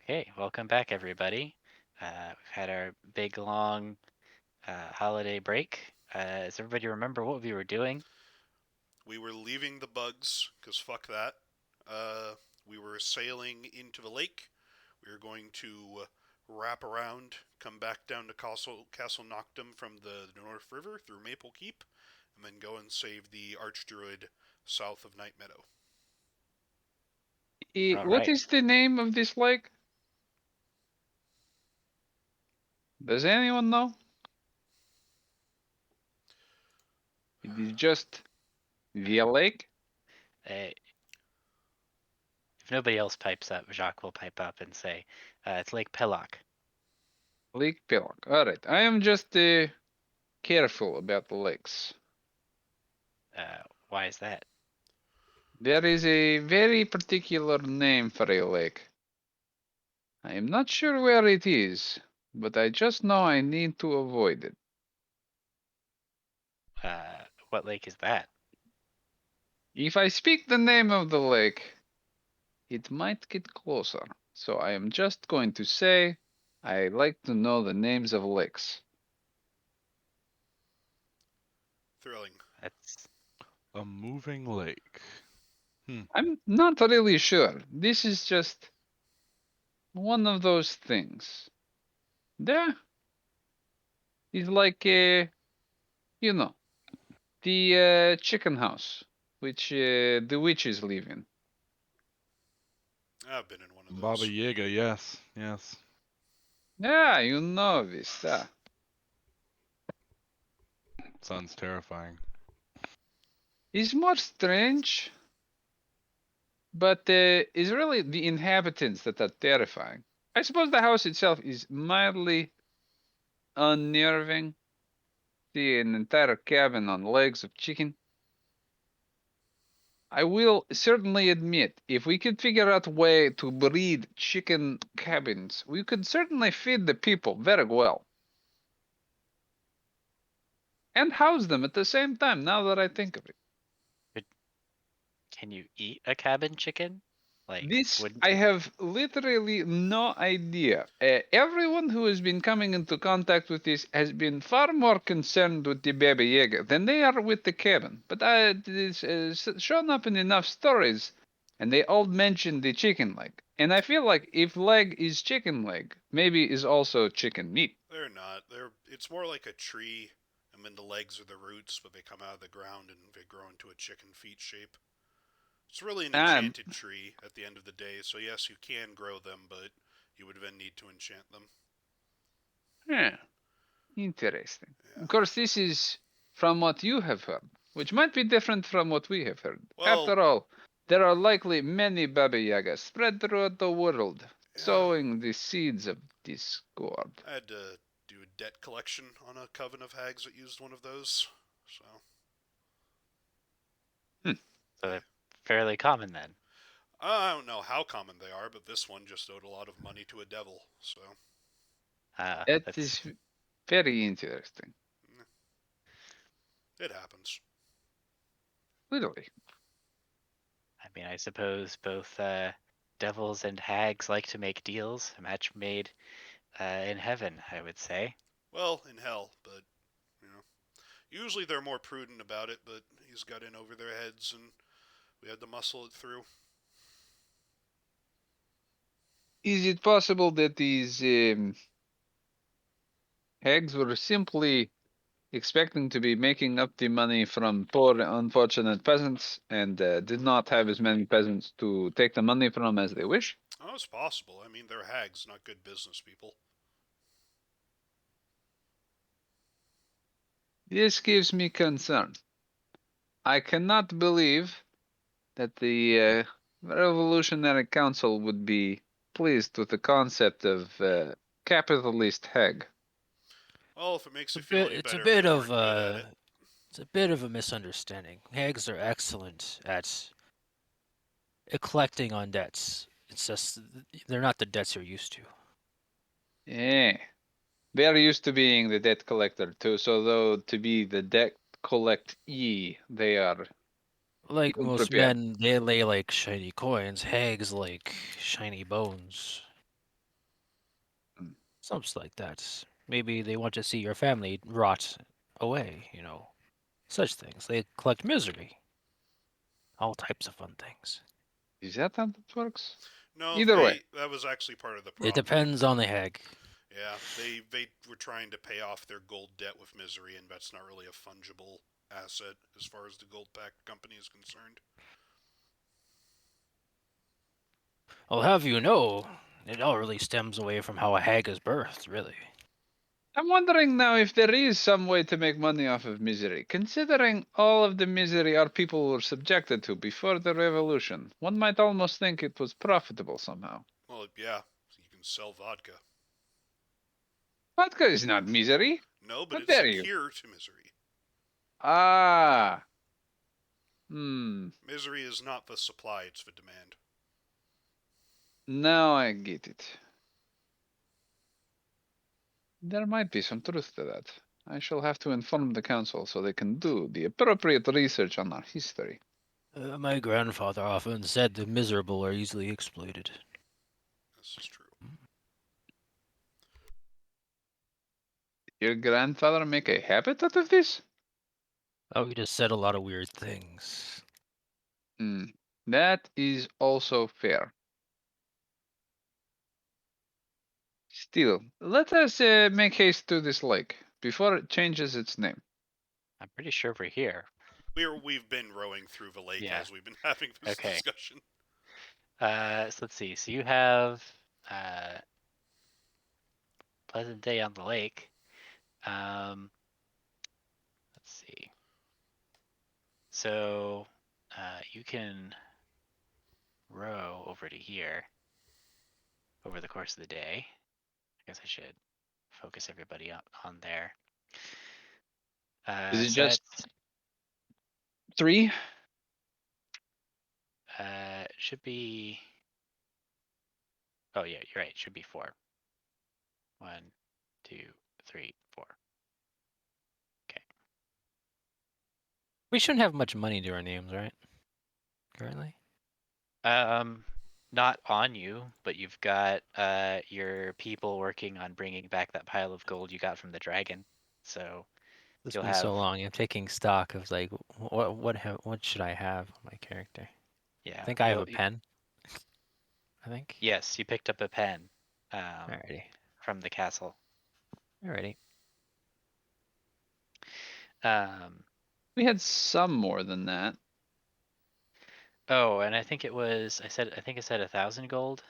Okay, welcome back, everybody. We've had our big, long holiday break. Does everybody remember what we were doing? We were leaving the bugs, because fuck that. We were sailing into the lake. We were going to wrap around, come back down to Castle Noctem from the North River through Maple Keep, and then go and save the archdruid south of Night Meadow. All What right. is the name of this lake? Does anyone know? It is just the lake? Uh, if nobody else pipes up, Jacques will pipe up and say, it's Lake Pelak. Lake Pelak. Alright, I am just careful about the lakes. Why is that? There is a very particular name for a lake. I am not sure where it is, but I just know I need to avoid it. What lake is that? If I speak the name of the lake, it might get closer. So I am just going to say I like to know the names of lakes. Thrilling. That's A moving lake. I'm not really sure. This is just one of those things. There is like you know, the chicken house, which the witches live in. I've been in one of Baba those. Yaga, yes, yes. Yeah, you know this. Sounds terrifying. It's more strange, but it's really the inhabitants that are terrifying. I suppose the house itself is mildly unnerving. See an entire cabin on legs of chicken. I will certainly admit, if we could figure out a way to breed chicken cabins, we could certainly feed the people very well. And house them at the same time, now that I think of it. good. Can you eat a cabin chicken? Like, This, wouldn't. I have literally no idea. Everyone who has been coming into contact with this has been far more concerned with the Baba Yaga than they are with the cabin. But it's shown up in enough stories, and they all mention the chicken leg. And I feel like if leg is chicken leg, maybe is also chicken meat. They're not. It's more like a tree, and then the legs are the roots, but they come out of the ground and they grow into a chicken feet shape. It's really an Um, enchanted tree at the end of the day, so yes, you can grow them, but you would then need to enchant them. yeah, interesting. Yeah. Of course, this is from what you have heard, which might be different from what we have heard. Well, After all, there are likely many Baba Yagas spread throughout the world, yeah, sowing the seeds of discord. I had to do a debt collection on a coven of hags that used one of those. So, Hmm. So yeah. they're fairly common then. I don't know how common they are, but this one just owed a lot of money to a devil. So, That That's. is very interesting. it happens. Literally. I mean, I suppose both devils and hags like to make deals. A match made in heaven, I would say. Well, in hell, but, you know. Usually they're more prudent about it, but he's got in over their heads and we had to muscle it through. Is it possible that these hags were simply expecting to be making up the money from poor, unfortunate peasants and did not have as many peasants to take the money from as they wish? Oh, it's possible. I mean, they're hags, not good business people. This gives me concern. I cannot believe that the Revolutionary Council would be pleased with the concept of capitalist hag. Well, if it makes It's a you feel bit. any It's a better, they bit of weren't good at it. a. It's a bit of a misunderstanding. Hags are excellent at collecting on debts. It's just they're not the debts you're used to. Yeah, they're used to being the debt collector too, so though to be the debt collectee, they are Like ill most prepared. men, they lay like shiny coins. Hags like shiny bones. Something like that. Maybe they want to see your family rot away, Such things. They collect misery. All types of fun things. Is that how it works? No, Either way. that was actually part of the It problem. depends on the hag. Yeah, they were trying to pay off their gold debt with misery, and that's not really a fungible asset as far as the gold pack company is concerned. I'll have you know, it all really stems away from how a hag is birthed, really. I'm wondering now if there is some way to make money off of misery. Considering all of the misery our people were subjected to before the revolution, one might almost think it was profitable somehow. Well, yeah, you can sell vodka. Vodka is not misery. No, but How it's a dare you? cure to misery. Ah. Misery is not the supply, it's the demand. Now I get it. There might be some truth to that. I shall have to inform the council so they can do the appropriate research on our history. My grandfather often said the miserable are easily exploited. This is true. Your grandfather make a habit out of this? Oh, he just said a lot of weird things. That is also fair. Still, let us make haste to this lake before it changes its name. I'm pretty sure we're here. We've been rowing through the lake Yeah. as we've been having this Okay. discussion. So let's see. So you have pleasant day on the lake. Let's see. So you can row over to here over the course of the day. I guess I should focus everybody on there. Is it So just that's 3? should be. Oh yeah, you're right. It should be 4. 1, 2, 3, 4. Okay. We shouldn't have much money to our names, right? Currently? Not on you, but you've got your people working on bringing back that pile of gold you got from the dragon. So It's you'll been have so long. I'm taking stock of like what should I have on my character? yeah. I think I have a pen. I think. Yes, you picked up a pen Alrighty. from the castle. Alrighty. We had some more than that. Oh, and I think I think it said 1,000 gold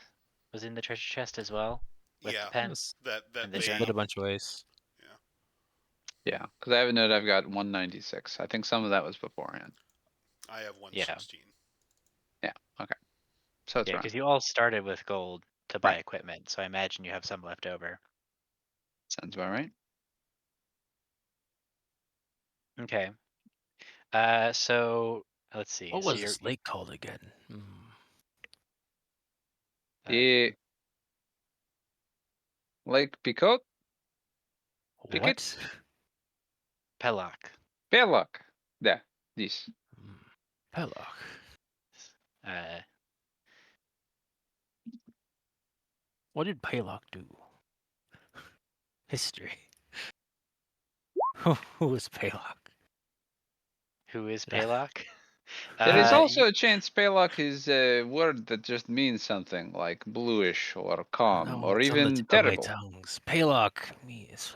was in the treasure chest as well with Yeah, the pen that and the It's journal. split a bunch of ways. Yeah, because I have a note I've got 196. I think some of that was beforehand. I have 116. Yeah, okay. So it's Yeah, around. because you all started with gold to buy Right. equipment, so I imagine you have some left over. Sounds about right. Okay. So let's see. What So was you're this lake called again? Lake Picot? Picket? What? Pelak. Belloc. There. This. Pellock. Uh, What did Pellock do? History. Who was Pellock? who is Pelak? There is You- also a chance Belloc is a word that just means something like bluish or calm No, or it's on the even tip of my terrible. tongues. Pellock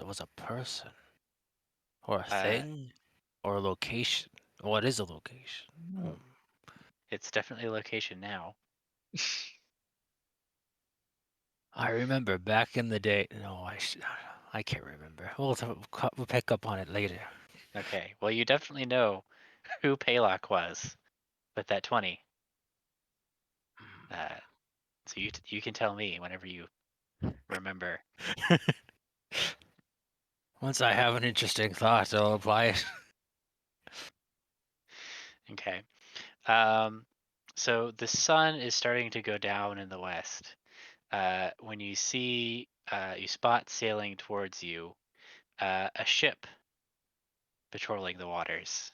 was a person. Or a Uh, thing? Or a location. What is a location? it's definitely a location now. I remember back in the day. No, I can't remember. We'll pick up on it later. Okay. Well, you definitely know who Pelak was with that 20. So you can tell me whenever you remember. Once I have an interesting thought, I'll apply it. Okay. So the sun is starting to go down in the west. When you spot sailing towards you a ship patrolling the waters.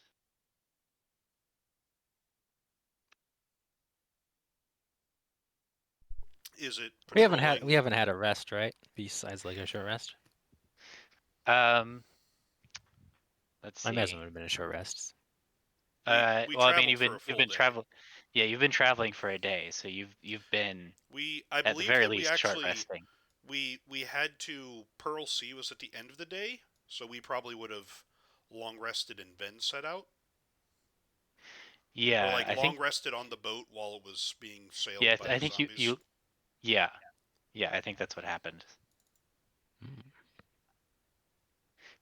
Is it We haven't patrolling? had a rest, right? Besides like a short rest. Let's I imagine see. it would have been a short rest. We Well, I mean, traveled for a you've full been day. traveling. Yeah, you've been traveling for a day, so you've been I at the believe very that we least short actually resting. we had to Pearl Sea was at the end of the day, so we probably would have long rested and then set out, or Yeah, like I think. long rested on the boat while it was being sailed Yeah, by I the think zombies. Yeah, yeah, I think that's what happened. Hmm.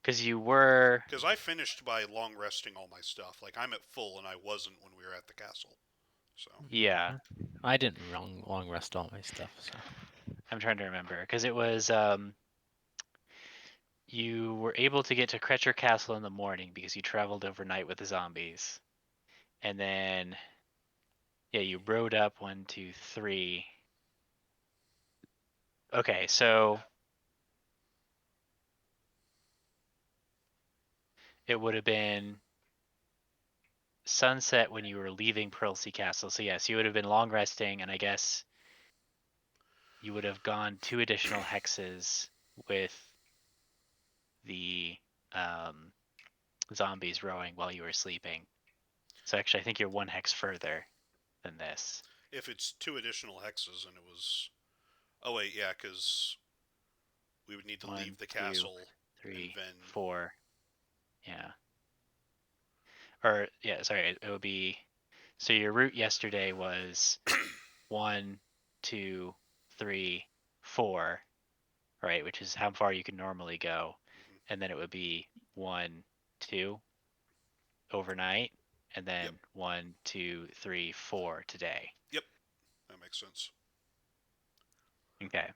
Because you were. Because I finished by long resting all my stuff. Like I'm at full, and I wasn't when we were at the castle. So Yeah, I didn't long rest all my stuff, so I'm trying to remember because it was you were able to get to Kretcher Castle in the morning because you traveled overnight with the zombies, and then yeah, you rode up 1, 2, 3. Okay, so it would have been sunset when you were leaving Pearl Sea Castle. So yes, you would have been long resting, and I guess you would have gone 2 additional hexes with the um, zombies rowing while you were sleeping. So actually, I think you're 1 hex further than this. if it's 2 additional hexes, and it was, oh wait, yeah, because we would need to 1, leave the 2, castle, and 3, then 4. Yeah. Or yeah, sorry, it would be. So your route yesterday was 1, 2, 3, 4, right? Which is how far you can normally go, and then it would be 1, 2 overnight, and then Yep. 1, 2, 3, 4 today. Yep, that makes sense. Okay.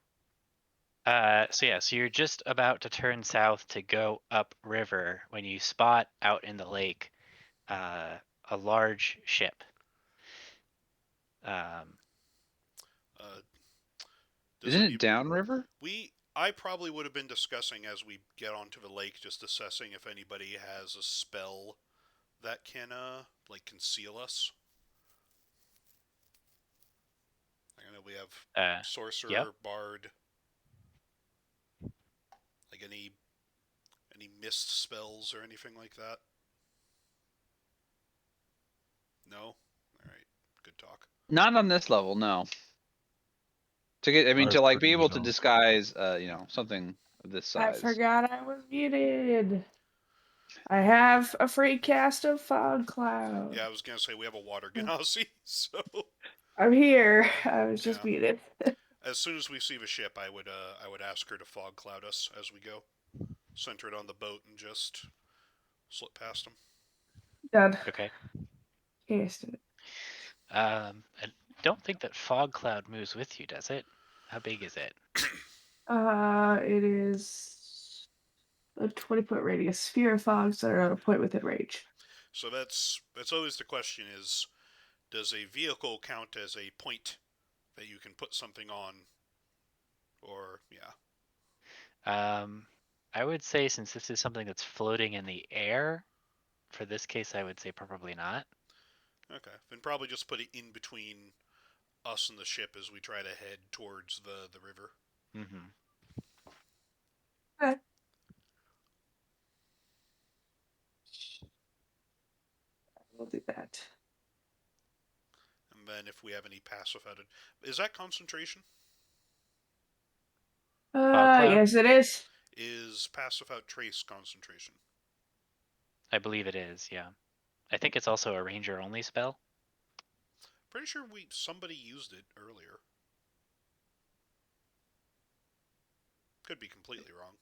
So yeah, so you're just about to turn south to go upriver when you spot out in the lake a large ship. Um, Uh, does Isn't any it downriver? I probably would have been discussing as we get onto the lake, just assessing if anybody has a spell that can like conceal us. I know we have yep. sorcerer, bard, like any mist spells or anything like that. No. All right. Good talk. Not on this level, no. To get, I mean, Are to like be pretty able to low. disguise, something of this I size. forgot I was muted. I have a free cast of fog cloud. Yeah, I was gonna say we have a water genasi, so I'm here. I was just yeah. muted. As soon as we see the ship, I would ask her to fog cloud us as we go, center it on the boat, and just slip past them. Done. Okay. Casted it. I don't think that fog cloud moves with you, does it? How big is it? It is a 20-foot radius sphere of fogs that are at a point within range. So that's always the question: is does a vehicle count as a point that you can put something on, or yeah? I would say since this is something that's floating in the air, for this case, I would say probably not. Okay, then probably just put it in between us and the ship as we try to head towards the river. Mm-hmm. Okay. We'll do that. And then if we have any passive added, is that concentration? Fog cloud? Yes, it is. Is passive out trace concentration? I believe it is, yeah. I think it's also a ranger only spell. Pretty sure somebody used it earlier. Could be completely wrong.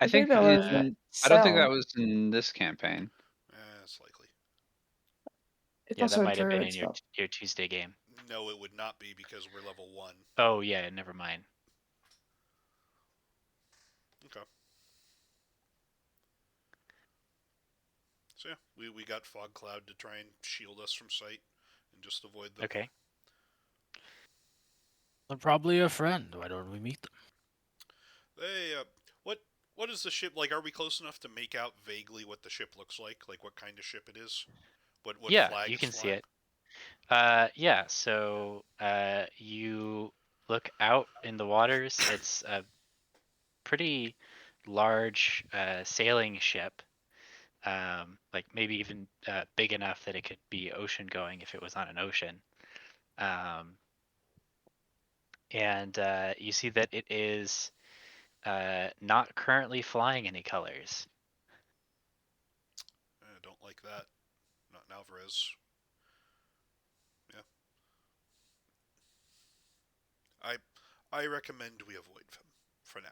I think that was I don't think that Cell. was in this campaign. It's likely. It's Yeah, that also a might have been druid in spell. your Tuesday game. No, it would not be because we're level 1. Oh yeah, never mind. Okay. So yeah, we got fog cloud to try and shield us from sight and just avoid them. Okay. they're probably a friend. Why don't we meet them? Hey, what is the ship like? Are we close enough to make out vaguely what the ship looks like? Like what kind of ship it is? What Yeah, flag you it's can see flying? it. Yeah, so you look out in the waters, it's a pretty large sailing ship. Like maybe even big enough that it could be ocean going if it was on an ocean. And you see that it is not currently flying any colors. I don't like that. Not in Alvarez. Yeah. I recommend we avoid them for now.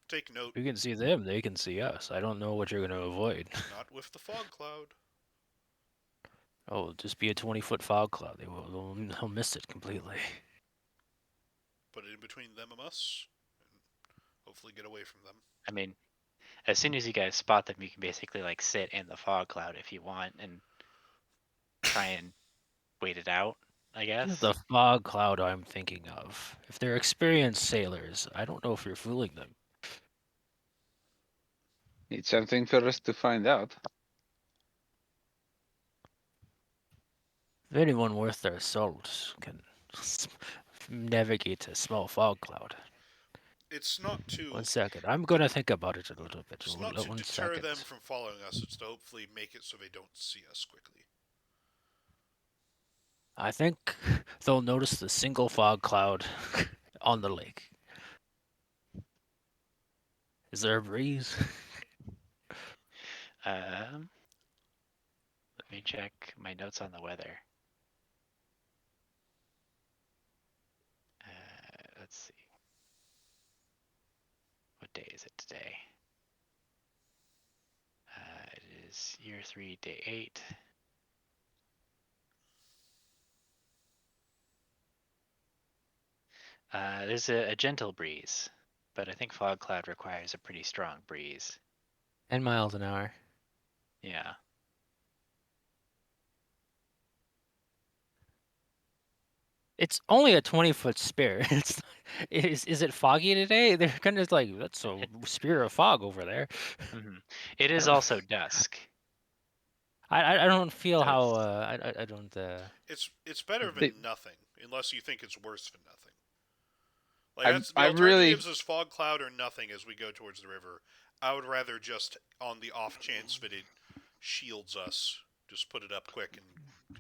Take note, We can see them, they can see us. I don't know what you're going to avoid. not with the fog cloud. Oh, just be a 20-foot fog cloud. They'll miss it completely. Put it in between them and us, and hopefully get away from them. I mean, as soon as you guys spot them, you can basically like sit in the fog cloud if you want and try and wait it out, I guess. The fog cloud I'm thinking of. If they're experienced sailors, I don't know if you're fooling them. It's something for us to find out. If anyone worth their salt can navigate a small fog cloud. It's not to 1 second. I'm going to think about it a little bit. it's not to 1 deter them second. from following us. It's to hopefully make it so they don't see us quickly. I think they'll notice the single fog cloud on the lake. Is there a breeze? Let me check my notes on the weather. Let's see. What day is it today? It is year 3, day 8. There's a gentle breeze, but I think fog cloud requires a pretty strong breeze. 10 miles an hour. Yeah. It's only a 20-foot spear. Is it foggy today? They're kind of like, that's a spear of fog over there. It is also dusk. I don't feel So how it's- I don't It's better They- than nothing, unless you think it's worse than nothing. I- Like the I really- alternatives is fog cloud or nothing as we go towards the river. I would rather just, on the off chance that it shields us, just put it up quick and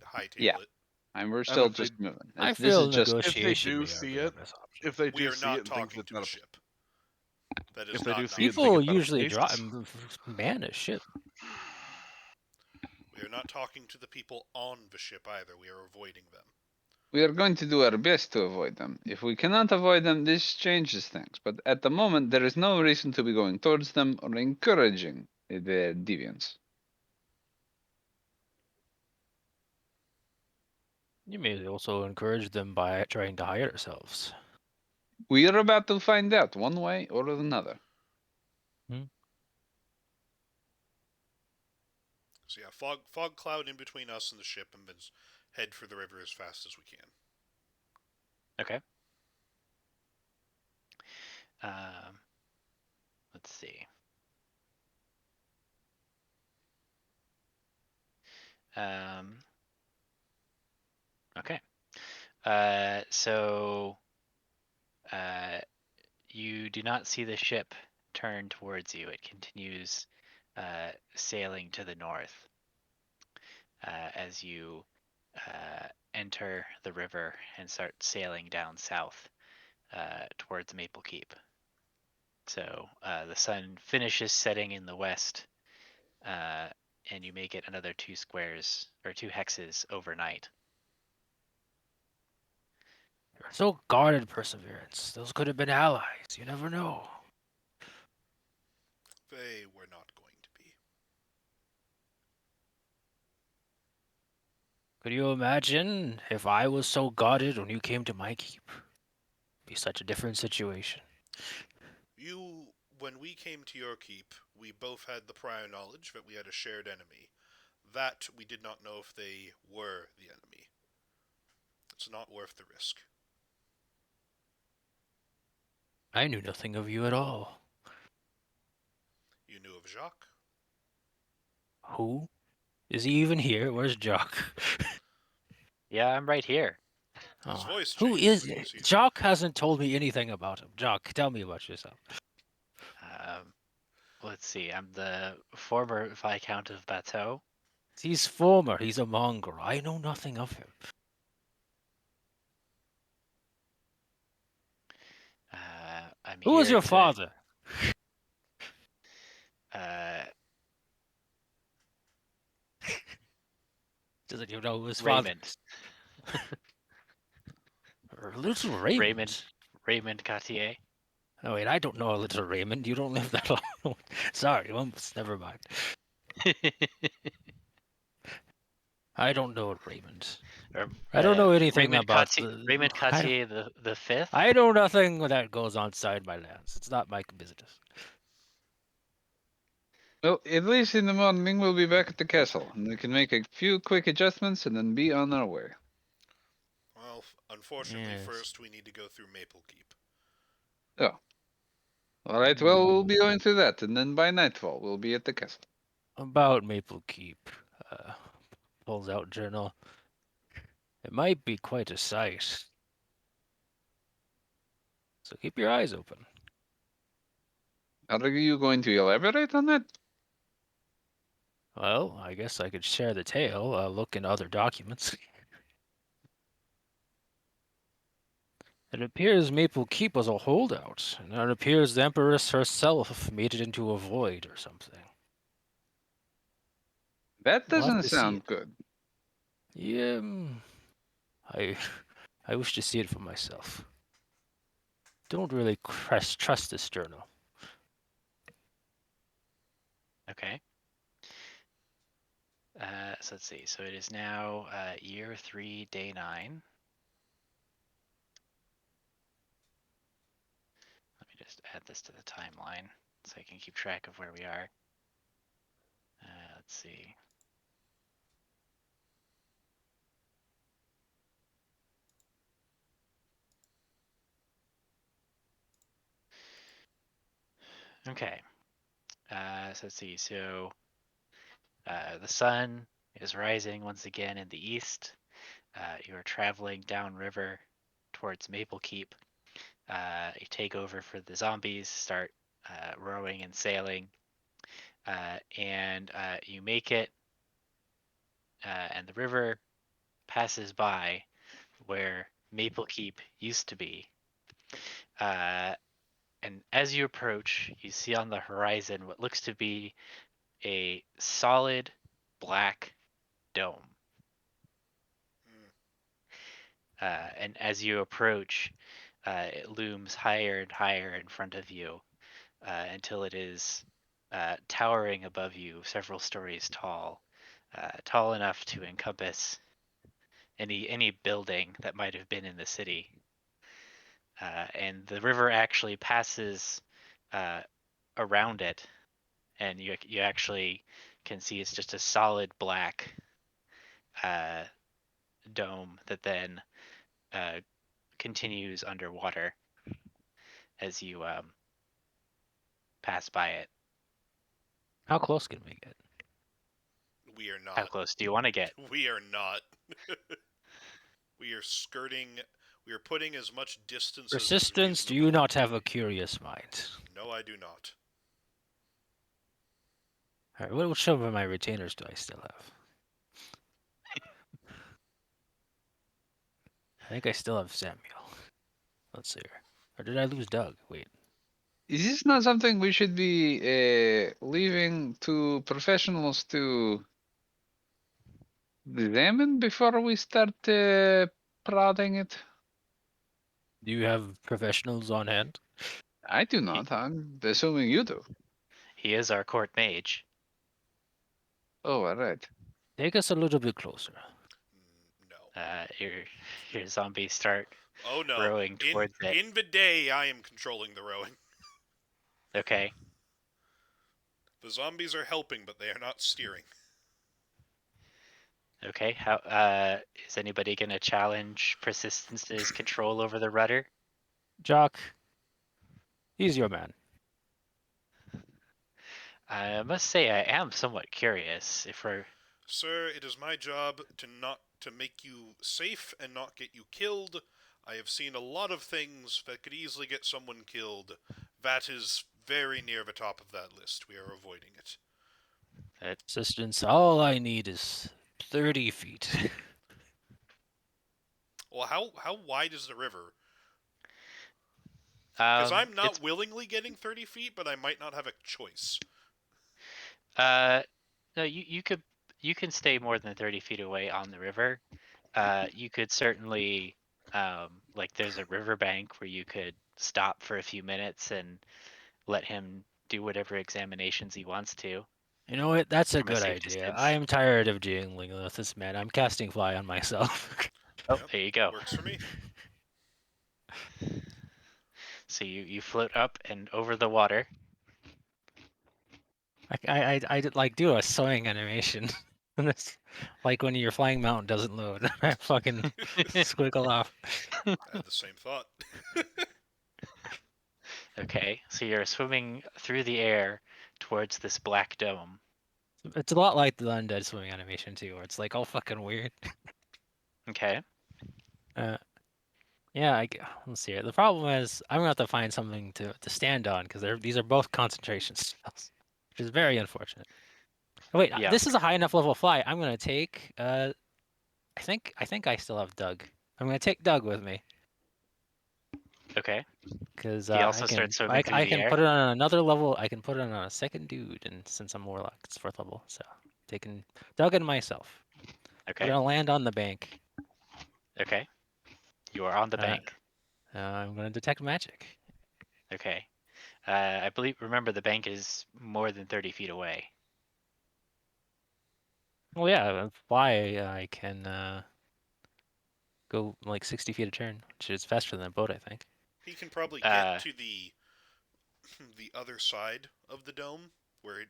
hightail Yeah. it. And we're if still they- just moving. I This feel is just negotiation do may see be our it, best option. If they We do are see not it and think talking that to the not ship. That is If they not do an see it, option. think People it's not a usually place. man a ship. We are not talking to the people on the ship either. We are avoiding them. we are going to do our best to avoid them. If we cannot avoid them, this changes things. But at the moment, there is no reason to be going towards them or encouraging their deviance. You may also encourage them by trying to hide ourselves. We are about to find out one way or another. So yeah, fog cloud in between us and the ship, and then head for the river as fast as we can. Okay. Let's see. Okay. So you do not see the ship turn towards you. It continues sailing to the north as you enter the river and start sailing down south towards Maple Keep. So the sun finishes setting in the west, and you make it another 2 squares or 2 hexes overnight. You're so guarded, Perseverance. Those could have been allies. You never know. They were not going to be. Could you imagine if I was so guarded when you came to my keep? It'd be such a different situation. When we came to your keep, we both had the prior knowledge that we had a shared enemy. That we did not know if they were the enemy. It's not worth the risk. I knew nothing of you at all. You knew of Jacques? Who? Is he even here? Where's Jock? Yeah, I'm right here. His Oh, voice who changed is when you it? see him. Jock hasn't told me anything about him. Jock, tell me about yourself. Let's see. I'm the former Viscount of Bateau. He's former. He's a mongrel. I know nothing of him. I'm Who is here your to. father? Doesn't even know who his father Raymond. is. Little Raymond. Raymond Cartier. Oh wait, I don't know a little Raymond. You don't live that long. Sorry, never mind. I don't know Raymond. Or, I don't know anything Raymond about Raymond Cartier the fifth. I know nothing that goes outside my lands. It's not my business. Well, at least in the morning we'll be back at the castle, and we can make a few quick adjustments and then be on our way. Well, unfortunately, Yes. first we need to go through Maple Keep. Oh. All right, well, we'll be going through that, and then by nightfall we'll be at the castle. About Maple Keep. Pulls out journal. It might be quite a sight. So keep your eyes open. Are you going to elaborate on that? Well, I guess I could share the tale. Look in other documents. It appears Maple Keep was a holdout, and it appears the Empress herself made it into a void or something. That We'll have doesn't to see sound it. good. Yeah, I, I wish to see it for myself. Don't really trust this journal. Okay. So let's see. So it is now year 3, day 9. Let me just add this to the timeline so I can keep track of where we are. Let's see. Okay. So let's see. So the sun is rising once again in the east. You are traveling downriver towards Maple Keep. You take over for the zombies, start rowing and sailing, and you make it, and the river passes by where Maple Keep used to be. And as you approach, you see on the horizon what looks to be a solid black dome. And as you approach, it looms higher and higher in front of you until it is towering above you, several stories tall, tall enough to encompass any building that might have been in the city. And the river actually passes around it, and you actually can see it's just a solid black dome that then continues underwater as you pass by it. How close can we get? We are How not. close do you want to get? We are not. We are skirting. We are putting as much distance Persistence, as do reasonable. you not have a curious mind? No, I do not. Alright, which of my retainers do I still have? I think I still have Samuel. Let's see here. Or did I lose Doug? Wait. Is this not something we should be leaving to professionals to examine before we start prodding it? Do you have professionals on hand? I do not. I'm assuming you do. He is our court mage. Oh, all right. Take us a little bit closer. No. Your zombies start Oh no. rowing towards it. In bidet, I am controlling the rowing. Okay. The zombies are helping, but they are not steering. Okay. How is anybody gonna challenge Persistence's control over the rudder? Jock, he's your man. I must say I am somewhat curious if we're Sir, it is my job to not to make you safe and not get you killed. I have seen a lot of things that could easily get someone killed. That is very near the top of that list. We are avoiding it. Assistance, all I need is 30 feet. Well, how wide is the river? Because I'm not It's willingly getting 30 feet, but I might not have a choice. no, you can stay more than 30 feet away on the river. You could certainly like there's a riverbank where you could stop for a few minutes and let him do whatever examinations he wants to You know what? That's a from a good safe idea. distance. I am tired of dealing with this man. I'm casting fly on myself. Oh, Yep, there you go. works for me. So you float up and over the water. I did like do a sewing animation. And it's like when your flying mountain doesn't load. I fucking squiggle off. I had the same thought. Okay, so you're swimming through the air towards this black dome. It's a lot like the undead swimming animation too, where it's like all fucking weird. Okay. Yeah, let's see. The problem is I'm gonna have to find something to stand on because these are both concentration spells, which is very unfortunate. Oh, wait, Yeah. this is a high enough level fly. I'm gonna take. I think I still have Doug. I'm gonna take Doug with me Okay. because He also starts swimming through I the can air. put it on another level. I can put it on a second dude, and since I'm warlock, it's 4th level. So taking Doug and myself. We're Okay. gonna land on the bank. Okay. You are on the bank. I'm gonna detect magic. Okay. I remember the bank is more than 30 feet away. Well, yeah, fly. I can go like 60 feet a turn, which is faster than a boat, I think. He can probably get to the other side of the dome where it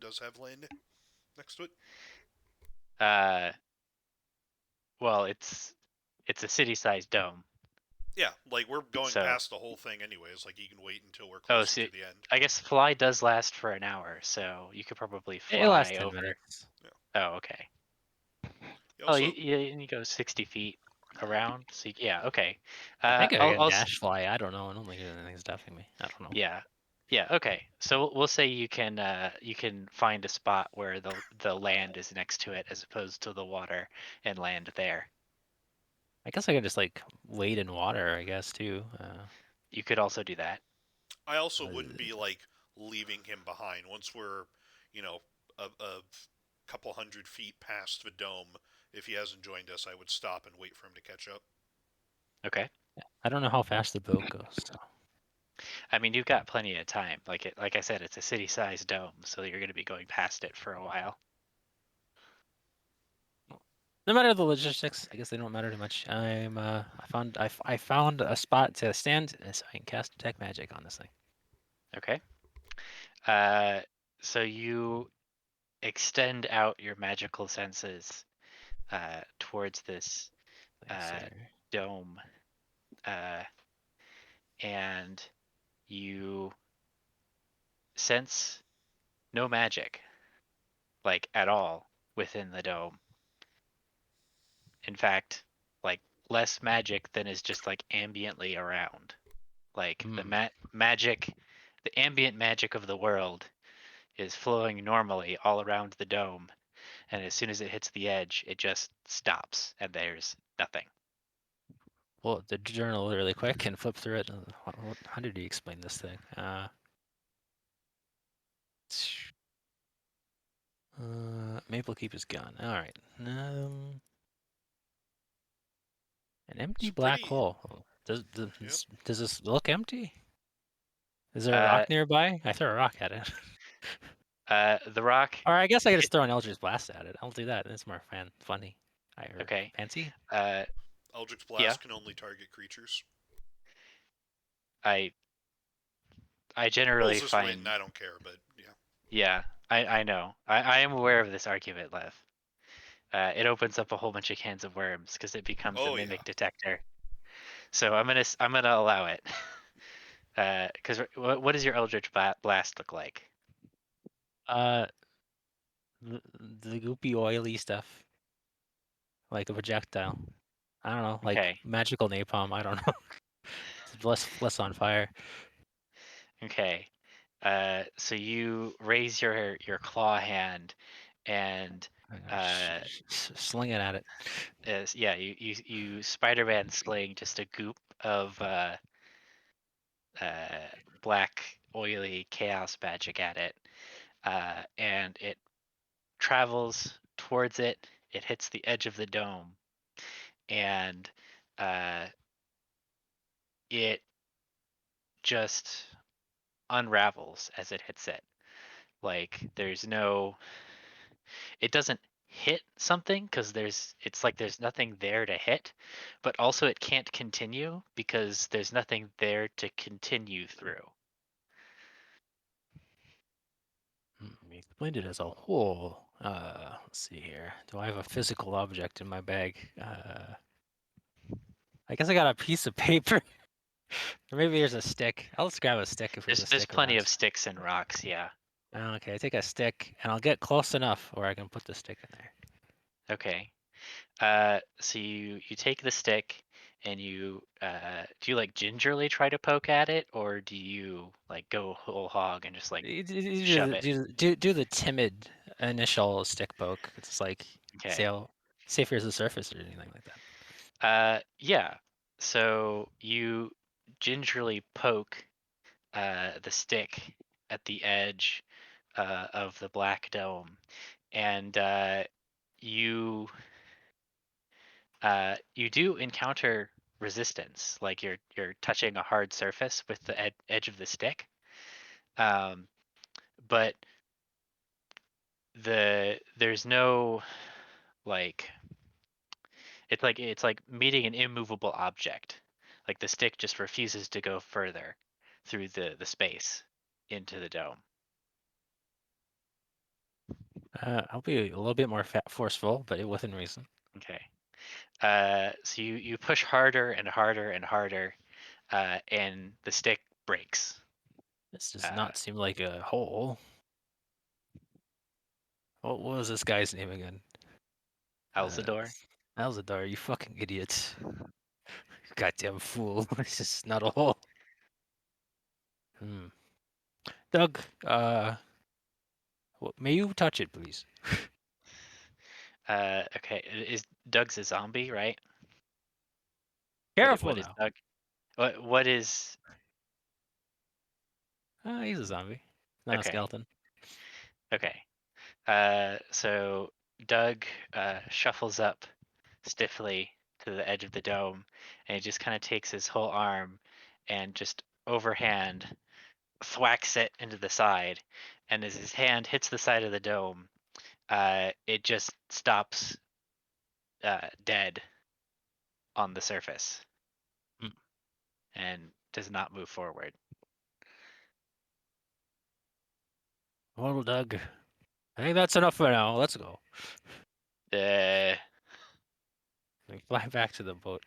does have land next to it. Well, it's a city-sized dome. Yeah, like we're going So- past the whole thing anyways. Like he can wait until we're Oh, closer so to the end. I guess fly does last for an hour, so you could probably It lasts fly 10 over. minutes. Oh, okay. He Oh, also, and you go 60 feet around. So yeah, okay. I think I I'll, can I'll dash fly. I don't know. I don't think anything's stopping me. I don't know. Yeah. Yeah, okay. So we'll say you can find a spot where the land is next to it as opposed to the water and land there. I guess I could just like wade in water, I guess, too. You could also do that. I also wouldn't be like leaving him behind once we're, you know, a couple 100 feet past the dome. If he hasn't joined us, I would stop and wait for him to catch up. Okay. I don't know how fast the boat goes. So. I mean, you've got plenty of time. Like I said, it's a city-sized dome, so you're going to be going past it for a while. No matter the logistics, I guess they don't matter too much. I found a spot to stand so I can cast detect magic on this thing. Okay. So you extend out your magical senses towards this Thanks, sir. dome, and you sense no magic, like at all, within the dome. In fact, like less magic than is just like ambiently around. Like the magic, the ambient magic of the world is flowing normally all around the dome, and as soon as it hits the edge, it just stops, and there's nothing. Pull up the journal really quick and flip through it. How did he explain this thing? Maple Keep is gone. All right. An empty It's black pretty- hole. Does this look empty? Is there a Uh, rock nearby? I throw a rock at it. The rock. Or I guess I could just throw an Eldritch Blast at it. I'll do that. It's more funny. Okay. Fancy? Eldritch Blast can only target creatures. I generally Rules is find. written, I don't care, but yeah. Yeah, I know. I am aware of this argument, Lev. It opens up a whole bunch of cans of worms because it becomes a mimic detector. So I'm gonna allow it. Because what does your Eldritch Blast look like? The goopy oily stuff. like a projectile. I don't know, like Okay. magical napalm. I don't know. It's less on fire. Okay. So you raise your claw hand, and Sling it at it. yeah, you Spider-Man sling just a goop of black oily chaos magic at it, and it travels towards it. It hits the edge of the dome, and uh, it just unravels as it hits it. Like it doesn't hit something because it's like there's nothing there to hit, but also it can't continue because there's nothing there to continue through. We explained it as a whole. Let's see here. Do I have a physical object in my bag? I guess I got a piece of paper. Or maybe there's a stick. I'll just grab a stick if there's a There's stick plenty around. of sticks and rocks, yeah. Okay, I take a stick and I'll get close enough where I can put the stick in there. Okay. So you take the stick and you do you like gingerly try to poke at it, or do you like go whole hog and just like shove it? Do the timid initial stick poke. It's like Okay. see if there's a surface or anything like that. Yeah. So you gingerly poke the stick at the edge of the black dome, and you you do encounter resistance, like you're touching a hard surface with the edge of the stick, um, but there's no like it's like meeting an immovable object. Like the stick just refuses to go further through the space into the dome. I'll be a little bit more forceful, but within reason. Okay. So you push harder and harder and harder, and the stick breaks. This does Uh, not seem like a hole. What was this guy's name again? Alzador. Alzadar, you fucking idiot. Goddamn fool. This is not a hole. Doug, may you touch it, please? Okay. Is Doug's a zombie, right? Careful What is now. Doug? What is? He's a zombie, not a Okay. skeleton. Okay. So Doug shuffles up stiffly to the edge of the dome, and he just kind of takes his whole arm and just overhand thwacks it into the side. And as his hand hits the side of the dome, it just stops dead on the surface Mm. and does not move forward. Well, Doug, I think that's enough for now. Let's go. Uh, We fly back to the boat.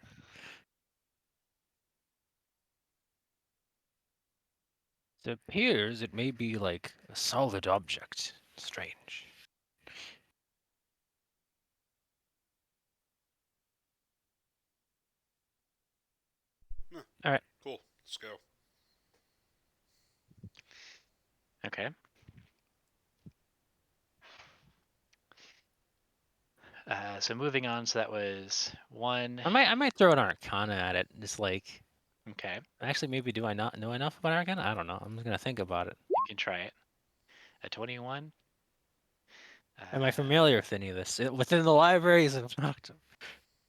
It appears it may be like a solid object. Strange. Cool. Let's go. okay. So moving on. So that was one. I might throw an Arcana at it. Just like, Okay. actually, maybe do I not know enough about Arcana? I don't know. I'm just gonna think about it. You can try it. A 21. Am I familiar with any of this? Within the libraries of Noctem,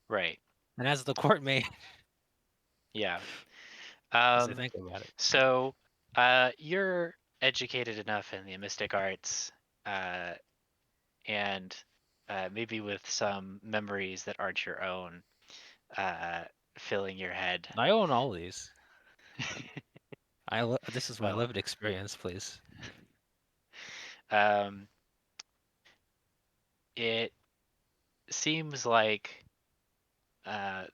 Right. and as the court may, Yeah. as I think about it. So you're educated enough in the mystic arts, uh, and maybe with some memories that aren't your own, uh, filling your head. I own all these. This is my Well, lived experience, please. um, it seems like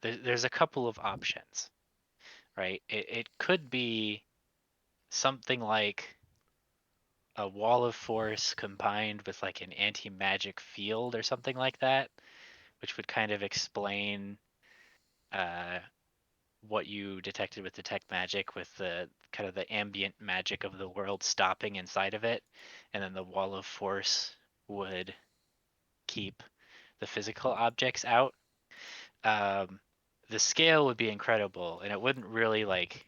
there's a couple of options, right? It could be something like a wall of force combined with like an anti-magic field or something like that, which would kind of explain what you detected with detect magic, with the kind of the ambient magic of the world stopping inside of it, and then the wall of force would keep the physical objects out. The scale would be incredible, and it wouldn't really like.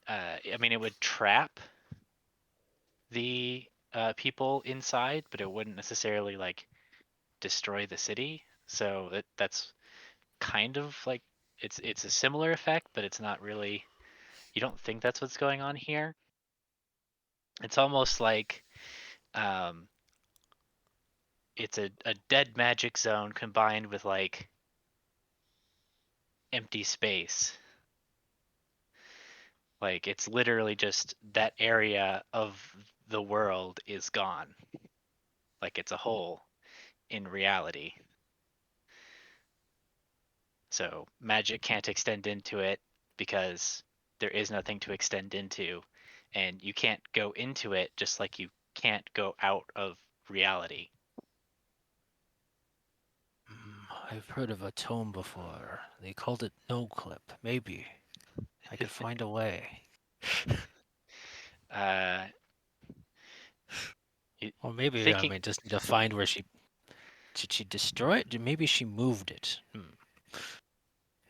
I mean, it would trap the people inside, but it wouldn't necessarily like destroy the city. So that's kind of like it's a similar effect, but it's not really. You don't think that's what's going on here. It's almost like it's a dead magic zone combined with like empty space. Like it's literally just that area of the world is gone. Like it's a hole in reality. So magic can't extend into it because there is nothing to extend into, and you can't go into it just like you can't go out of reality. I've heard of a tome before. They called it No Clip. Maybe I could find a way. Uh, Or maybe I thinking mean just need to find where did she destroy it? Maybe she moved it. that is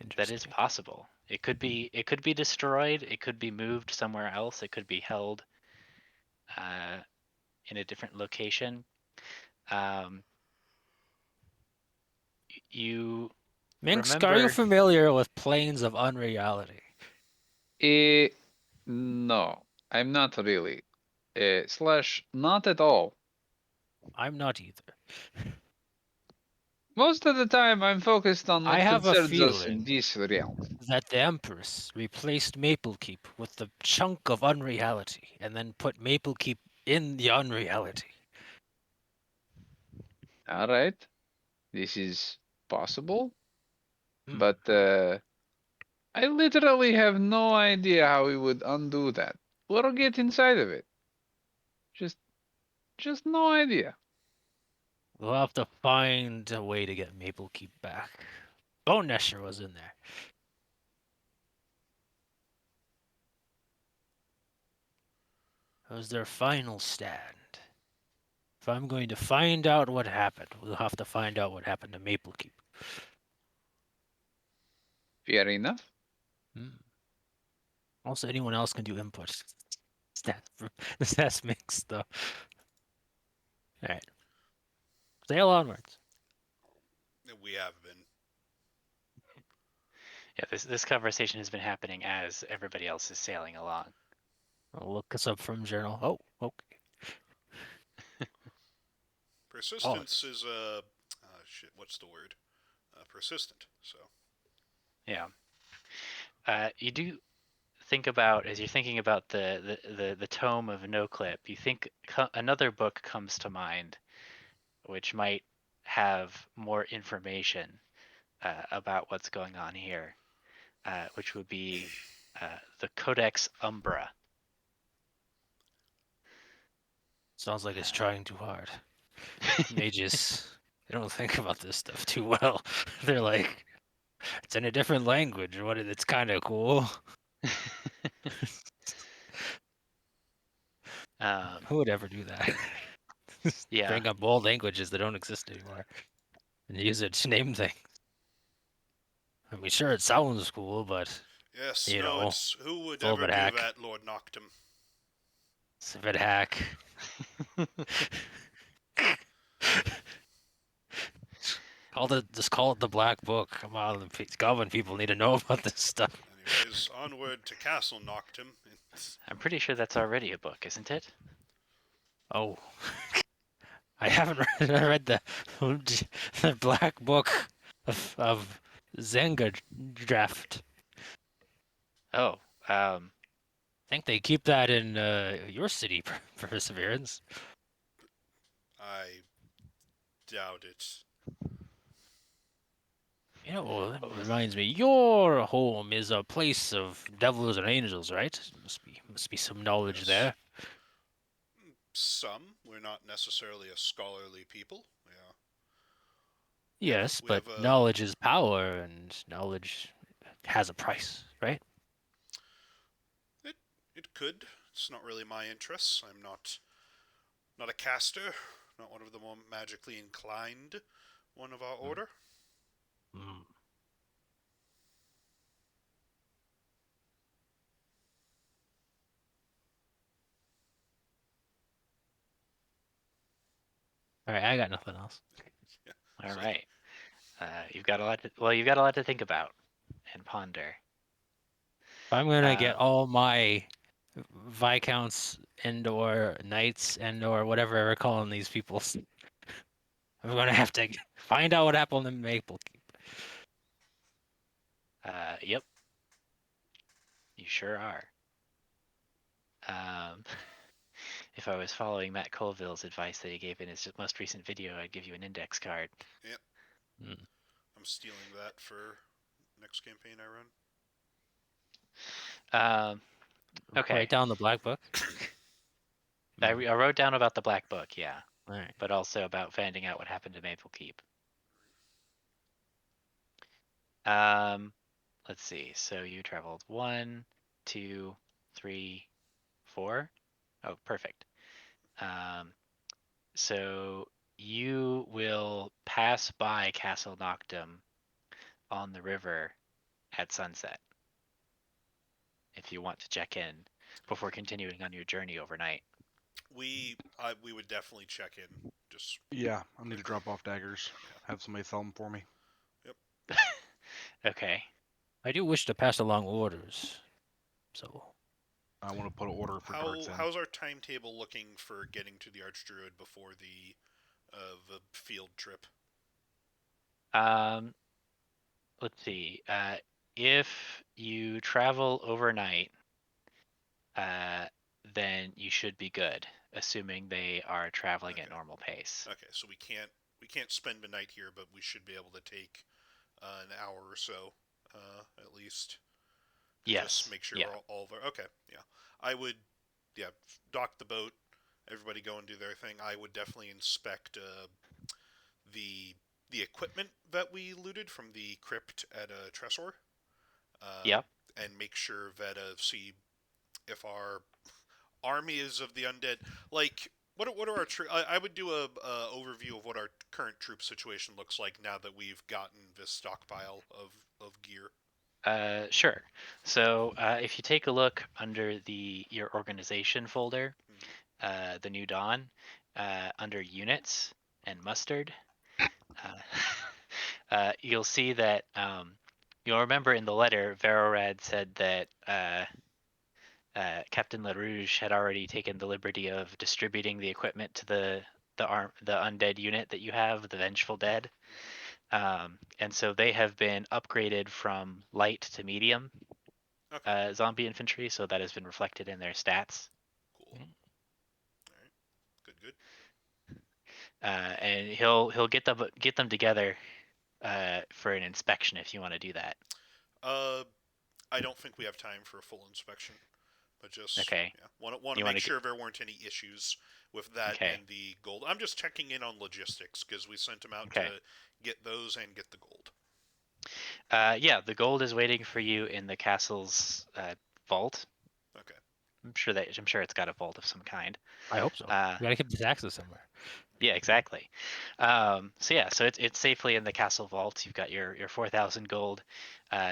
Interesting. possible. It could be destroyed. It could be moved somewhere else. It could be held uh, in a different location. Um, you Minsk, are you remember familiar with planes of unreality? No, I'm not really. Slash, not at all. I'm not either. Most of the time, I'm focused on I what have a concerns us in feeling this realm. that the Empress replaced Maple Keep with the chunk of unreality and then put Maple Keep in the unreality. All right, this is possible, Hmm. but I literally have no idea how we would undo that or get inside of it. Just, just no idea. We'll have to find a way to get Maple Keep back. Bone Nesher was in there. It was their final stand. If I'm going to find out what happened, we'll have to find out what happened to Maple Keep. Fair enough. Also, anyone else can do input. Stats mix though. All right, sail onwards. We have been. yeah, this conversation has been happening as everybody else is sailing along. I'll look us up from journal. Oh, okay. Persistence is shit. What's the word? Persistent. So. Yeah. You do think about, as you're thinking about the tome of No Clip, you think another book comes to mind, which might have more information about what's going on here, which would be the Codex Umbra. Sounds like it's trying too hard. Mages, they don't think about this stuff too well. They're like, it's in a different language. What? It's kind of cool. Who would ever do that? Yeah. Bring up old languages that don't exist anymore and use it to name things. I mean, sure, it sounds cool, but Yes. you No. know, It's who would it's a little ever bit do hack. that, Lord Noctem? It's a bit hack. Just call it the Black Book. Come on, the Goblin people need to know about this stuff. Anyways, onward to Castle Noctem. I'm pretty sure that's already a book, isn't it? Oh, I haven't read the Black Book of Zenga Draft. Oh, I think they keep that in your city, Perseverance. I doubt it. You know, that reminds me. Your home is a place of devils and angels, right? Must be some knowledge Yes. there. Some. We're not necessarily a scholarly people. Yeah. Yes, we but have, knowledge is power, and knowledge has a price, right? it could. It's not really my interests. I'm not a caster, not one of the more magically inclined one of our order. Mm. All right, I got nothing else. All So- right. You've got a lot. You've got a lot to think about and ponder. If I'm gonna get Um, all my viscounts and/or knights and/or whatever we're calling these people, I'm gonna have to find out what happened in Maple Keep. Yep, you sure are. Um, if I was following Matt Colville's advice that he gave in his most recent video, I'd give you an index card. Mm. I'm stealing that for next campaign I run. Okay. Write down the black book. I wrote down about the Black Book, yeah, All right. but also about finding out what happened to Maple Keep. Let's see. So you traveled 1, 2, 3, 4. Oh, perfect. So you will pass by Castle Noctem on the river at sunset if you want to check in before continuing on your journey overnight. We would definitely check in. Just Yeah, I need to quickly. drop off daggers. Yeah. Have somebody sell them for me. Okay. I do wish to pass along orders. So I want to put an order for darts in. How's our timetable looking for getting to the archdruid before the field trip? Let's see. If you travel overnight, then you should be good, assuming they are traveling at Okay. normal pace. Okay, so we can't spend the night here, but we should be able to take an hour or so, at least. To Yes. Just make sure Yeah. we're all there. Okay. Yeah. I would. Yeah. Dock the boat. Everybody go and do their thing. I would definitely inspect the the equipment that we looted from the crypt at Tresor. Yep. And make sure that see if our armies of the undead, like what are our I would do a overview of what our current troop situation looks like now that we've gotten this stockpile of gear. Sure. So if you take a look under your organization folder, the New Dawn, under units and mustard, you'll see that you'll remember in the letter, Verorad said that Captain LaRouge had already taken the liberty of distributing the equipment to the undead unit that you have, the Vengeful Dead. And so they have been upgraded from light to medium Okay. zombie infantry, so that has been reflected in their stats. Cool. All right. Good. And he'll get them together for an inspection if you want to do that. I don't think we have time for a full inspection, but just Okay. yeah, want to You make wanna sure there weren't any issues with that Okay. and the gold. I'm just checking in on logistics because we sent him out Okay. to get those and get the gold. Yeah, the gold is waiting for you in the castle's vault. Okay. I'm sure it's got a vault of some kind. I hope so. Uh, We gotta keep the taxes somewhere. Yeah, exactly. So it's safely in the castle vault. You've got your 4,000 gold.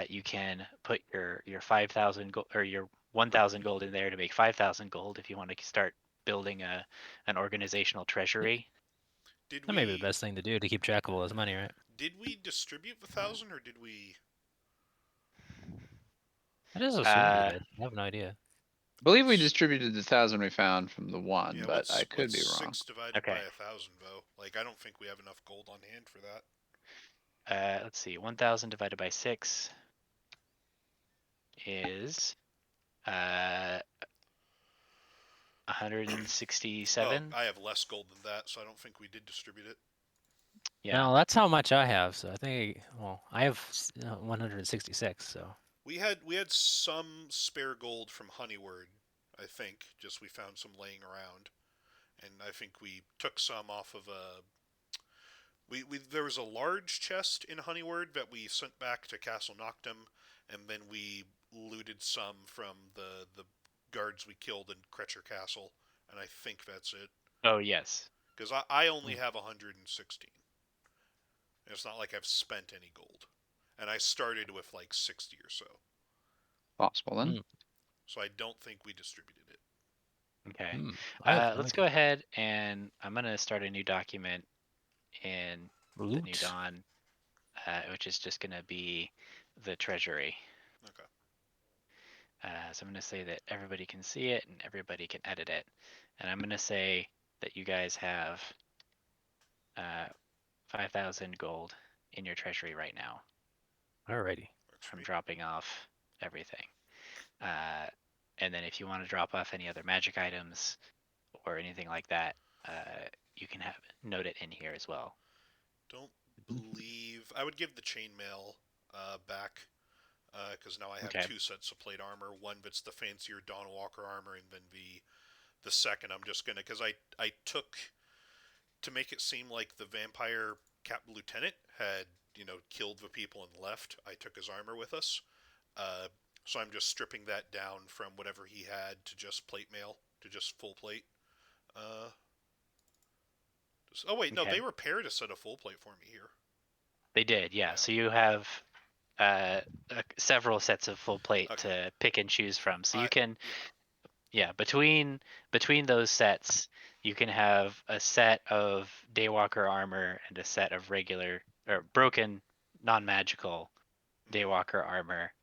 You can put your 5,000 gold or your 1,000 gold in there to make 5,000 gold if you want to start building an organizational treasury. Did That may be the best thing to do to keep track of all this money, right? Did we distribute the 1,000 or did we? I just assume Uh, we did. I have no idea. I believe we distributed the 1,000 we found from the one, Yeah. but I could what's be wrong. 6 divided Okay. by 1,000, though? Like, I don't think we have enough gold on hand for that. Let's see. 1,000 divided by 6 is 167. Oh, I have less gold than that, so I don't think we did distribute it. Yeah. No, that's how much I have. So I think, well, I have 166. So We had some spare gold from Honeyward, I think. Just we found some laying around, and I think we took some off of There was a large chest in Honeyward that we sent back to Castle Noctem, and then we looted some from the guards we killed in Kretcher Castle, and I think that's it. Oh yes. Because I only have 116. And it's not like I've spent any gold. And I started with like 60 or so. Possible then. Mm. So I don't think we distributed it. Okay. I have Let's plenty. go ahead and I'm gonna start a new document in the New Loot. Dawn, which is just gonna be the treasury. Okay. So I'm gonna say that everybody can see it and everybody can edit it, and I'm gonna say that you guys have 5,000 gold in your treasury right now. Alrighty. Works for I'm me. dropping off everything. And then if you want to drop off any other magic items or anything like that, you can note it in here as well. Don't believe... I would give the chainmail back, because now I have Okay. 2 sets of plate armor. One that's the fancier Dawnwalker armor, and then the second I'm just gonna... Because I took... To make it seem like the vampire lieutenant had, killed the people and left, I took his armor with us. So I'm just stripping that down from whatever he had to just plate mail, to just full plate. Oh wait, no, Okay. they repaired a set of full plate for me here. They did, yeah. Yeah. So you have several sets of full plate Okay. to pick and choose from. So you can, Yeah. between those sets, you can have a set of Daywalker armor and a set of regular or broken, non-magical Daywalker armor,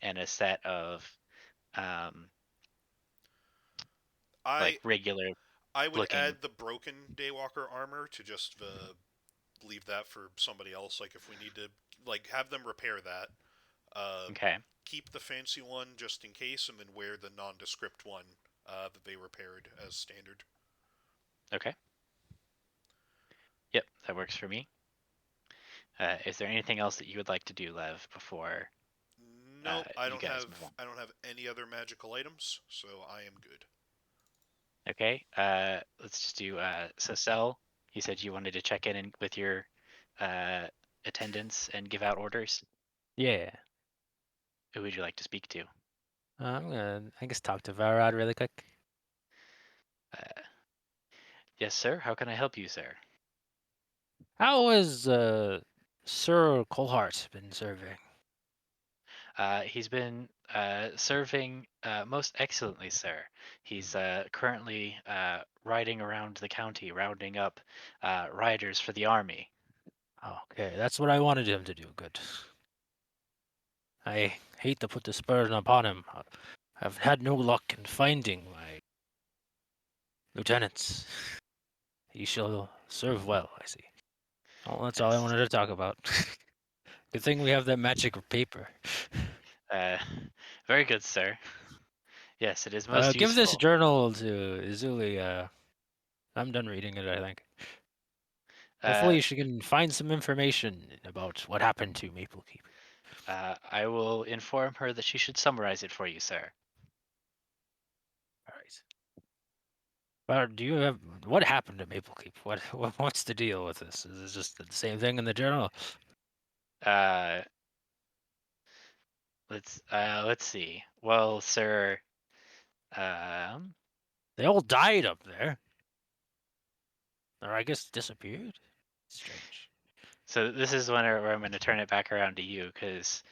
and a set of like regular. I would looking. add the broken Daywalker armor to just leave that for somebody else. Like if we need to have them repair that. Okay. Keep the fancy one just in case, and then wear the nondescript one that they repaired as standard. Okay. Yep, that works for me. Is there anything else that you would like to do, Lev, before? Nope, I you don't guys have move on? I don't have any other magical items, so I am good. Okay. Let's just do so Cell, you said you wanted to check in with your attendants and give out orders. Yeah. Who would you like to speak to? I'm gonna, I guess, talk to Varad really quick. Yes, sir. How can I help you, sir? How has Sir Colhart been serving? He's been serving most excellently, sir. He's currently riding around the county, rounding up riders for the army. Okay, that's what I wanted him to do. Good. I hate to put this burden upon him. I've had no luck in finding my lieutenants. He shall serve well, I see. Well, that's all I Yes. wanted to talk about. Good thing we have that magic paper. Very good, sir. Yes, it is most Give this useful. journal to Izuli. I'm done reading it, I think. Hopefully she can find some information about what happened to Maple Keep. I will inform her that she should summarize it for you, sir. All right. But do you have what happened to Maple Keep? What's the deal with this? Is it just the same thing in the journal? Let's see. Well, sir, They all died up there, or I guess disappeared. Strange. so this is where I'm going to turn it back around to you, because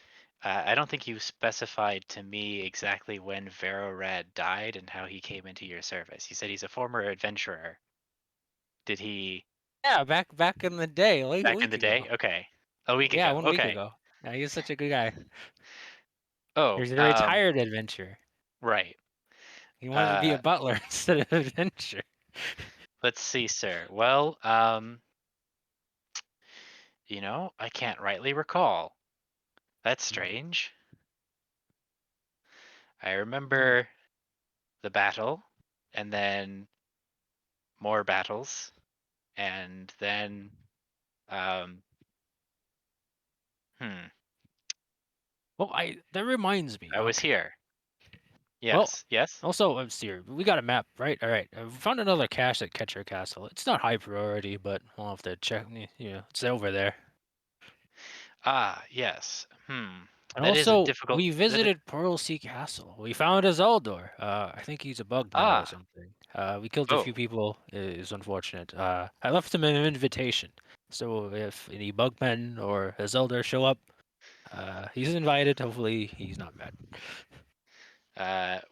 I don't think you specified to me exactly when Red died and how he came into your service. You said he's a former adventurer. Did he? Yeah, back in the day, like a Back in week the ago. day? Okay. A week Yeah, ago. 1 week Okay. ago. Yeah, he was such a good guy. Oh, He's a retired adventurer. right. He wanted to be a butler instead of an adventurer. Let's see, sir. Well, I can't rightly recall. That's strange. I remember the battle, and then more battles, and then, Well, that reminds me. I was here. Yes. Yes. Also, Steer, we got a map, right? All right. I found another cache at Catcher Castle. It's not high priority, but we'll have to check. It's over there. Ah, yes. And That is a also, difficult. we visited Pearl Sea Castle. We found a Zeldor. I think he's a bug now or Ah. something. We killed a Oh. few people. It's unfortunate. I left him an invitation. So if any bugmen or a Zeldor show up, he's invited. Hopefully, he's not mad.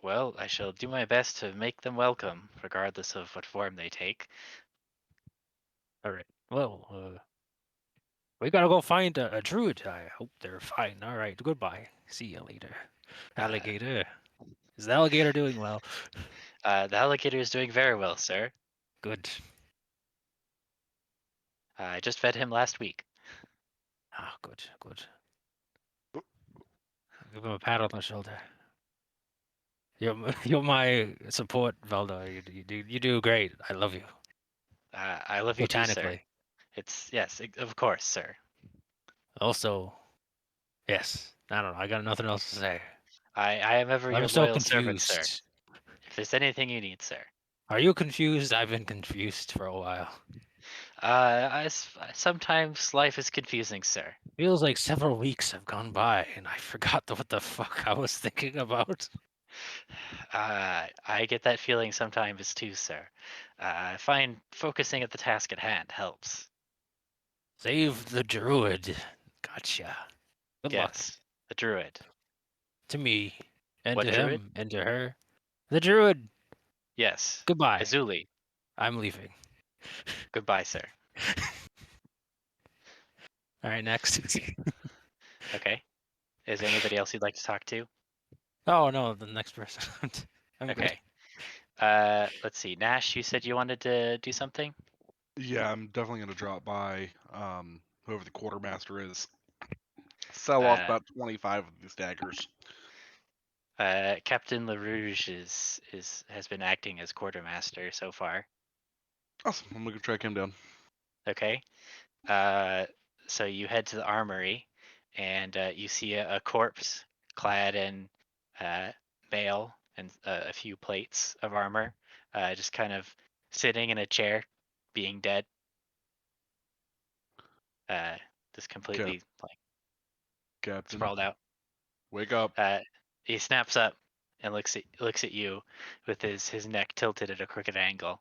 Well, I shall do my best to make them welcome, regardless of what form they take. All right. Well, we gotta go find a druid. I hope they're fine. All right. Goodbye. See you later. Alligator. Is the alligator doing well? The alligator is doing very well, sir. Good. I just fed him last week. Ah, good. Good. Give him a pat on the shoulder. You're my support, Velda. You do great. I love you. I love you too, sir. Botanically. Yes, of course, sir. Also, yes. I don't know. I got nothing else to say. I am ever your I'm so loyal servant, sir. confused. If there's anything you need, sir. Are you confused? I've been confused for a while. Sometimes life is confusing, sir. Feels like several weeks have gone by and I forgot what the fuck I was thinking about. I get that feeling sometimes too, sir. I find focusing at the task at hand helps. Save the druid. Gotcha. Good luck. Yes, the druid. To me, and What to druid? him, and to her. The druid. Yes. Goodbye. Azuli. I'm leaving. Goodbye, sir. All right, next. Okay. Is there anybody else you'd like to talk to? Oh no, the next person. I'm good. Okay. Let's see. Nash, you said you wanted to do something? Yeah, I'm definitely gonna drop by whoever the quartermaster is. Sell off about 25 of these daggers. Captain LaRouge has been acting as quartermaster so far. Awesome. I'm gonna go track him down. Okay. So you head to the armory, and you see a corpse clad in mail and a few plates of armor, just kind of sitting in a chair, being dead. Just completely like Captain, sprawled out. wake up. He snaps up and looks at you with his neck tilted at a crooked angle.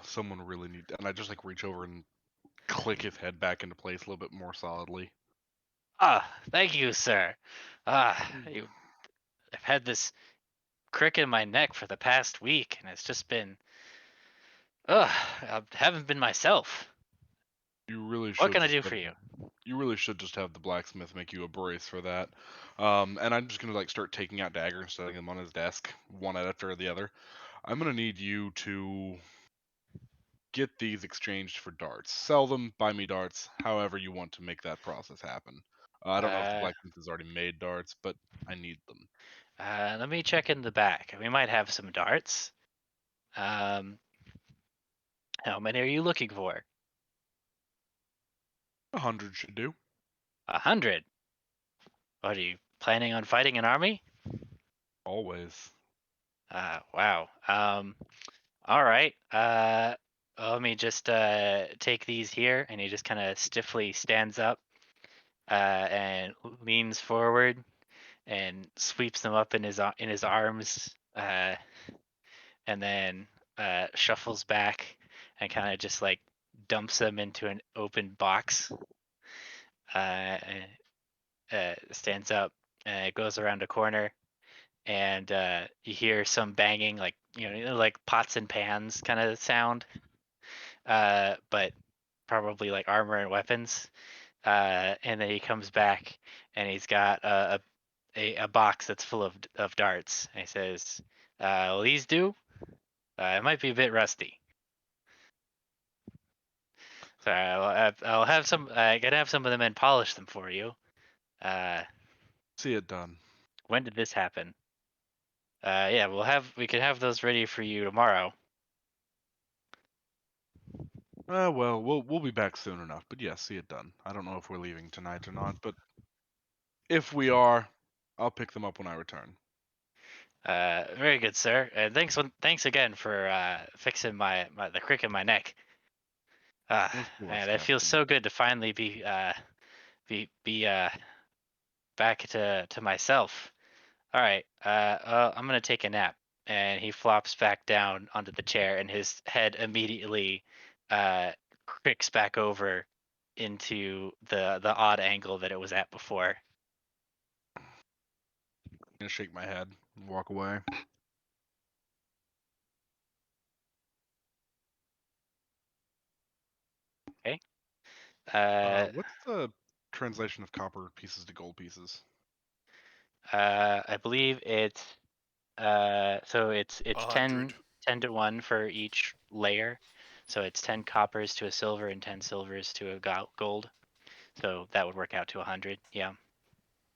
Someone really need, and I just like reach over and click his head back into place a little bit more solidly. Thank you, sir. I've had this crick in my neck for the past week, and it's just been, I haven't been myself. You really should. What can I do for you? You really should just have the blacksmith make you a brace for that. And I'm just gonna like start taking out daggers and setting them on his desk, one after the other. I'm gonna need you to get these exchanged for darts. Sell them, buy me darts, however you want to make that process happen. I don't know if the Uh, blacksmith has already made darts, but I need them. Let me check in the back. We might have some darts. How many are you looking for? 100 should do. 100. What are you planning on fighting an army? Always. Wow. All right. Let me just take these here, and he just kind of stiffly stands up and leans forward and sweeps them up in his arms, and then shuffles back and kind of just like dumps them into an open box. Stands up, goes around a corner, and you hear some banging, like like pots and pans kind of sound, but probably like armor and weapons. And then he comes back, and he's got a box that's full of darts. And he says, "Will these do? It might be a bit rusty. So I'll have some. I gotta have some of them and polish them for you. See it done. When did this happen? Yeah, we can have those ready for you tomorrow." Well, we'll be back soon enough. But yeah, see it done. I don't know if we're leaving tonight or not, but if we are, I'll pick them up when I return. Very good, sir. And thanks again for fixing the crick in my neck. Of course, Man, it feels Captain. so good to finally be back to myself. All right, I'm gonna take a nap. And he flops back down onto the chair, and his head immediately uh, cricks back over into the odd angle that it was at before. I'm gonna shake my head and walk away. Okay. What's the translation of copper pieces to gold pieces? I believe it's so it's 100. 10 to 1 for each layer. So it's 10 coppers to a silver and 10 silvers to a gold. So that would work out to 100. Yeah.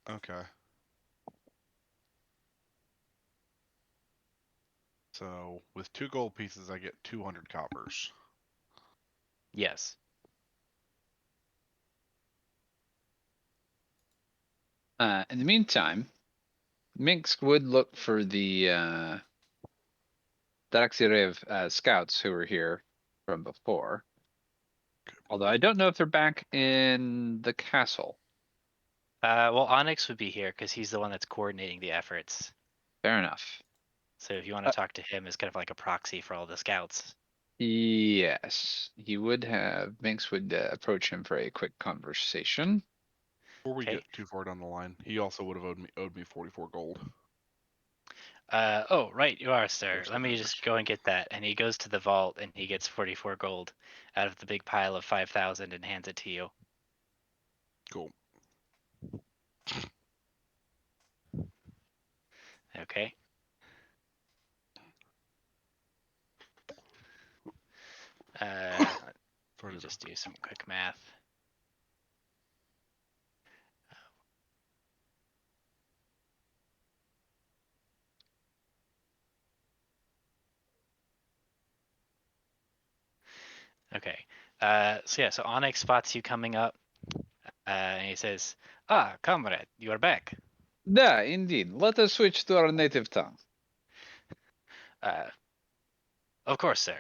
Okay. So with 2 gold pieces, I get 200 coppers. Yes. In the meantime, Minx would look for the Daxirev scouts who were here from before. Although I don't know if they're back in the castle. Well, Onyx would be here because he's the one that's coordinating the efforts. Fair enough. So if you want to talk to him as kind of like a proxy for all the scouts. Yes, he would have. Minx would approach him for a quick conversation. Before we Okay. get too far down the line, he also would have owed me 44 gold. Oh, right, you are, sir. For Let me surrenders. just go and get that. And he goes to the vault and he gets 44 gold out of the big pile of 5,000 and hands it to you. Cool. Okay. Let Sorry me to just do some quick math. Okay. So Onyx spots you coming up, and he says, "Ah, comrade, you are back. Yeah, indeed. Let us switch to our native tongue. Uh, of course, sir.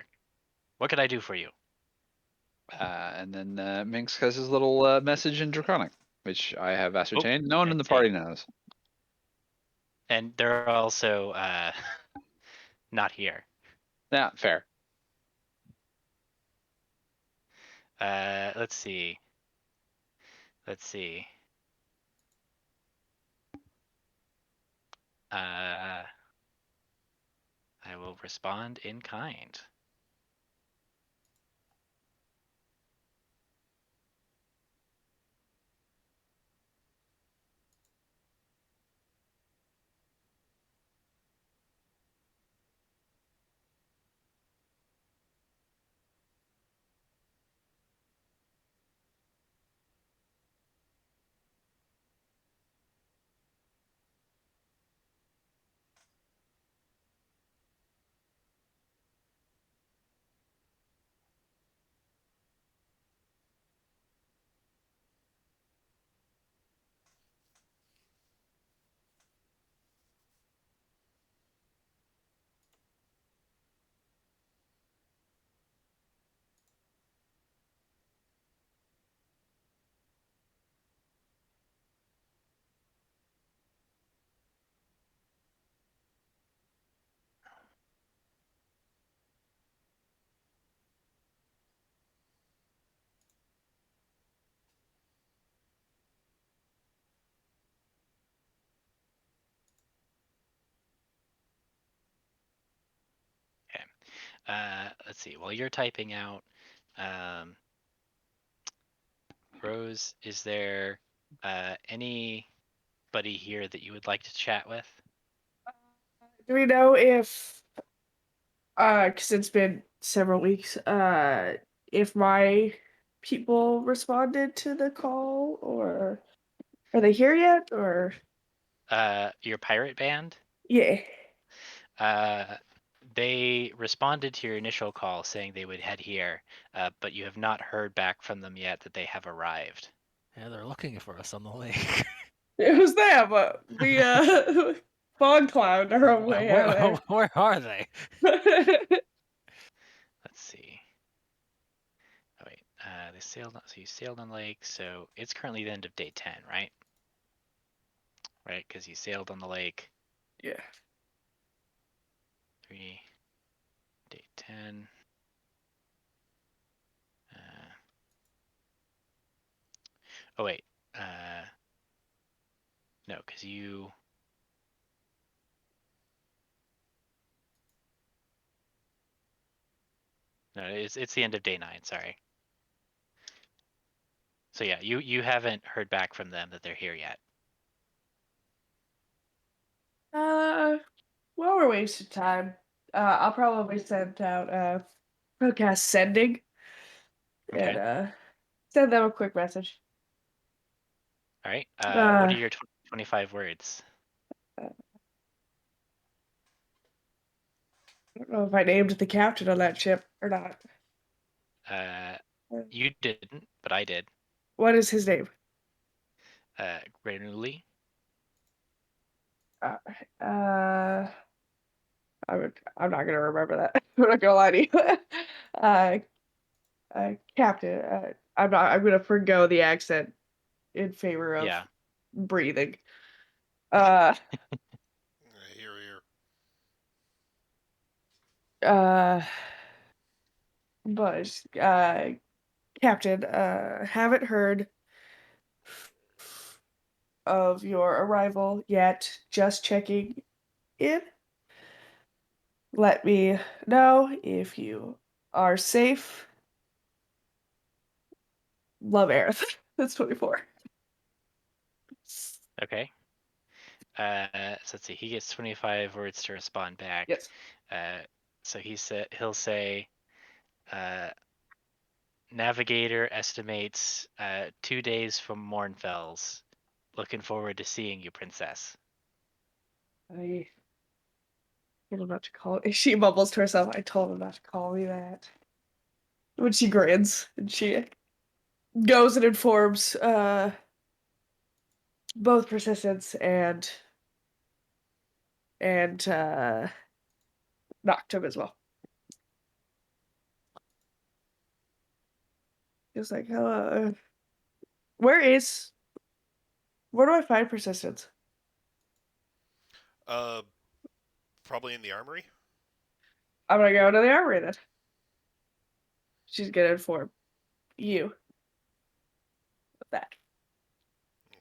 What can I do for you?" And then Minx has his little message in Draconic, which I have ascertained. No one in and the say, party knows. and they're also not here. Yeah, fair. Let's see. Let's see. I will respond in kind. Okay. Let's see. While you're typing out, um, Rose, is there anybody here that you would like to chat with? Do we know if, because it's been several weeks, if my people responded to the call, or are they here yet, or? Your pirate band? Yeah. Uh, they responded to your initial call saying they would head here, but you have not heard back from them yet that they have arrived. Yeah, they're looking for us on the lake. It was them. The fog cloud are on way out Where are they? there. Let's see. Oh wait, they sailed. So you sailed on the lake. So it's currently the end of day 10, right? Right, because you sailed on the lake. Yeah. 3, day 10. Oh wait, no, because you. No, it's the end of day 9. Sorry. So yeah, you haven't heard back from them that they're here yet. Well, we're wasting time. I'll probably send out broadcast sending Okay. and send them a quick message. All right. Uh, What are your 25 words? I don't know if I named the captain on that ship or not. You didn't, but I did. What is his name? Granuli. I'm not gonna remember that. I'm not gonna lie to you. Captain. I'm gonna forgo the accent in favor of Yeah. breathing. Here, here. But Captain, haven't heard of your arrival yet. Just checking in. Let me know if you are safe. Love Aerith. That's 24. Okay. So let's see. He gets 25 words to respond back. Yes. So he'll say, Navigator estimates 2 days from Mornfells. Looking forward to seeing you, Princess. I told him not to call. She mumbles to herself, I told him not to call me that. When she grins and she goes and informs both Persistence and Noctem as well. It's like, where do I find Persistence? Probably in the armory. I'm gonna go to the armory then. She's gonna inform you of that.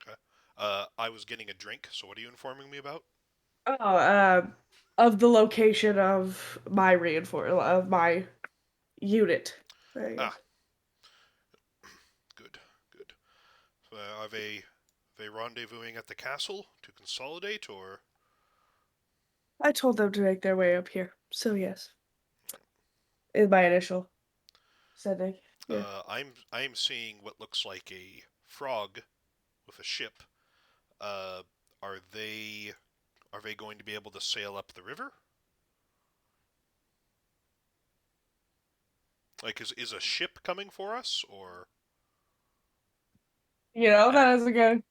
Okay. I was getting a drink, so what are you informing me about? Oh, of the location of my of my unit. Ah. Good. So, are they rendezvousing at the castle to consolidate, or? I told them to make their way up here, so yes. In my initial sending. Yeah. I'm seeing what looks like a frog with a ship. Are they going to be able to sail up the river? Like, is a ship coming for us, or? That is a good.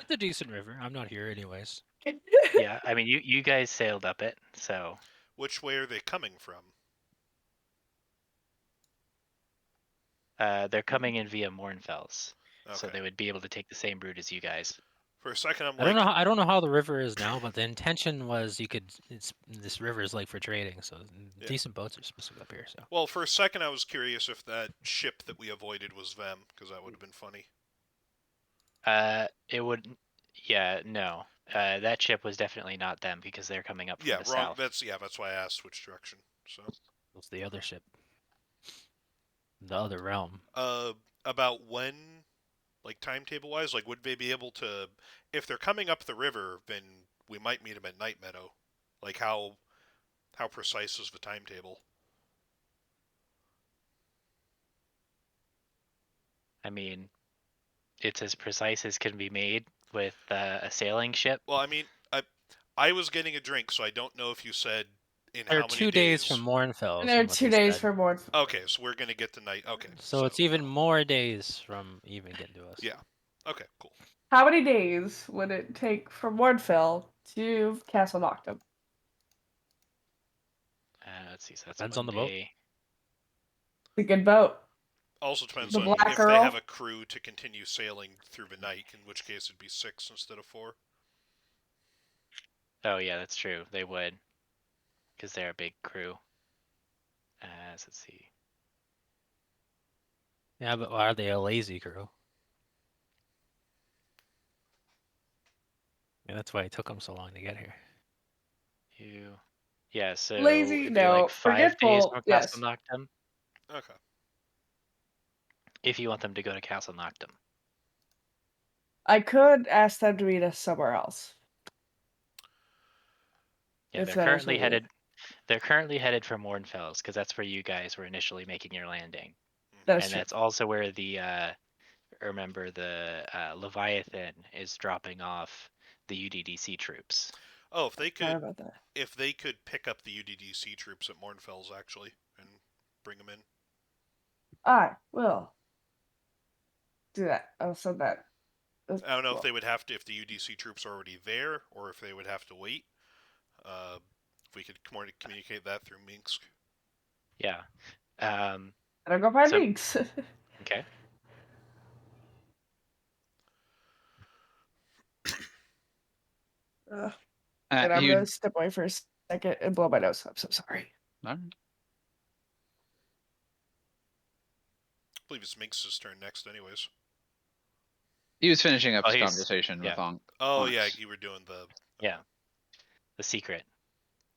It's a decent river. I'm not here anyways. Yeah, I mean, you guys sailed up it, so. Which way are they coming from? They're coming in via Mornfells, so Okay. they would be able to take the same route as you guys. For a second, I'm I don't like, know. I don't know how the river is now, but the intention was this river is like for trading, so Yeah. decent boats are supposed to be up here. So well, for a second, I was curious if that ship that we avoided was them, because that would have been funny. It would. Yeah, no. That ship was definitely not them because they're coming up from Yeah, the wrong. south. That's why I asked which direction. So. it's the other ship, the other realm. About when, like timetable wise, like would they be able to, if they're coming up the river, then we might meet them at Night Meadow. Like how precise is the timetable? I mean, it's as precise as can be made with a sailing ship. Well, I mean, I was getting a drink, so I don't know if you said In There how are many 2 days from Mornfell. And there are from what 2 they days said. for more. Okay, so we're gonna get to night. Okay, So it's even more days from even getting to us. Yeah. Okay, cool. How many days would it take from Wardfell to Castle Noctem? Let's see. So that's Depends one on the boat. day. The good boat. Also depends The on Black if they Earl? have a crew to continue sailing through the night, in which case it'd be 6 instead of 4. Oh yeah, that's true. They would, because they're a big crew. So let's see. Yeah, but why are they a lazy crew? Yeah, that's why it took them so long to get here. Yeah. So Lazy, it'd be like no. 5 days Forgetful, from yes. Castle Noctem Okay. if you want them to go to Castle Noctem. I could ask them to meet us somewhere else. Yeah, If they're that is currently what you- headed. They're currently headed for Mornfells because that's where you guys were initially making your landing, That is and true. that's also where the remember the Leviathan is dropping off the UDDC troops. Oh, if they Sorry could, about that. if they could pick up the UDDC troops at Mornfells actually and bring them in. I will do that. I'll send that. I don't know if they would have to, if the UDC troops are already there, or if they would have to wait. If we could communicate that through Minsk. Yeah. I'll go find so- Minks. Okay. And I'm You, gonna step away for a second and blow my nose. I'm so sorry. alright. I believe it's Minx's turn next, anyways. He was finishing up Oh, his he's- conversation with yeah. Oh Onks. yeah, you were doing the Yeah. The secret.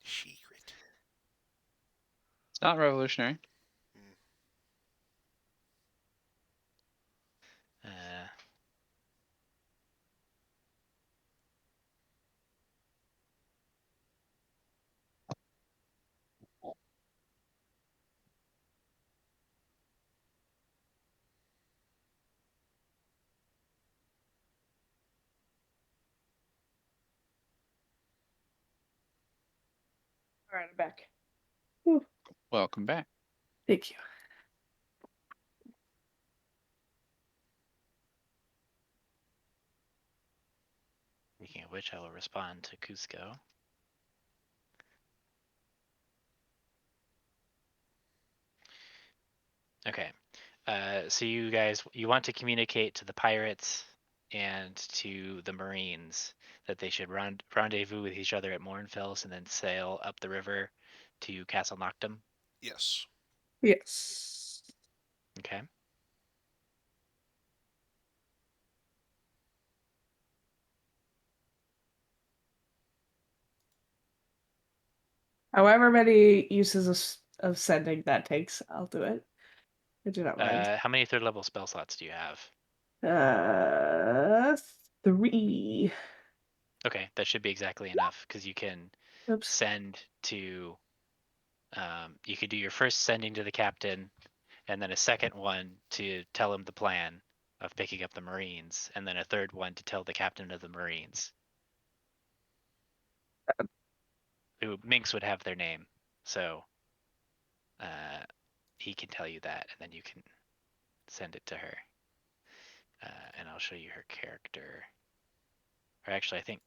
secret. It's not revolutionary. Uh, All right, I'm back. Welcome back. Thank you. Speaking of which, I will respond to Cusco. Okay. So you guys, you want to communicate to the pirates and to the Marines that they should rendezvous with each other at Mornfells and then sail up the river to Castle Noctem. Yes. Yes. Okay. However many uses of sending that takes, I'll do it. I do not mind. How many third level spell slots do you have? 3. Okay, that should be exactly enough because you can Oops. send to. You could do your first sending to the captain, and then a second one to tell him the plan of picking up the Marines, and then a third one to tell the captain of the Marines. Who Minx would have their name, so he can tell you that, and then you can send it to her. And I'll show you her character. Or actually, I think,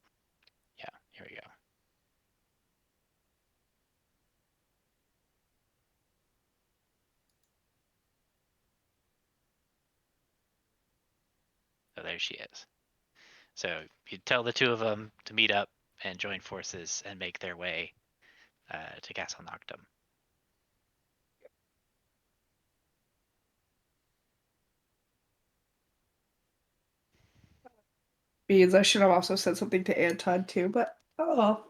yeah, here we go. So there she is. So you tell the two of them to meet up and join forces and make their way to Castle Noctem. Means I should have also said something to Anton too, but oh,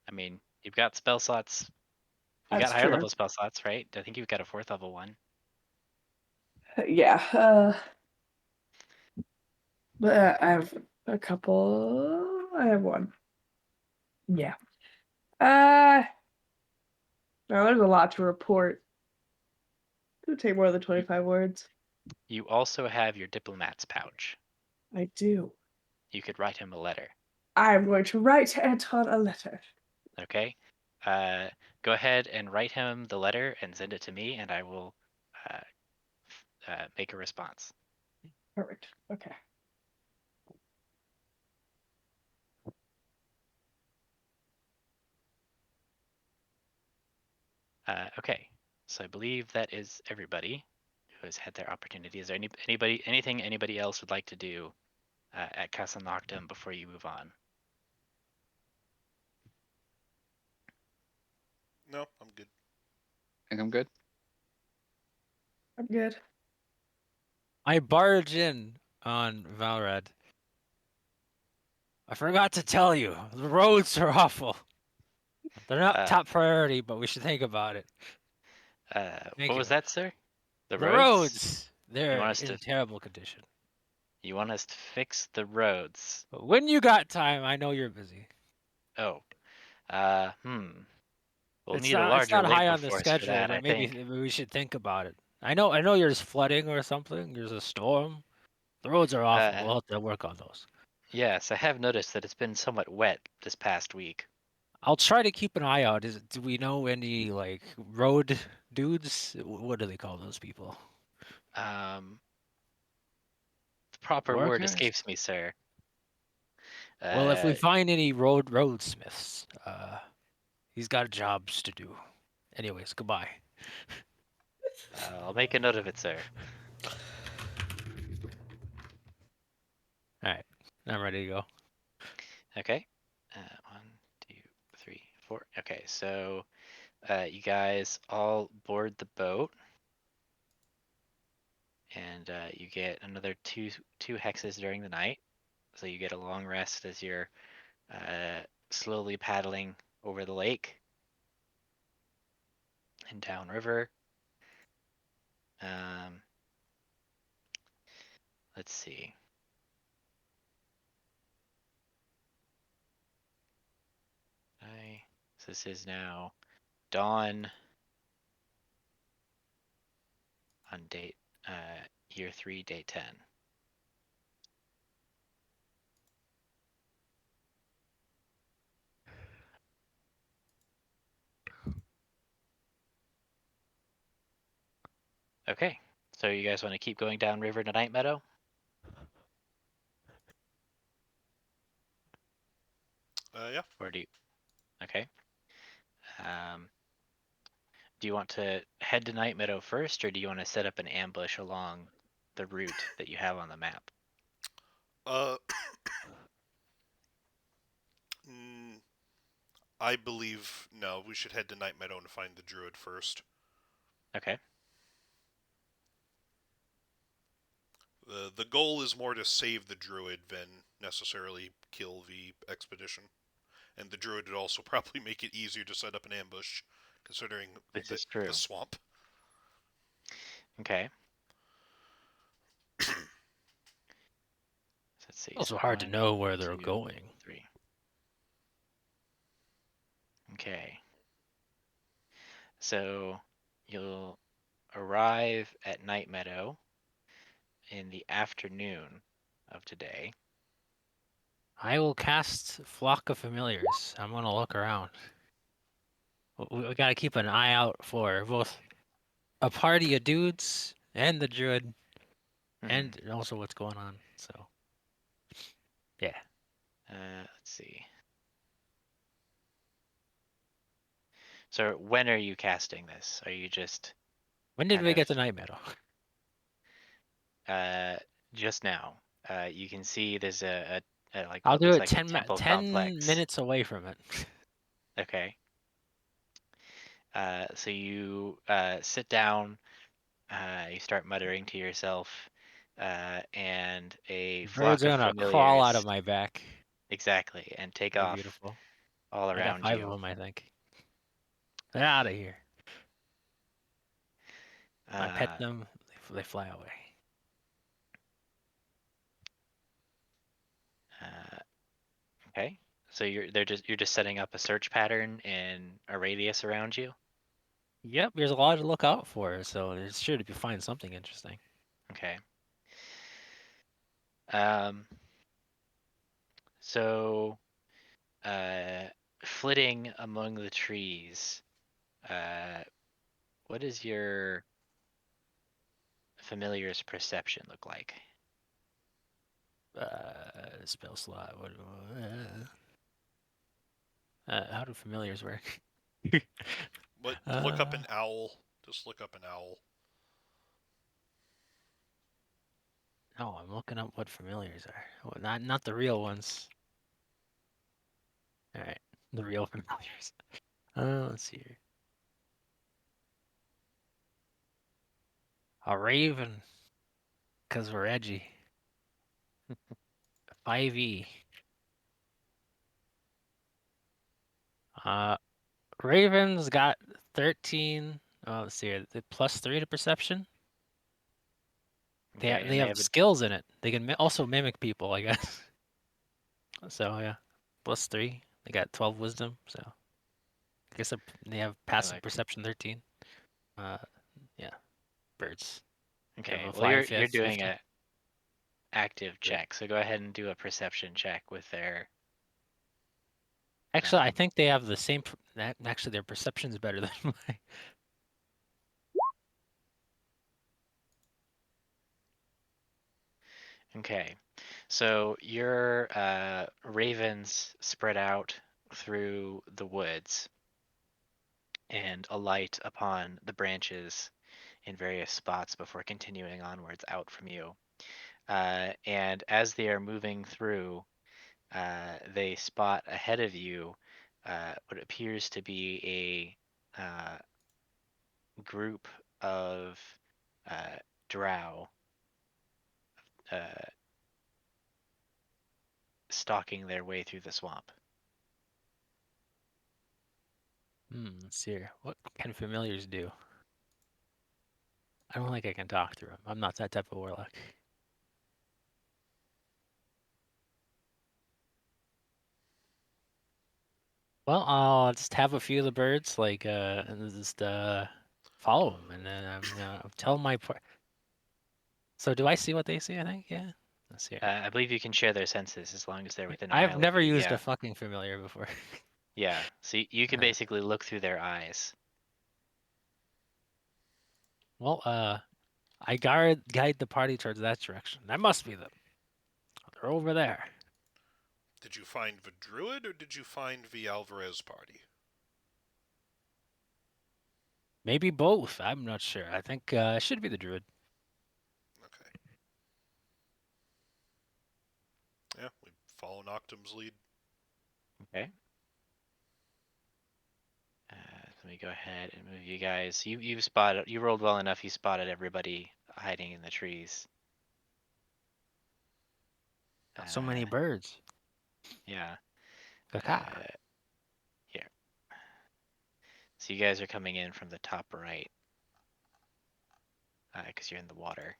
I mean, you've got spell slots. You that's got higher true. level spell slots, right? I think you've got a 4th level one. Yeah. But I have a couple. I have one. Yeah. No, there's a lot to report. It would take more than 25 words. You also have your diplomat's pouch. I do. You could write him a letter. I'm going to write Anton a letter. Okay. go ahead and write him the letter and send it to me, and I will make a response. Perfect. Okay. Okay, so I believe that is everybody who has had their opportunity. Is there anything anybody else would like to do at Castle Noctem before you move on? No, I'm good. I think I'm good. I'm good. I barge in on Valrad. I forgot to tell you, the roads are awful. They're not top priority, but we should think about it. Thank What you. was that, sir? The The roads? roads, they're want us in to- terrible condition. You want us to fix the roads? But when you got time, I know you're busy. Oh, we'll It's need a not larger high labor on the force for schedule, that, I but maybe think. we should think about it. I know there's flooding or something. There's a storm. The roads are awful. We'll have to work on those. Yes, I have noticed that it's been somewhat wet this past week. I'll try to keep an eye out. Do we know any like road dudes? What do they call those people? The proper word Workers? escapes me, sir. Well, if we find any roadsmiths, he's got jobs to do. Anyways, goodbye. I'll make a note of it, sir. All right, I'm ready to go. Okay. 1, 2, 3, 4. Okay, so you guys all board the boat, and you get another two hexes during the night. So you get a long rest as you're slowly paddling over the lake and downriver. Let's see. So this is now dawn on date year 3, day 10. Okay, so you guys want to keep going downriver to Night Meadow? Yeah. Or do you? Okay. Do you want to head to Night Meadow first, or do you want to set up an ambush along the route that you have on the map? I believe no. We should head to Night Meadow and find the druid first. Okay. The goal is more to save the druid than necessarily kill the expedition. And the druid would also probably make it easier to set up an ambush, considering This is true. the swamp. Okay. Let's see. It's also So hard to 1, know where they're 2, going. 3. Okay. So you'll arrive at Night Meadow in the afternoon of today. I will cast Flock of Familiars. I'm gonna look around. We gotta keep an eye out for both a party of dudes and the druid, and also what's going on. So, yeah. Let's see. So when are you casting this? Are you just When did kind we of get to Night Meadow? just now? You can see there's a like I'll what do looks it like a temple 10 complex. minutes away from it. Okay. So you sit down, you start muttering to yourself, and a Birds flock are of gonna crawl out familiars, of my back. exactly, and take They're off beautiful. all I got around 5 of you. them, I think. They're out of here. I pet Uh, them, they fly away. okay. So you're just setting up a search pattern in a radius around you. Yep, there's a lot to look out for, so it's sure to find something interesting. Okay. So, flitting among the trees, what does your familiar's perception look like? Spell slot. What? How do familiars work? But look up an owl. Just look up an owl. No, I'm looking up what familiars are. Well, not the real ones. All right, the real familiars. Let's see here. A raven, cause we're edgy. 5e. Ravens got 13. Oh, let's see here. The +3 to perception. Okay, They have skills in it. They can also mimic people, I guess. So yeah, +3. They got 12 wisdom. So I guess they have passive like- perception 13. Yeah, birds. They have Okay, a well you're 5, doing 50. a active Good. check, so go ahead and do a perception check with their. Actually, I think they have the same. Actually, their perception's better than mine. Okay, so your ravens spread out through the woods and alight upon the branches in various spots before continuing onwards out from you. And as they are moving through, they spot ahead of you what appears to be a group of drow uh, stalking their way through the swamp. Let's see here. What can familiars do? I don't think I can talk through them. I'm not that type of warlock. Well, I'll just have a few of the birds, like, and just follow them, and then I'm gonna tell my part. So do I see what they see? I think, yeah. Let's see here. I believe you can share their senses as long as they're within a I've mile never of you. used Yeah, a fucking familiar before. yeah. So you can Uh. basically look through their eyes. Well, I guide the party towards that direction. That must be them. They're over there. Did you find the druid or did you find the Alvarez party? Maybe both. I'm not sure. I think it should be the druid. Okay. Yeah, we follow Noctem's lead. Okay. Let me go ahead and move you guys. You spotted. You rolled well enough. You spotted everybody hiding in the trees. Got so many birds. Yeah. Caca. Here. So you guys are coming in from the top right, because you're in the water.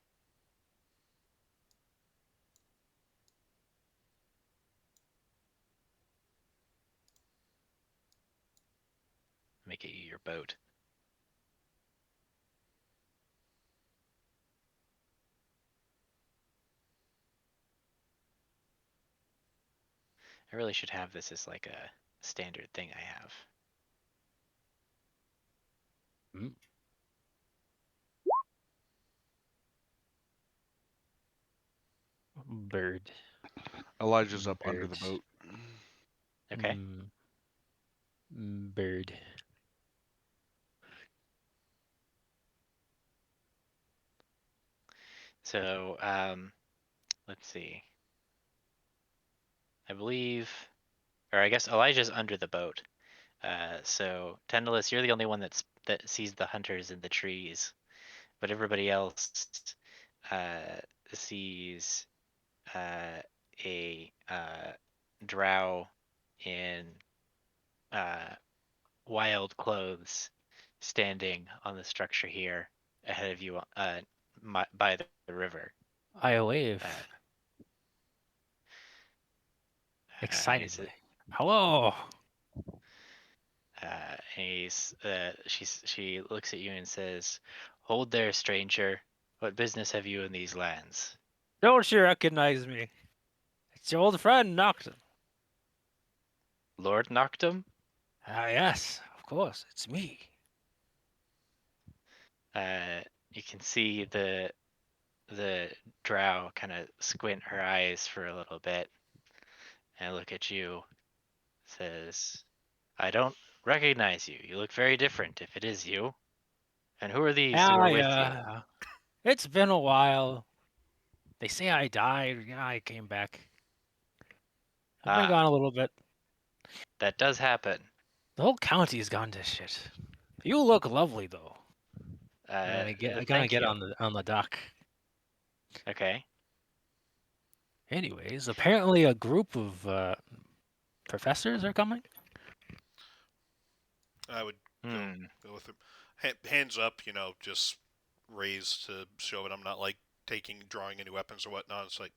Make it your boat. I really should have this as like a standard thing I have. Bird. Elijah's up under the Birds. boat. Okay. Bird. So let's see. I believe, or I guess Elijah's under the boat. So Tendalus, you're the only one that sees the hunters in the trees, but everybody else sees a drow in wild clothes standing on the structure here ahead of you by the river. I wave. And Excitedly. Hello. She looks at you and says, "Hold there, stranger. What business have you in these lands?" Don't you recognize me? It's your old friend, Noctem. Lord Noctem? Ah, yes, of course, it's me. You can see the drow kind of squint her eyes for a little bit and look at you. Says, "I don't recognize you. You look very different if it is you. And who are these who Ah, are with you?" yeah. It's been a while. They say I died. Yeah, I came back. I've been Ah, gone a little bit. that does happen. The whole county's gone to shit. You look lovely though. I gotta Thank get you. on the dock. Okay. Anyways, apparently a group of professors are coming. I would Hmm. go with him. Hands up, just raised to show that I'm not like drawing any weapons or whatnot. It's like,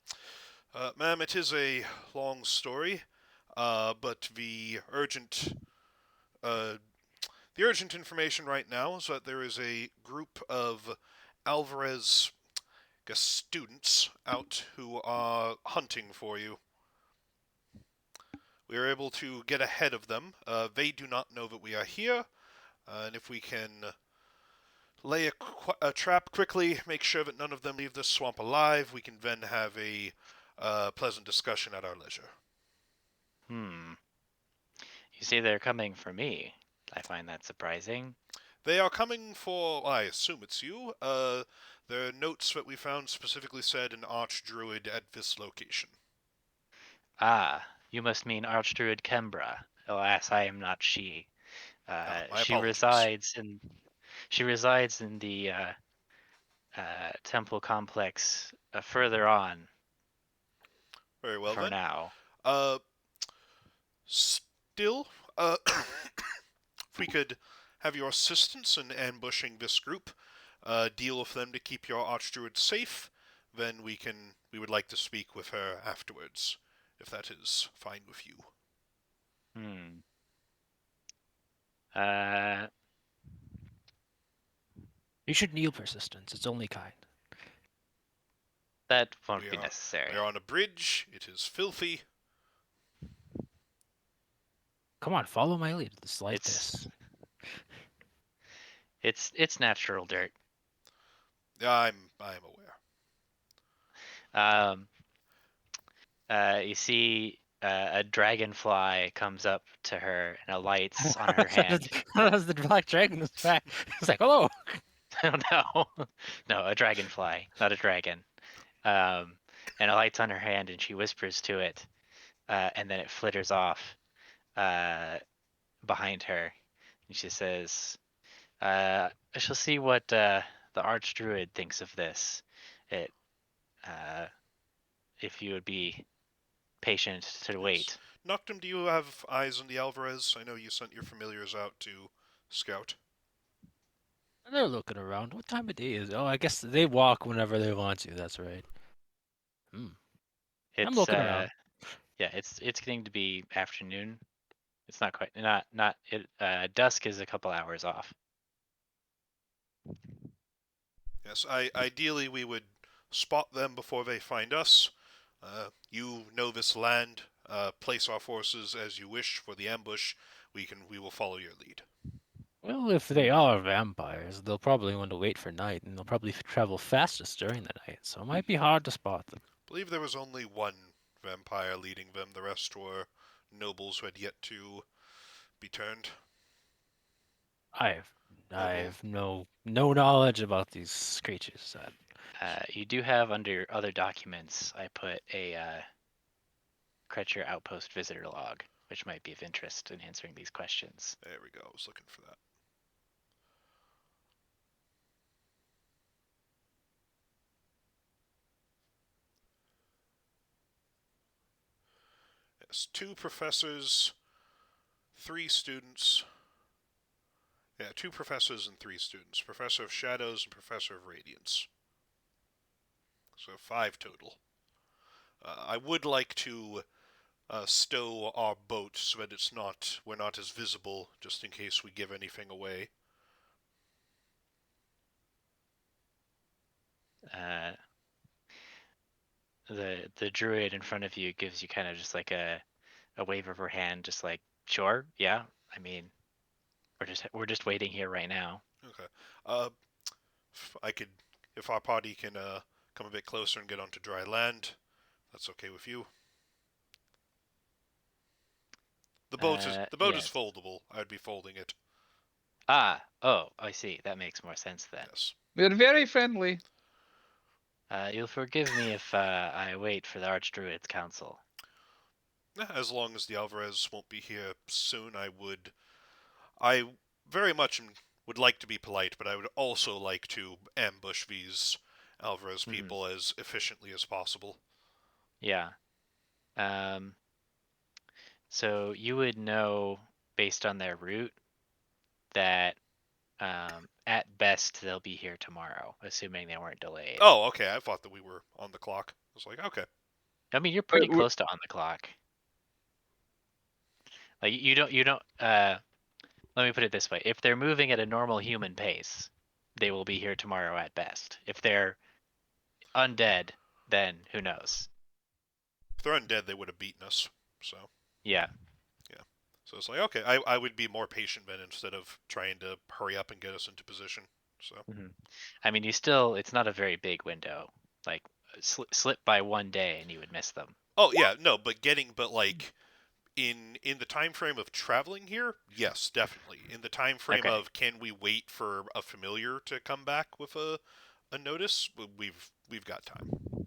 ma'am, it is a long story, but uh, the urgent information right now is that there is a group of Alvarez students out who are hunting for you. We are able to get ahead of them. They do not know that we are here, and if we can lay a trap quickly, make sure that none of them leave this swamp alive, we can then have a pleasant discussion at our leisure. Hmm. You say they're coming for me. I find that surprising. They are coming for, I assume it's you. The notes that we found specifically said an archdruid at this location. Ah, you must mean Archdruid Kembra. Alas, I am not she. My She apologies. resides in the temple complex further on Very well for then. now. Uh, Still, if we could have your assistance in ambushing this group, deal with them to keep your archdruid safe, then we would like to speak with her afterwards, if that is fine with you. Hmm. Uh, You should kneel persistence. It's only kind. that won't We be are necessary. we are on a bridge. It is filthy. Come on, follow my lead. It's like It's this. it's natural dirt. I'm aware. Um, you see a dragonfly comes up to her and alights on her hand. As the black dragon was back, it's like, hello. Oh no, no, a dragonfly, not a dragon. And alights on her hand, and she whispers to it, and then it flitters off behind her, and she says, "I shall see what the archdruid thinks of this. It, uh, if you would be patient to Yes. wait." Noctem, do you have eyes on the Alvarez? I know you sent your familiars out to scout. They're looking around. What time of day is it? Oh, I guess they walk whenever they want to. That's right. Hmm. I'm It's looking around. yeah, it's getting to be afternoon. It's not quite not it. Dusk is a couple hours off. Yes, ideally we would spot them before they find us. You know this land. Place our forces as you wish for the ambush. We will follow your lead. Well, if they are vampires, they'll probably want to wait for night, and they'll probably travel fastest during the night, so it might be hard to spot them. I believe there was only one vampire leading them. The rest were nobles who had yet to be turned. I've I will. I've no knowledge about these creatures. You do have under other documents. I put a Crutcher Outpost visitor log, which might be of interest in answering these questions. There we go. I was looking for that. Yes, 2 professors, 3 students. Yeah, 2 professors and 3 students. Professor of Shadows and Professor of Radiance. So 5 total. I would like to stow our boat so that we're not as visible, just in case we give anything away. Uh, the druid in front of you gives you kind of just like a wave of her hand, just like, sure, yeah. I mean, we're just waiting here right now. Okay. If our party can come a bit closer and get onto dry land, that's okay with you. The boat is Yes. foldable. I'd be folding it. Oh, I see. That makes more sense then. Yes. We're very friendly. You'll forgive me if I wait for the archdruid's council. As long as the Alvarez won't be here soon, I very much would like to be polite, but I would also like to ambush these Alvarez people as efficiently as possible. Yeah. So you would know based on their route that at best they'll be here tomorrow, assuming they weren't delayed. Oh, okay. I thought that we were on the clock. I was like, okay. I mean, you're pretty we- close to on the clock. Like you don't. Let me put it this way: if they're moving at a normal human pace, they will be here tomorrow at best. If they're undead, then who knows? If they're undead, they would have beaten us. So, Yeah. so it's like, okay, I would be more patient then instead of trying to hurry up and get us into position. So, I mean, it's not a very big window. Like slip by one day and you would miss them. oh yeah, no, but like in the time frame of traveling here, yes, definitely. In the time frame Okay. of can we wait for a familiar to come back with a notice, we've got time.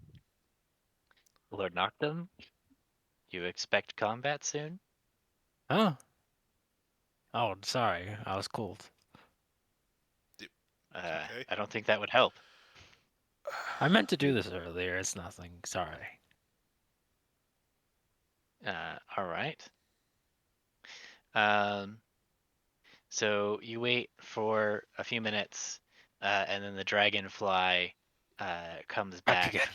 Lord Noctem, you expect combat soon? Huh? Oh, sorry. I was cold. Okay. I don't think that would help. I meant to do this earlier. It's nothing. Sorry. All right. Um, so you wait for a few minutes, and then the dragonfly comes Back back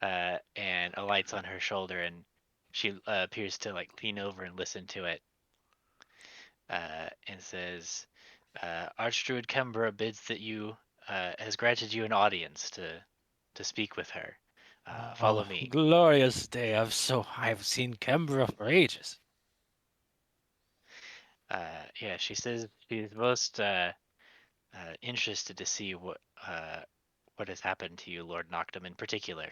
again. and alights on her shoulder, and she appears to like lean over and listen to it, and says, "Archdruid Kembra bids that you has granted you an audience to speak with her. Follow Oh, me." glorious day. I've seen Kembra for ages. Yeah, she says she's most interested to see what has happened to you, Lord Noctem, in particular.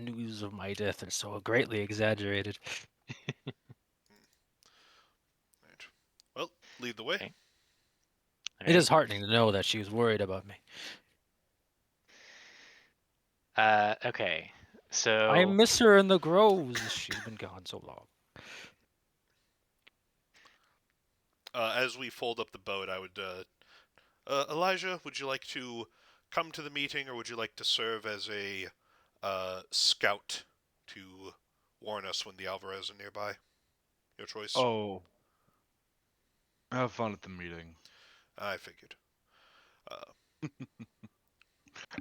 News of my death are so greatly exaggerated. Right. Well, lead the way. Okay. All It is right. heartening to know that she was worried about me. Okay. I So miss her in the groves. She's been gone so long. As we fold up the boat, I would, Elijah, would you like to come to the meeting, or would you like to serve as a scout to warn us when the Alvarez are nearby? Your choice. Oh, have fun at the meeting. I figured.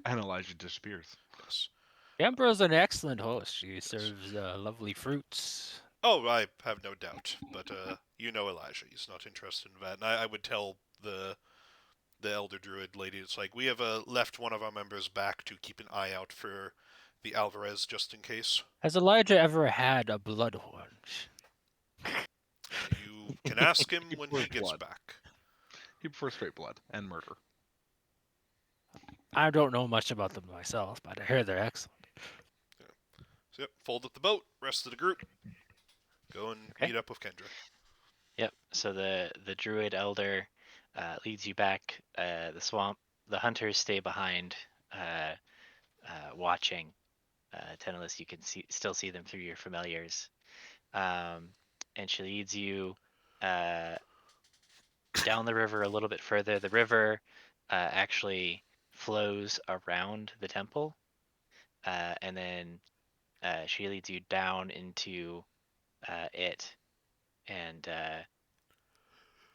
And Elijah disappears. Yes. Kembra's an excellent host. She serves lovely fruits. Oh, I have no doubt. But you know Elijah. He's not interested in that. And I would tell the elder druid lady, it's like, we have left one of our members back to keep an eye out for the Alvarez just in case. Has Elijah ever had a bloodhorn? You can ask him when he Prefers gets blood. back. He prefers straight blood and murder. I don't know much about them myself, but I hear they're excellent. So, yep, fold up the boat, rest of the group. Go and Okay. meet up with Kendra. Yep. So the druid elder leads you back. The swamp. The hunters stay behind, watching. Teneless, you can still see them through your familiars. And she leads you down the river a little bit further. The river actually flows around the temple, and then she leads you down into it, and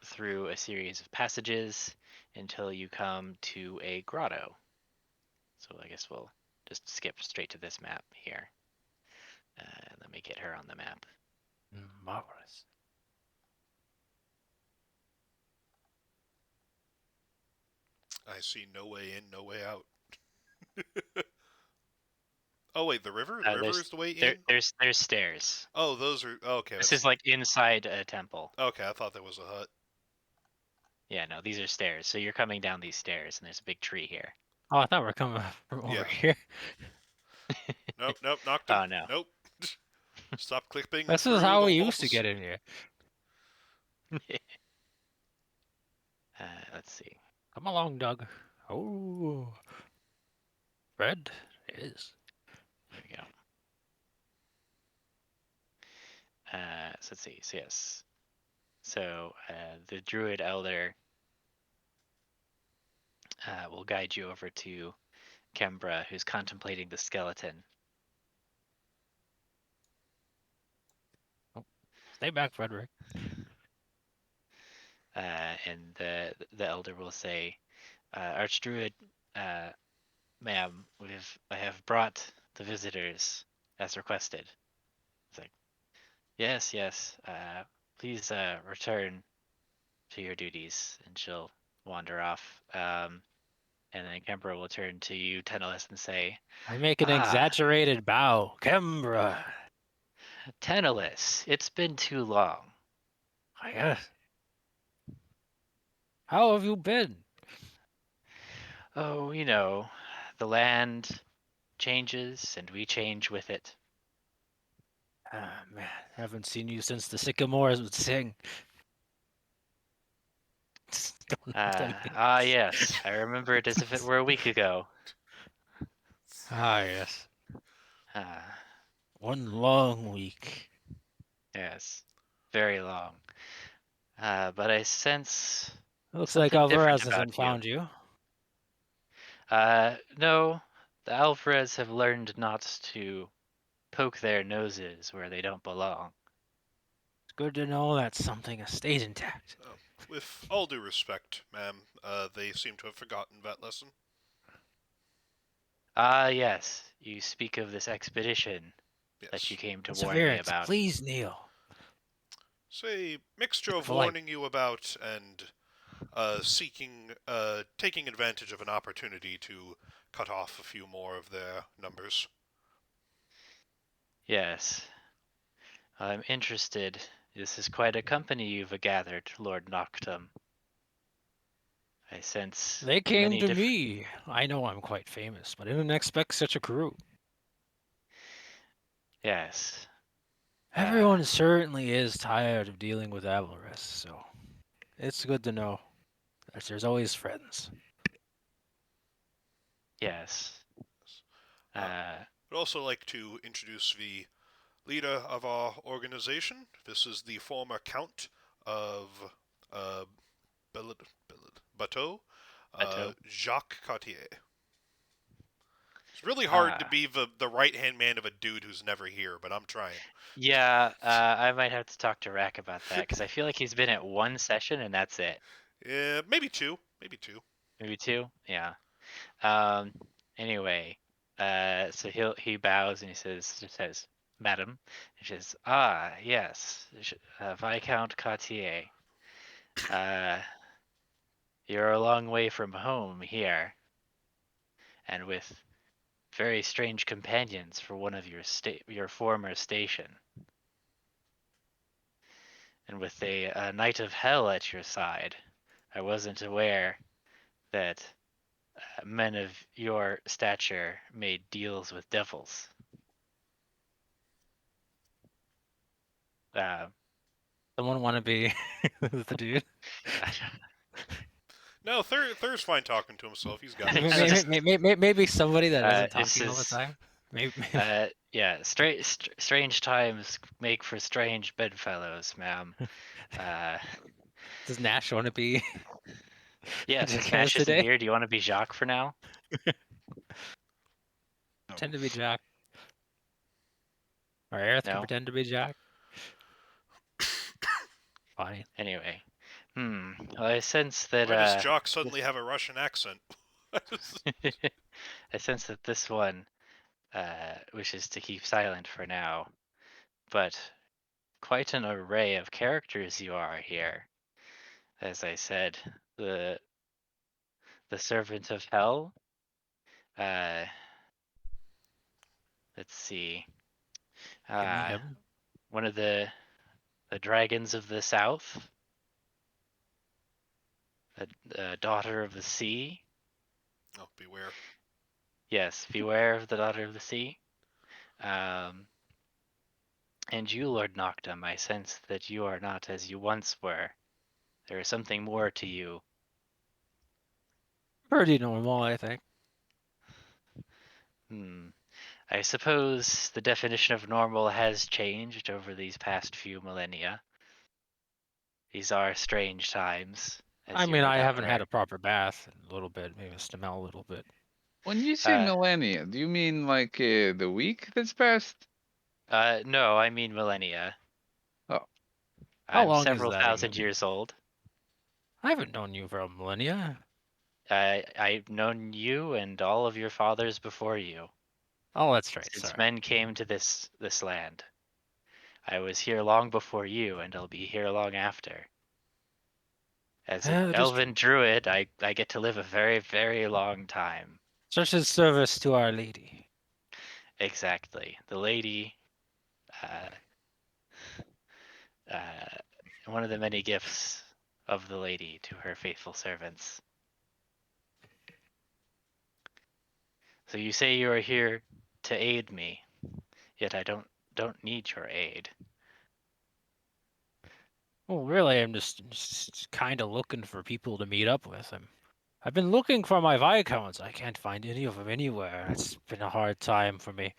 through a series of passages until you come to a grotto. So I guess we'll just skip straight to this map here. Let me get her on the map. Marvelous. I see no way in, no way out. Oh wait, the river? The river There's is the way in? there's stairs. Oh, those are okay. This That's is like inside a temple. okay. I thought that was a hut. Yeah, no, these are stairs. So you're coming down these stairs, and there's a big tree here. Oh, I thought we are coming from over Yeah. here. Nope, knocked him. Oh no. Nope. Stop clipping This through is how the we used to walls. get in here. Let's see. Come along, Doug. Oh, bread is. There we go. So let's see. So yes. So the druid elder will guide you over to Kembra, who's contemplating the skeleton. Stay back, Frederick. And the elder will say, Archdruid, ma'am, I have brought the visitors as requested. It's like, yes. Please return to your duties, and she'll wander off. And then Kembra will turn to you, Tenellis, and say, I make an exaggerated bow. Kembra. Tenellis, it's been too long. Yes. How have you been? Oh, the land changes and we change with it. Ah, man, haven't seen you since the sycamores would sing. Yes, I remember it as if it were a week ago. Ah, yes. Ah, One long week. yes, very long. But I sense Looks like something different Alvarez about hasn't found you. No, the Alvarez have learned not to poke their noses where they don't belong. It's good to know that something has stayed intact. Oh, with all due respect, ma'am, they seem to have forgotten that lesson. Yes, you speak of this expedition that Yes. you came to warn me Perseverance, about. please kneel. Say, mixture of Polite. warning you about and taking advantage of an opportunity to cut off a few more of their numbers. Yes. I'm interested. This is quite a company you've gathered, Lord Noctem. I sense They came many to different... me. I know I'm quite famous, but I didn't expect such a crew. Yes. Everyone certainly is tired of dealing with Alvarez, so it's good to know that there's always friends. Yes. I'd also like to introduce the leader of our organization. This is the former Count of Bateau, Bateau. Jacques Cartier. It's really hard to be the right-hand man of a dude who's never here, but I'm trying. Yeah, I might have to talk to Rack about that, because I feel like he's been at one session and that's it. Yeah, maybe two. Maybe two? Yeah. Anyway, so he bows and he says, Madam. He says, yes, Viscount Cartier. You're a long way from home here, and with very strange companions for one of your former station. And with a knight of hell at your side, I wasn't aware that men of your stature made deals with devils. Someone want to be the dude? No, Thur's fine talking to himself. He's got It's this. just- Maybe somebody that isn't this talking all the is- time. Maybe. Yeah, strange times make for strange bedfellows, ma'am. Does Nash want to be? Yeah, Just since Nash isn't today? here, do you want to be Jacques for now? Pretend to be Jack. Or Aerith can No? pretend to be Jack. Fine. Anyway. Well, I sense that Why does Jock suddenly have a Russian accent? I sense that this one wishes to keep silent for now, but quite an array of characters you are here. As I said, the servant of hell, Let's see. Give me him. One of the dragons of the south, the daughter of the sea. Oh, beware. Yes, beware of the daughter of the sea. And you, Lord Noctem, I sense that you are not as you once were. There is something more to you. Pretty normal, I think. I suppose the definition of normal has changed over these past few millennia. These are strange times, as I you mean, no I doubt haven't had are. a proper bath in a little bit. Maybe smell a little bit. When you say Uh, millennia, do you mean like the week that's passed? no, I mean millennia. Oh, How I'm long is several that thousand again? years old. I haven't known you for a millennia. I've known you and all of your fathers before you, Oh, that's right. since Sorry. men came to this land. I was here long before you, and I'll be here long after. As an That is true. elven druid, I get to live a very, very long time. Such a service to Our Lady. Exactly. The lady, uh, one of the many gifts of the lady to her faithful servants. So you say you are here to aid me, yet I don't need your aid. Well, really, I'm just kind of looking for people to meet up with. I've been looking for my Viscounts. I can't find any of them anywhere. It's been a hard time for me.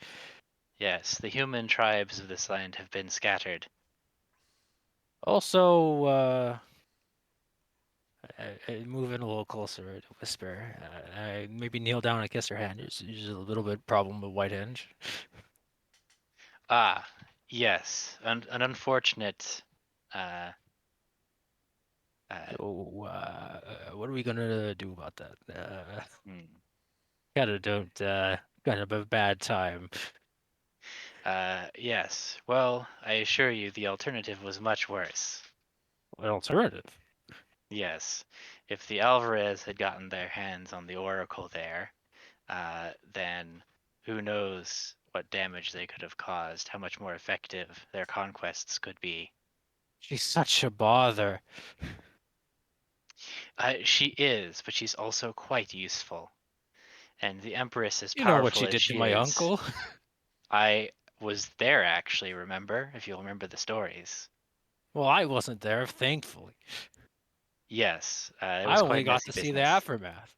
Yes, the human tribes of this land have been scattered. Also, I move in a little closer to whisper. I maybe kneel down and kiss her hand. There's a little bit problem with White Henge. Ah, yes, an unfortunate. Uh, So, what are we gonna do about that? hmm. Kind of a bad time. Yes. Well, I assure you, the alternative was much worse. An alternative. Yes, if the Alvarez had gotten their hands on the Oracle there, then who knows what damage they could have caused, how much more effective their conquests could be. She's such a bother. She is, but she's also quite useful. And the Empress, as You know what powerful she as did to she my is, uncle? I was there actually, remember? If you'll remember the stories. Well, I wasn't there, thankfully. Yes, it I was only quite got messy to see the business. aftermath.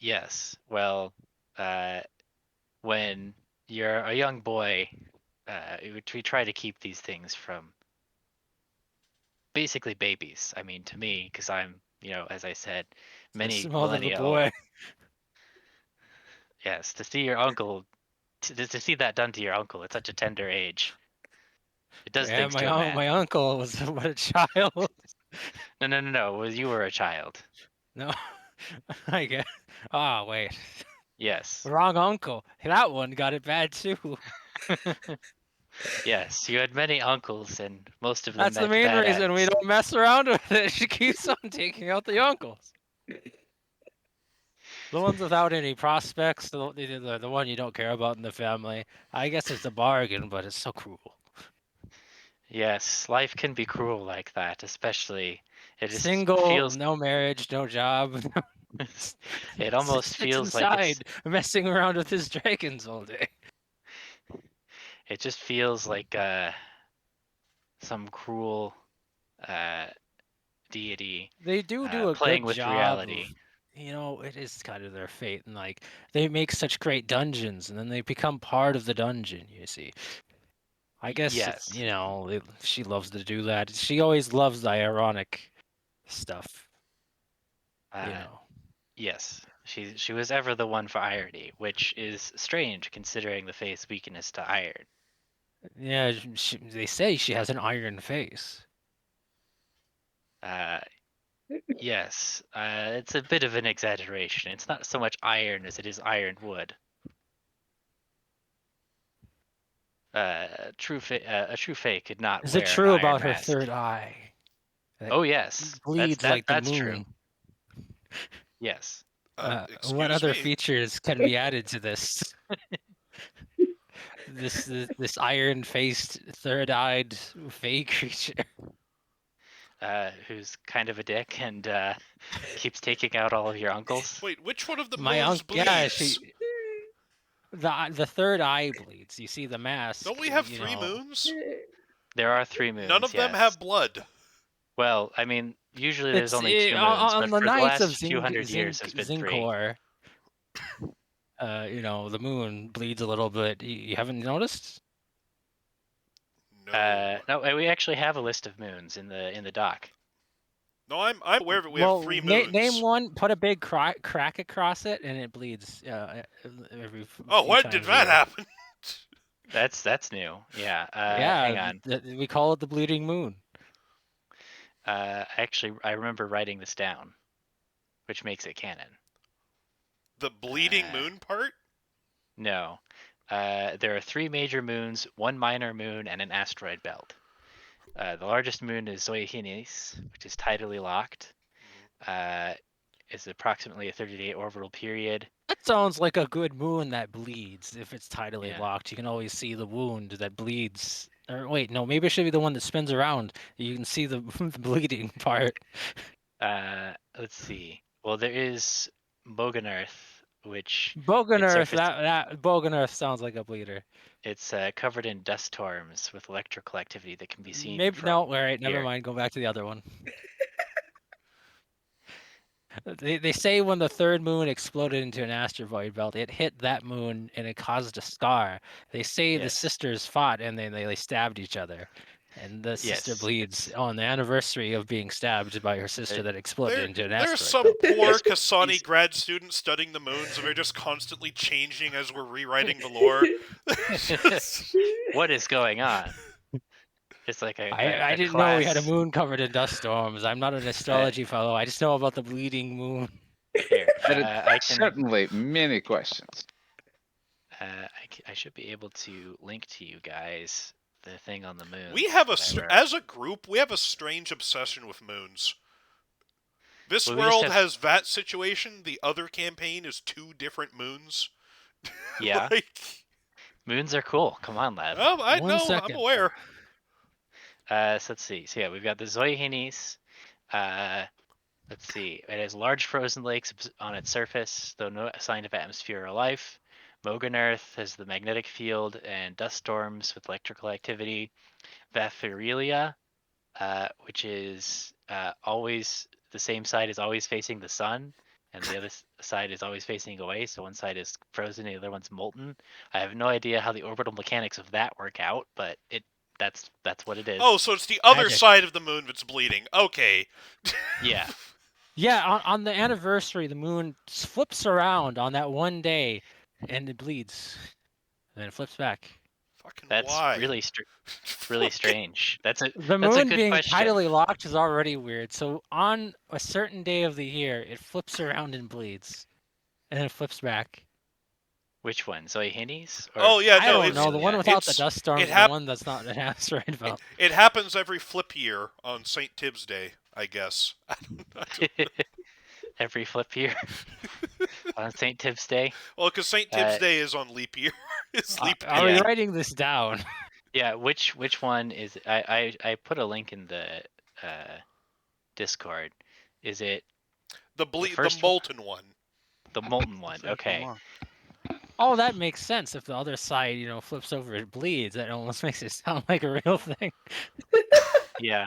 Yes, well, when you're a young boy, we try to keep these things from basically babies. I mean, to me, because I'm, as I said, The many smell of the millennia old. boy. Yes, to see your uncle, to see that done to your uncle at such a tender age, it does Yeah, things to a man. my uncle was what a child. No. Well, you were a child. No, I get. Oh wait, Yes. wrong uncle. That one got it bad too. Yes, you had many uncles, and most of them That's the met main bad reason we ends. don't mess around with it. She keeps on taking out the uncles. The ones without any prospects, the one you don't care about in the family. I guess it's a bargain, but it's so cruel. Yes, life can be cruel like that, especially it just Single, feels no marriage, no job. it almost Sits feels like inside, messing around with his dragons all day. it just feels like some cruel uh deity They do a playing good with job reality. of, it is kind of their fate, and like they make such great dungeons, and then they become part of the dungeon. You see, I guess it's Yes. she loves to do that. She always loves the ironic stuff. Uh yes. She was ever the one for irony, which is strange considering the face weakness to iron. Yeah, they say she has an iron face. Uh yes. It's a bit of an exaggeration. It's not so much iron as it is ironwood. A true fae could not Is it wear an true iron about her mask. third eye? That Oh yes, bleeds like the that's true. moon. Yes. What Excuse other me. features can be added to this? this iron-faced, third-eyed fey creature. Who's kind of a dick and keeps taking out all of your uncles. Wait, which one of the My moons uncle, yeah, bleeds? the third eye bleeds. You see the mask. Don't we have you 3 know. moons? There are 3 moons. None of them yes. have blood. Well, I mean, usually there's It's only 2 moons, on but the for the nights of last few hundred years, there's been 3. Zincor. The moon bleeds a little bit. You haven't noticed? No. No, we actually have a list of moons in the dock. No, I'm aware of it. We have 3 moons. Name one. Put a big crack across it, and it bleeds every. Oh, few when times did a that year. happen? That's new. Yeah. Yeah, Hang on. we call it the bleeding moon. Actually, I remember writing this down, which makes it canon. The bleeding moon part? No. There are 3 major moons, 1 minor moon, and an asteroid belt. The largest moon is Zoihinis, which is tidally locked. It's approximately a 30-day orbital period. That sounds like a good moon that bleeds. If it's tidally Yeah. locked, you can always see the wound that bleeds. Or wait, no, maybe it should be the one that spins around. You can see the bleeding part. Let's see. Well, there is Boganearth, which Boganearth, surfaced- that Boganearth sounds like a bleeder. it's covered in dust storms with electrical activity that can be seen. Maybe from no, all right, never here. mind. Go back to the other one. They say when the third moon exploded into an asteroid belt, it hit that moon and it caused a scar. They say the Yes. sisters fought and they stabbed each other. And the sister Yes, bleeds it's- on the anniversary of being stabbed by her sister that exploded into an There's asteroid. some poor Yes, Kasani he's- grad student studying the moons, and we're just constantly changing as we're rewriting the lore. What is going on? It's like I didn't know we had a moon covered in dust storms. I'm not an astrology fellow. I just know about the bleeding moon. Here, There I are can. certainly many questions. I should be able to link to you guys the thing on the moon. We have as a group, we have a strange obsession with moons. This Well, we just world have- has that situation. The other campaign is 2 different moons. Yeah, Like, moons are cool. Come on, lad. I One know, second. I'm aware. So let's see. So yeah, we've got the Zoihinis. Let's see. It has large frozen lakes on its surface, though no sign of atmosphere or life. Mogan-Earth has the magnetic field and dust storms with electrical activity. Vafirelia, which is always the same side is always facing the sun, and the other side is always facing away. So one side is frozen, the other one's molten. I have no idea how the orbital mechanics of that work out, but that's what it is. Oh, so it's the other Magic. side of the moon that's bleeding. Okay. Yeah. Yeah, on the anniversary, the moon flips around on that one day, and it bleeds, and then it flips back. Fucking That's why? really really strange. That's a The that's a moon good being question. tidally locked is already weird. So on a certain day of the year, it flips around and bleeds, and then it flips back. Which one? Zoihinis? Or Oh yeah, I no, don't it's know. The one without the it's- dust storms, it the hap- one that's not an asteroid belt. it happens every flip year on St. Tibb's Day, I guess. I don't Every flip year on St. Tibb's Day. Well, because St. Tibbs Day is on leap year. It's leap Are we Yeah. writing this down? Yeah, which one is I put a link in the Discord. Is it the first one- molten one. the molten one? Safe Okay. unlock. Oh, that makes sense. If the other side, flips over, it bleeds. That almost makes it sound like a real thing. Yeah.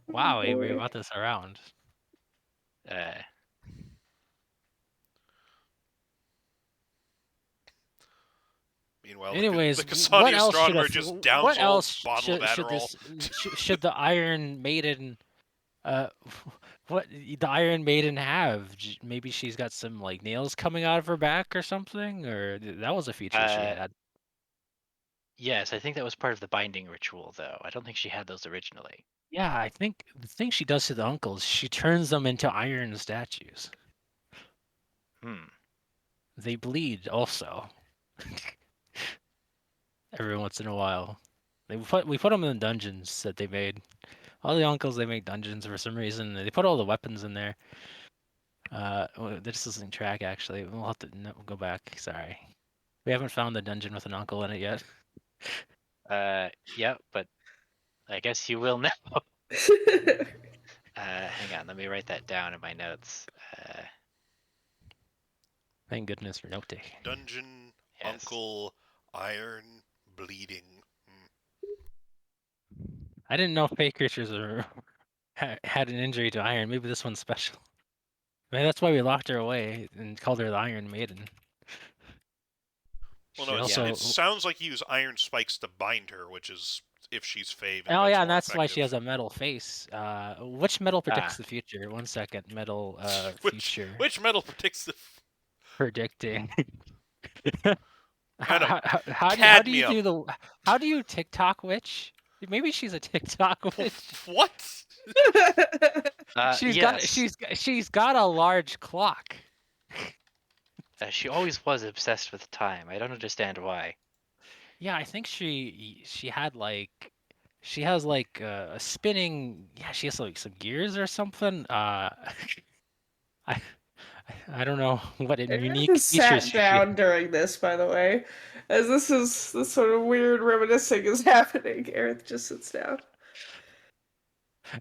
Wow, Avery boy. brought this around. Meanwhile, Anyways, the Kasani what else should astronomer a, just downs what all else bottle should, of should Adderall. this should the Iron Maiden what the Iron Maiden have? Maybe she's got some like nails coming out of her back or something, or that was a feature she had. Yes, I think that was part of the binding ritual, though. I don't think she had those originally. Yeah, I think the thing she does to the uncles, she turns them into iron statues. Hmm. They bleed also. Every once in a while. We put them in the dungeons that they made. All the uncles, they make dungeons for some reason. They put all the weapons in there. This isn't track actually. We'll have to go back. Sorry. We haven't found the dungeon with an uncle in it yet. Yeah, but I guess you will now. Hang on, let me write that down in my notes. Thank goodness for note taking. Dungeon, Yes. uncle, iron, bleeding. I didn't know fake creatures had an injury to iron. Maybe this one's special. Maybe that's why we locked her away and called her the Iron Maiden. Well, She no, also. it sounds like you use iron spikes to bind her, which is, if she's fave, Oh much yeah, more and that's why she effective. has a metal face. Which metal predicts the future? 1 second, metal future Which metal predicts the predicting. I know. How do you Cadmium. do the how do you TikTok witch? Maybe she's a TikTok witch. What? She's got a large clock. She always was obsessed with time. I don't understand why. Yeah, I think she had like she has like a spinning. Yeah, she has like some gears or something. I don't know what Aerith unique has features sat she down during this, by the way, as this sort of weird reminiscing is happening. Aerith just sits down.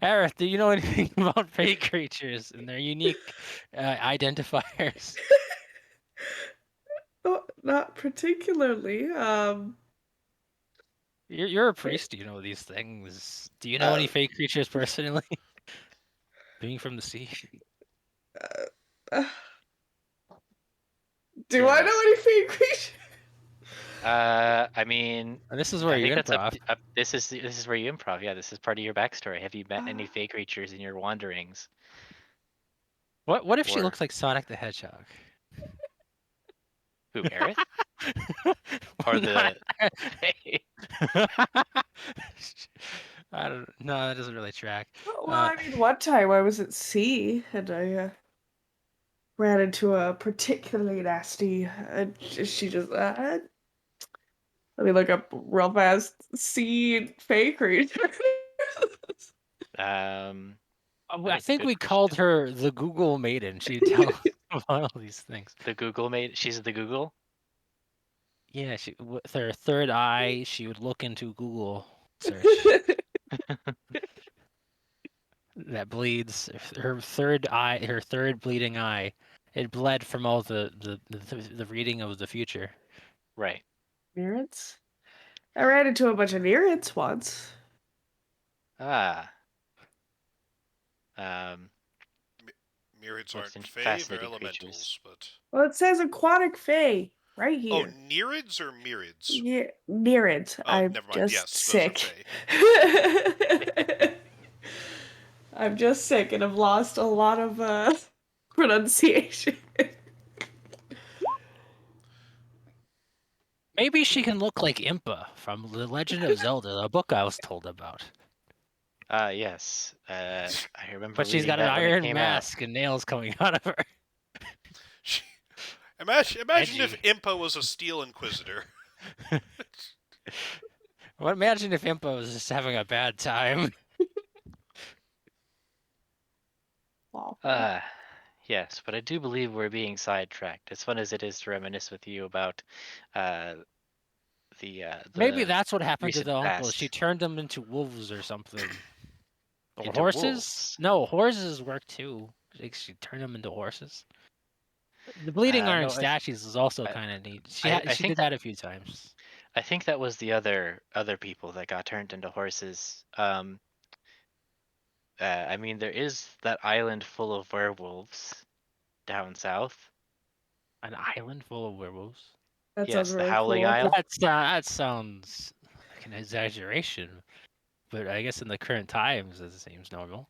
Aerith, do you know anything about fake creatures and their unique identifiers? Not particularly. You're a priest. Do you know these things? Do you know any fake creatures personally? Being from the sea. Do I know Yes. any fake creatures? I mean, And this is where I you think that's improv. this is where you improv. Yeah, this is part of your backstory. Have you met any fake creatures in your wanderings? What if she Or looks like Sonic the Hedgehog? who, Aerith? Or Or not? the I don't. No, that doesn't really track. Well, I mean, one time I was at sea and I ran into a particularly nasty. She just. Let me look up real fast. Sea fake creature. That I is a think good we question. called her the Google Maiden. She'd tell us about all these things. The Google made. She's the Google. Yeah, with her third eye, she would look into Google search that bleeds. Her third eye, her third bleeding eye, it bled from all the reading of the future. Right. Nereids? I ran into a bunch of Nereids once. Ah. Um. Nereids Most aren't fave, they're fascinating elementals, creatures. but... Well, it says aquatic fae right Oh, here. Nereids or Myriads? Yeah, Nereids. Oh, I'm never mind. just Yes, those are sick. fae. I'm just sick and I've lost a lot of pronunciation. Maybe she can look like Impa from The Legend of Zelda, the book I was told about. Yes. I remember But she's reading got an that when it iron came mask and nails coming out of her. Imagine if Edgy. Impa was a Steel Inquisitor. Well, imagine if Impa was just having a bad time. out. Yes, but I do believe we're being sidetracked. As fun as it is to reminisce with you about Maybe the that's what happened to recent the uncle. past. She turned them into wolves or something. Or Into horses? wolves. No, horses work too. Like she turned them into horses. The bleeding iron No, statues is also I, kind of neat. I She think did that a few times. I think that was the other people that got turned into horses. I mean, there is that island full of werewolves down south. An island full of werewolves. That sounds Yes, the really Howling cool. Isle. That sounds like an exaggeration, but I guess in the current times it seems normal.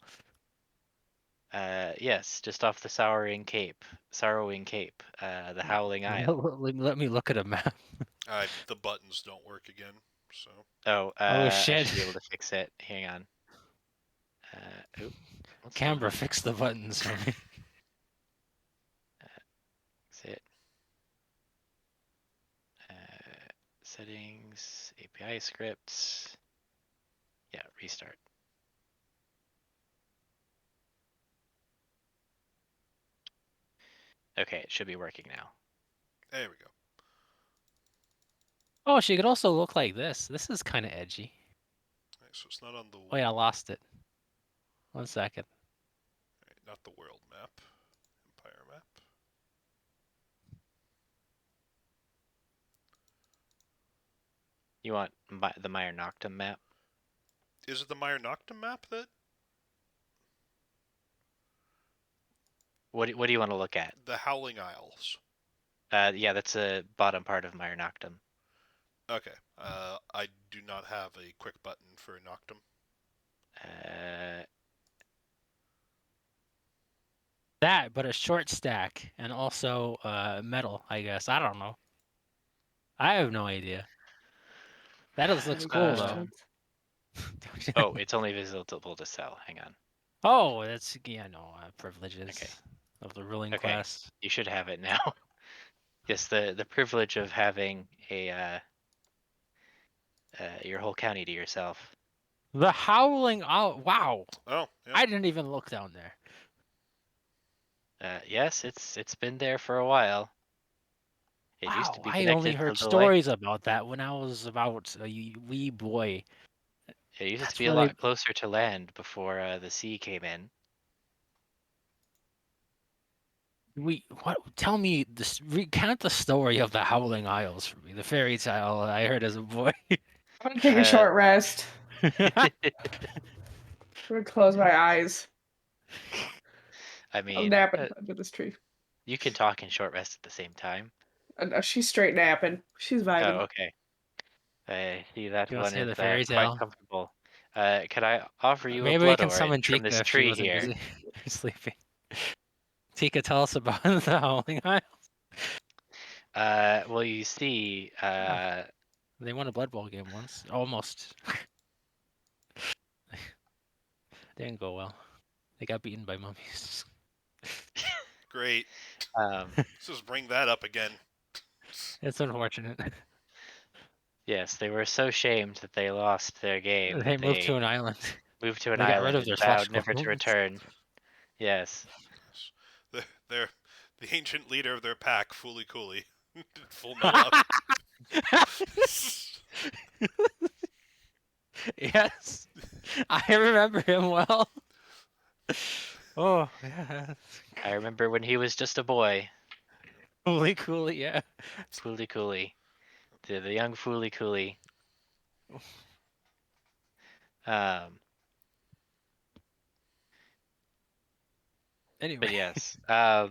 Yes, just off the Sorrowing Cape. The Howling Isle. Let me look at a map. The buttons don't work again, so... Oh, Oh I shit! should be able to fix it. Hang on. What's going Canberra, on? fix the buttons for me. Exit. Settings, API scripts. Yeah, restart. Okay, it should be working now. There we go. Oh, she could also look like this. This is kind of edgy. Right, so it's not on the Wait, I lost it. 1 second. right, not the world map, Empire map. You want the Meyer Noctem map? Is it the Meyer Noctem map that? What do you want to look at? The Howling Isles. Yeah, that's a bottom part of Meyer Noctem. Okay. I do not have a quick button for Noctem. That, but a short stack, and also metal, I guess. I don't know. I have no idea. That looks cool, though. Don't you Oh, think? it's only visible to sell. Hang on. Oh, that's, yeah, no, privileges Okay. of the ruling Okay. class. You should have it now. Yes, the privilege of having a your whole county to yourself. The Howling Owl. Wow. Oh, yeah. I didn't even look down there. Yes, it's been there for a while. It used to Wow, be I only connected heard to the lake. stories about that when I was about a wee boy. It used to That's be a where lot closer to land before the sea came in. what? Tell me this. Recount the story of the Howling Isles for me. The fairy tale I heard as a boy. I'm gonna take a Uh, short rest. I'm gonna close my eyes. I I'm mean, napping under this tree. you can talk and short rest at the same time. She's straight napping. She's vibing. Oh, okay. I see that You want one to hear is the fairy quite tale? comfortable. Could I offer you a Maybe we blood can summon orange from Tika this if she tree wasn't here? busy sleeping. Tika, tell us about the Howling Isles. Well, you see, They won a Blood Bowl game once. Almost. Didn't go well. They got beaten by mummies. Great. um, Let's just bring that up again. It's unfortunate. yes, they were so shamed that they lost their game They that moved to they an island. moved to an They got rid island of and their vowed slush never to clones. return. Yes. They're the ancient leader of their pack, Fooly Cooley. Full metal up. Yes, I remember him well. Oh, yeah. I remember when he was just a boy. Holy cool, yeah. Fooly Cooley. The young Fooly Cooley. Anyway. But yes. But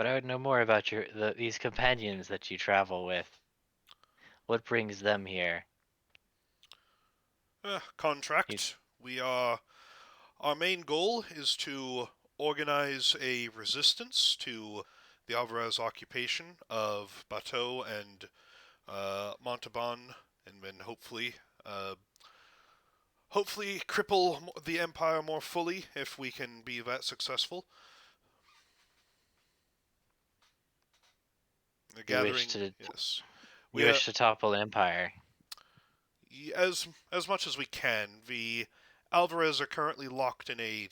I would know more about these companions that you travel with. What brings them here? Contract. Our main goal is to organize a resistance to the Alvarez occupation of Bateau and Montauban, and then hopefully cripple the Empire more fully if we can be that successful. The gathering, yes. You wish to topple an empire. As much as we can. The Alvarez are currently locked in a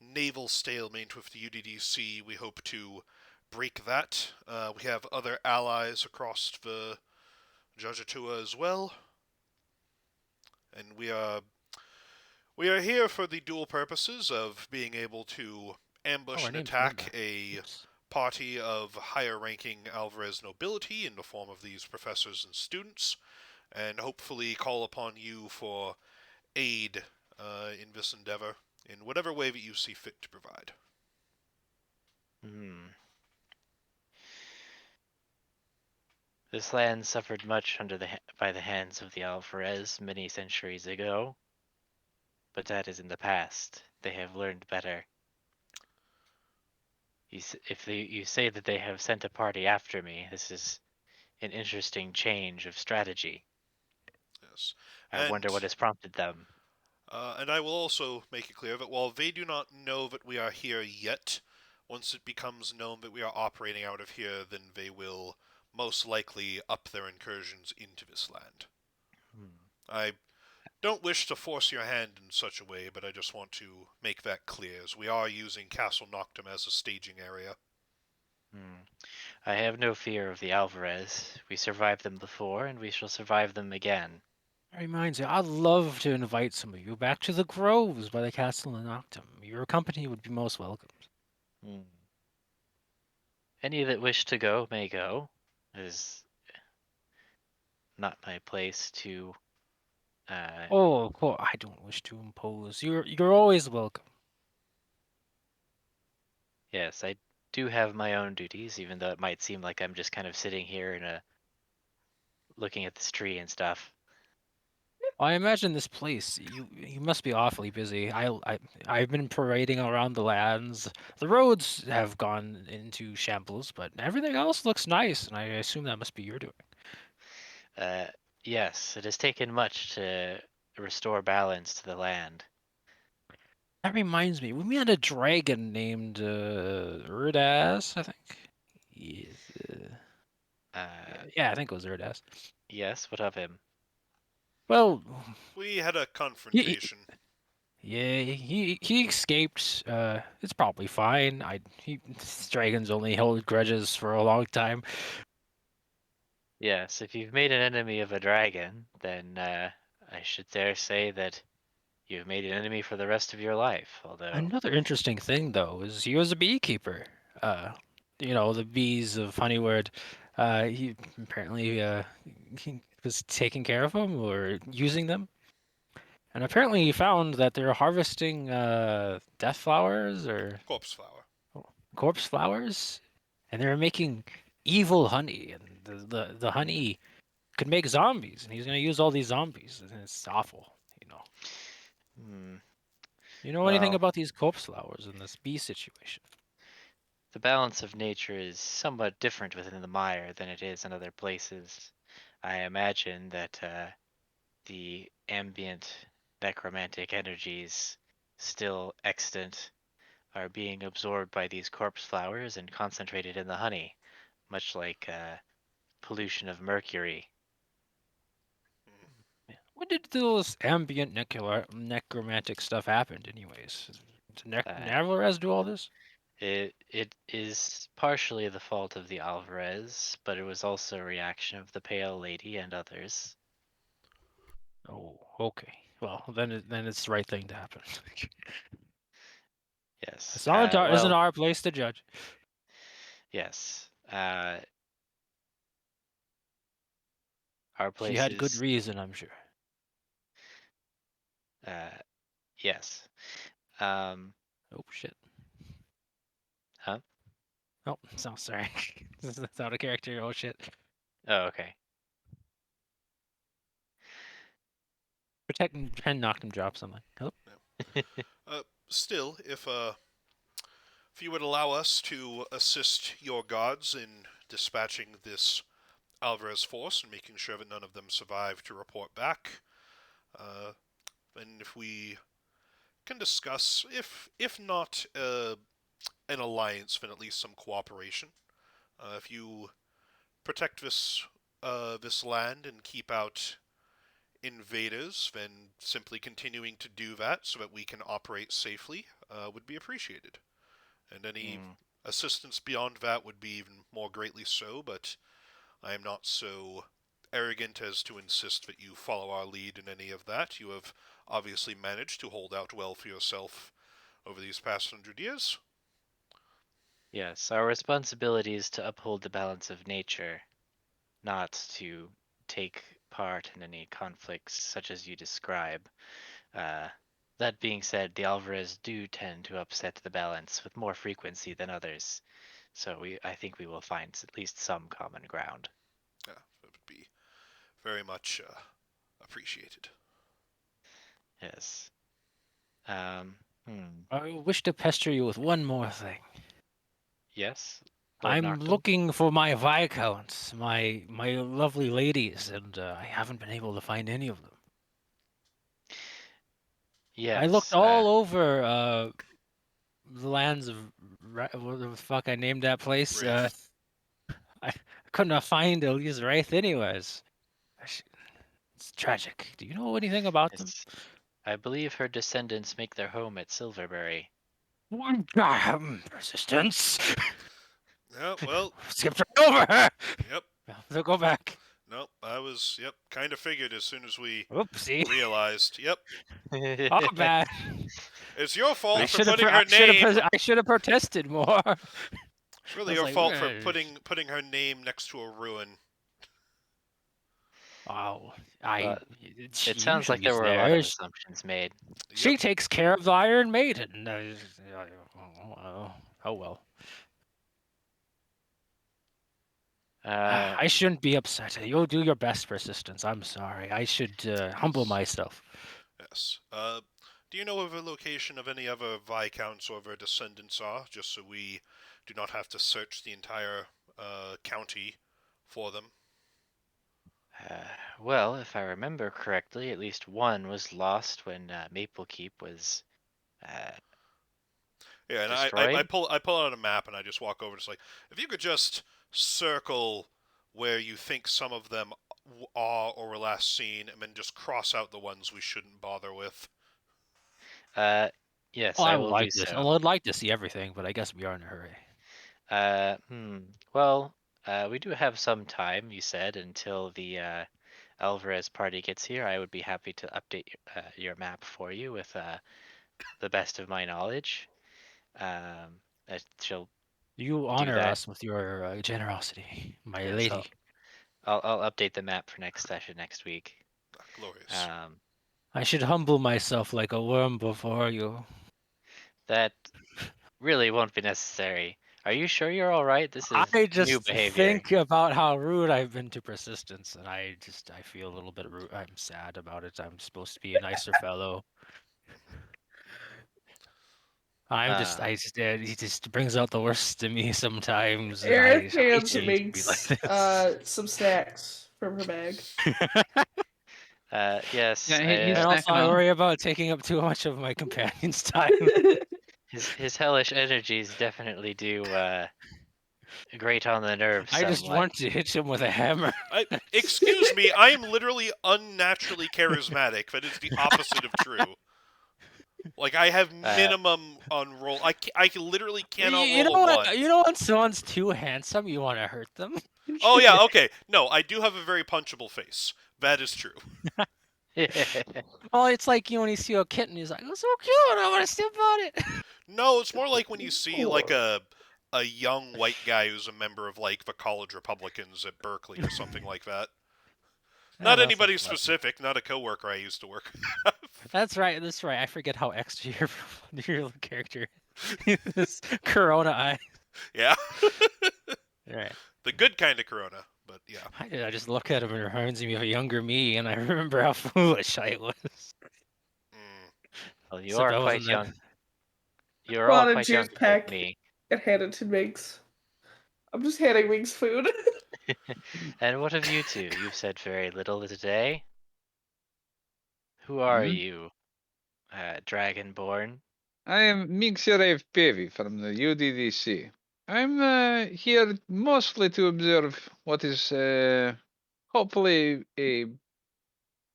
naval stalemate with the UDDC. We hope to break that. We have other allies across the Jajatua as well. And we are here for the dual purposes of being able to ambush and attack a party of higher-ranking Alvarez nobility in the form of these professors and students, and hopefully call upon you for aid in this endeavor in whatever way that you see fit to provide. This land suffered much by the hands of the Alvarez many centuries ago, but that is in the past. They have learned better. You say that they have sent a party after me, this is an interesting change of strategy. Yes. I wonder what has prompted them. And I will also make it clear that while they do not know that we are here yet, once it becomes known that we are operating out of here, then they will most likely up their incursions into this land. I don't wish to force your hand in such a way, but I just want to make that clear, as we are using Castle Noctem as a staging area. I have no fear of the Alvarez. We survived them before, and we shall survive them again. That reminds me, I'd love to invite some of you back to the groves by the Castle Noctem. Your company would be most welcome. Hmm. Any that wish to go may go. It is not my place to. Oh, of course, I don't wish to impose. You're always welcome. Yes, I do have my own duties, even though it might seem like I'm just kind of sitting here and looking at this tree and stuff. I imagine this place. You must be awfully busy. I've been parading around the lands. The roads have gone into shambles, but everything else looks nice, and I assume that must be your doing. Yes, it has taken much to restore balance to the land. That reminds me, we met a dragon named Urdas, I think. Yes, yeah, I think it was Urdas. Yes, what of him? Well, We had a he, confrontation. yeah, he escaped. It's probably fine. Dragons only hold grudges for a long time. Yes, if you've made an enemy of a dragon, then I should dare say that you've made an enemy for the rest of your life. Although, Another interesting thing, though, is he was a beekeeper. Uh, the bees of Honeyward. He apparently he was taking care of them or using them, and apparently he found that they're harvesting death flowers or Corpse flower. corpse flowers, and they're making evil honey, and the honey could make zombies, and he's gonna use all these zombies, and it's awful. hmm, You know anything well, about these corpse flowers in this bee situation? the balance of nature is somewhat different within the mire than it is in other places. I imagine that the ambient necromantic energies still extant are being absorbed by these corpse flowers and concentrated in the honey, much like pollution of mercury. Yeah. When did those ambient necromantic stuff happen, anyways? Did Uh, Alvarez do all this? it is partially the fault of the Alvarez, but it was also a reaction of the Pale Lady and others. Oh, okay. Well, then it's the right thing to happen. Yes. Isn't Well, our place to judge. yes. Our She place had good is. reason, I'm sure. Uh, yes. Um. Oh shit. Huh? Oh, so sorry. That's out of character. Oh shit. Oh, okay. Protect and knocked him drop something. Hello? Still, if you would allow us to assist your gods in dispatching this Alvarez force and making sure that none of them survive to report back, and if we can discuss, if not an alliance, then at least some cooperation. If you protect this land and keep out invaders, then simply continuing to do that so that we can operate safely would be appreciated. And any Mm, assistance beyond that would be even more greatly so, but I am not so arrogant as to insist that you follow our lead in any of that. You have obviously managed to hold out well for yourself over these past 100 years. yes. Our responsibility is to uphold the balance of nature, not to take part in any conflicts such as you describe. Uh, that being said, the Alvarez do tend to upset the balance with more frequency than others. So I think we will find at least some common ground. Yeah, that would be very much appreciated. Yes. Um. Hmm. I wish to pester you with one more thing. Yes. Lord I'm Noctem. looking for my viscounts, my lovely ladies, and I haven't been able to find any of them. I looked Yes. all over the lands of what the fuck I named that place. Wraith. I couldn't find Elise Wraith anyways. It's tragic. Do you know anything about them? Yes. I believe her descendants make their home at Silverberry. Resistance. Yeah, well, Skipped right over her. yep. So go back. Nope, kind of figured as soon as we Oopsie. realized. Yep, Oh, bad. it's your I fault for should have. putting her I should name. have. I should have protested more. It's really I was your like, fault for "Eh." putting her name next to a ruin. Oh, she It sounds like usually there is were a lot of there. assumptions made. She Yep. takes care of the Iron Maiden. Oh well. I shouldn't be upset. You'll do your best, Persistence. I'm sorry. I should humble myself. Yes. Do you know of a location of any other viscounts or their descendants are, just so we do not have to search the entire county for them? Well, if I remember correctly, at least one was lost when Maple Keep was uh, Yeah, and I destroyed. pull out a map and I just walk over. It's like, if you could just circle where you think some of them are or were last seen, and then just cross out the ones we shouldn't bother with. Yes, Oh, I I would will do like this. so. I would like to see everything, but I guess we are in a hurry. Well, we do have some time, you said, until the Alvarez party gets here. I would be happy to update your map for you with the best of my knowledge. She'll You do honor that. us with your generosity, my Yes, lady. I'll update the map for next session next week. Glorious. I should humble myself like a worm before you. That really won't be necessary. Are you sure you're all right? This is I new just behavior. think about how rude I've been to Persistence, and I feel a little bit rude. I'm sad about it. I'm supposed to be a nicer fellow. He just brings out the worst in me sometimes, and I Aerith hate hands to be like Minx this. some snacks from her bag. Yes, Yeah, he's And also, snacking I on. worry about taking up too much of my companion's time. his hellish energies definitely do grate on the nerves I just somewhat. want to hit him with a hammer. Excuse me, I am literally unnaturally charismatic. That is the opposite of true. Like, I have minimum on roll. I literally cannot You know roll a what? 1. You know when someone's too handsome, you want to hurt them. Oh, yeah, okay. No, I do have a very punchable face. That is true. Well, it's like when you see a kitten, he's like, "It's so cute, I want to step on it." No, it's more like when you see, like, a young white guy who's a member of, like, the college Republicans at Berkeley or something like that. Yeah, Not that's anybody what's left. specific, not a coworker I used to work. That's right. That's right. I forget how extra your little character is. Corona eye. Yeah. Right. The good kind of Corona, but yeah. I just look at him and it reminds me of a younger me, and I remember how foolish I was. Well, you Except are I quite wasn't young. that. You're all Brought a quite young juice compared to pack me. and handed to Minx. I'm just handing Minx food. And what of you two? You've said very little today. Who are Hmm? you, Dragonborn? I am Mixerev Pevi from the UDDC. I'm here mostly to observe what is hopefully a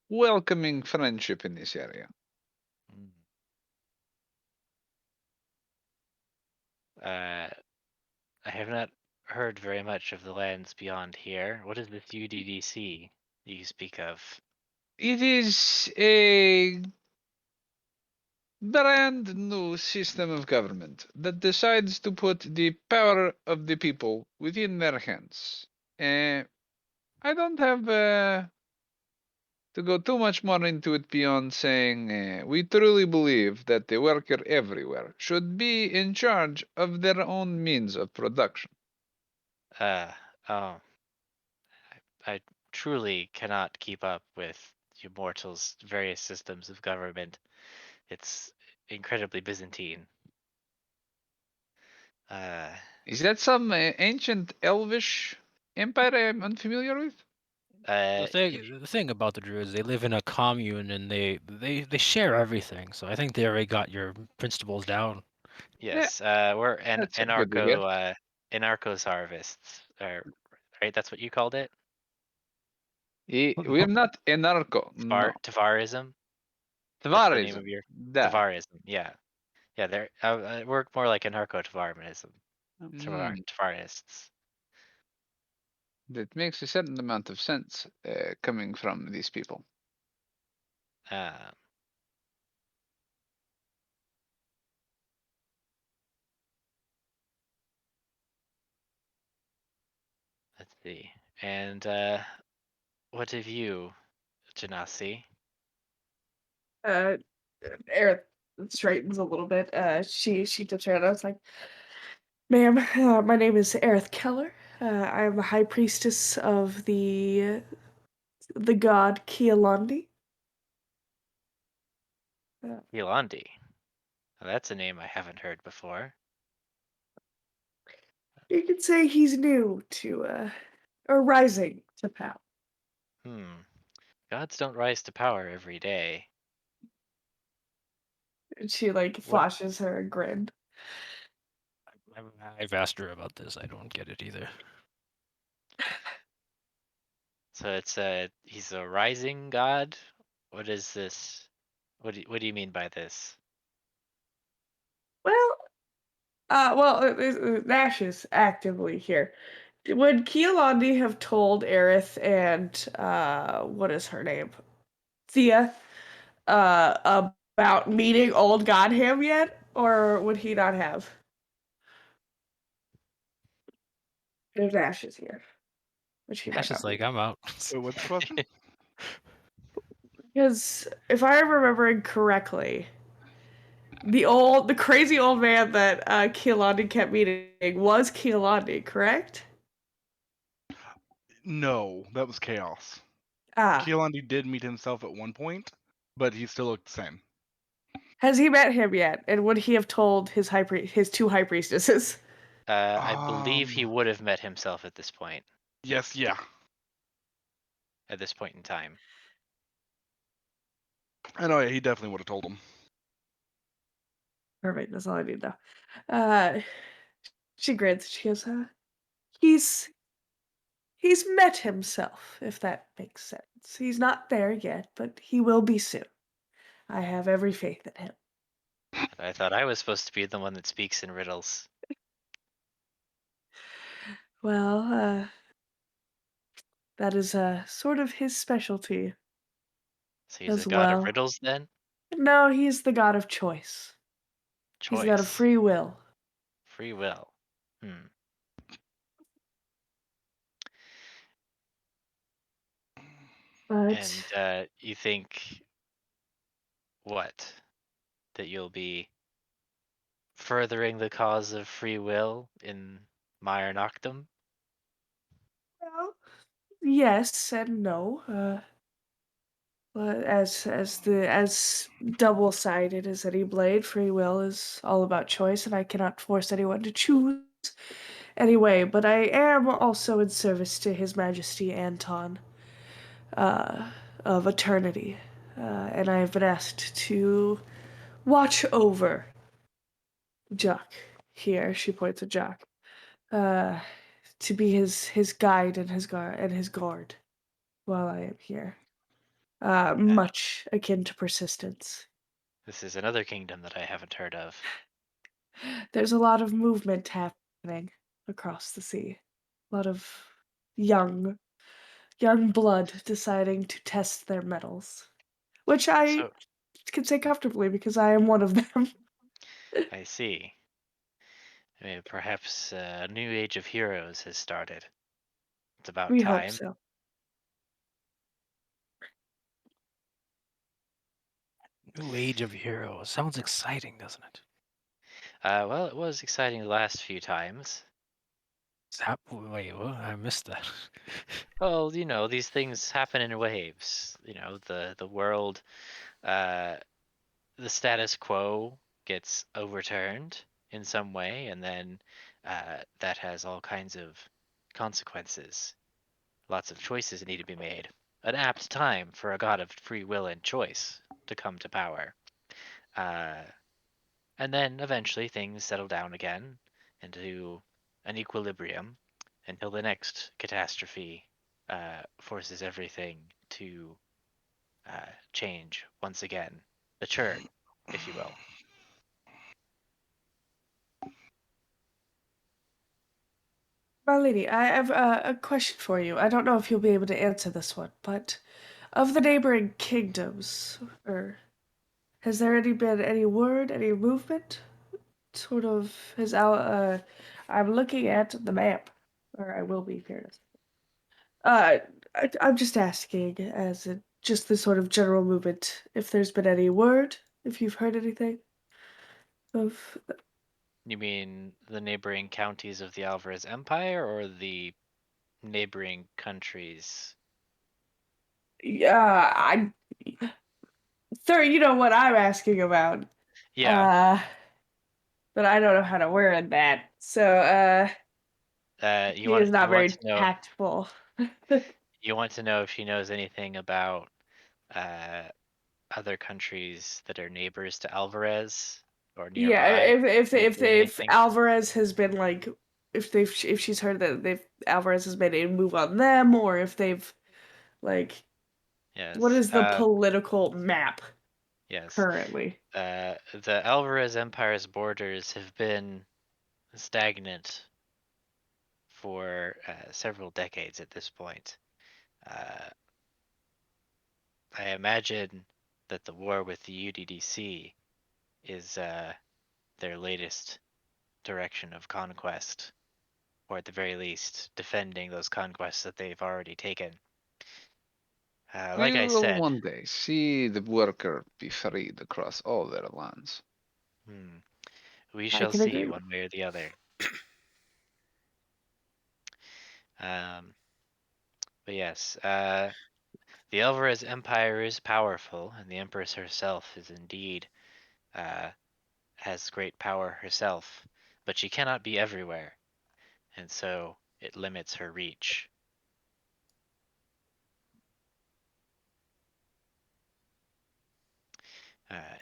welcoming friendship in this area. I have not heard very much of the lands beyond here. What is this UDDC you speak of? It is a brand new system of government that decides to put the power of the people within their hands. I don't have to go too much more into it beyond saying we truly believe that the worker everywhere should be in charge of their own means of production. Oh, I truly cannot keep up with you mortals' various systems of government. It's incredibly Byzantine. Is that some ancient elvish empire I'm unfamiliar with? The thing about the druids, they live in a commune and they share everything. So I think they already got your principles down. Yes, we're That's good to hear. anarchos harvests, right? That's what you called it? We're not anarcho, no. Tavarism? That's the name Tavarism. of your That. Tavarism. Yeah, yeah. We're more like anarcho-Tavarianism. to our Mm, Tvarists. that makes a certain amount of sense coming from these people. Um, let's see. And what of you, Janasi? Uh, Aerith straightens a little bit. She tips her head. I was like, "Ma'am, my name is Aerith Keller. I am the High Priestess of the god Kialandi." Uh, Yolandi. Now, that's a name I haven't heard before. you could say he's new to or rising to power. Gods don't rise to power every day. And she like What? flashes her a grin. I've asked her about this. I don't get it either. So it's he's a rising god. What is this? What do you mean by this? Well, Nash is actively here. Would Kialandi have told Aerith and what is her name? Thea about meeting old Godham yet? Or would he not have? If Nash is here. Which he might Ash not is be. like, I'm out. Wait, what's the question? Because if I'm remembering correctly, the crazy old man that Kialandi kept meeting was Kialandi, correct? No, that was chaos. Ah. Keelandi did meet himself at one point, but he still looked the same. Has he met him yet? And would he have told his two high priestesses? I believe he would have met himself at this point. Yes, yeah. At this point in time. I know, yeah, he definitely would have told him. Perfect. That's all I need to know. She grins. She goes, he's he's met himself, if that makes sense. He's not there yet, but he will be soon. I have every faith in him. I thought I was supposed to be the one that speaks in riddles. Well, that is sort of his specialty So he's a as god of well. riddles then? No, he's the god of choice. He's the god of Choice. free will. Free will. Hmm. And But you think what? That you'll be furthering the cause of free will in Mire Noctem? well, yes and no. But as double-sided as any blade, free will is all about choice, and I cannot force anyone to choose anyway. But I am also in service to His Majesty Anton, uh, of Eternity, and I have been asked to watch over Jock. Here, she points at Jock, uh, to be his guide and his guard while I am here. Much akin to persistence. This is another kingdom that I haven't heard of. There's a lot of movement happening across the sea. A lot of young blood deciding to test their mettle, which I So, can say comfortably because I am one of them. I see. Perhaps a new age of heroes has started. It's about We hope time. so. New Age of Heroes. Sounds exciting, doesn't it? Well, it was exciting the last few times. Wait, what? I missed that. Well, these things happen in waves. The world, uh, the status quo gets overturned in some way, and then that has all kinds of consequences. Lots of choices need to be made. An apt time for a god of free will and choice to come to power. Uh, and then eventually things settle down again into an equilibrium until the next catastrophe forces everything to change once again. The churn, if you will. My lady, I have a question for you. I don't know if you'll be able to answer this one, but of the neighboring kingdoms, has there been any word, any movement? Sort of has I'm looking at the map, or I will be fairness. I'm just asking, as just the sort of general movement, if there's been any word, if you've heard anything of. You mean the neighboring counties of the Alvarez Empire or the neighboring countries? Yeah, sir, you know what I'm asking about. Yeah. Uh, but I don't know how to word that. So, You he is want not you want very to know tactful. you want to know if she knows anything about uh other countries that are neighbors to Alvarez or Yeah, nearby? Are they doing if anything? Alvarez has been like, if she's heard that Alvarez has made a move on them, or if they've like, what Yes. is the political map Yes. currently? The Alvarez Empire's borders have been stagnant for several decades at this point. Uh, I imagine that the war with the UDDC is their latest direction of conquest, or at the very least, defending those conquests that they've already taken. Like We I will said, one day see the worker be freed across all their lands. hmm, we I shall can see agree. one way or the other. Um, but yes, the Alvarez Empire is powerful, and the Empress herself is indeed uh, has great power herself, but she cannot be everywhere, and so it limits her reach.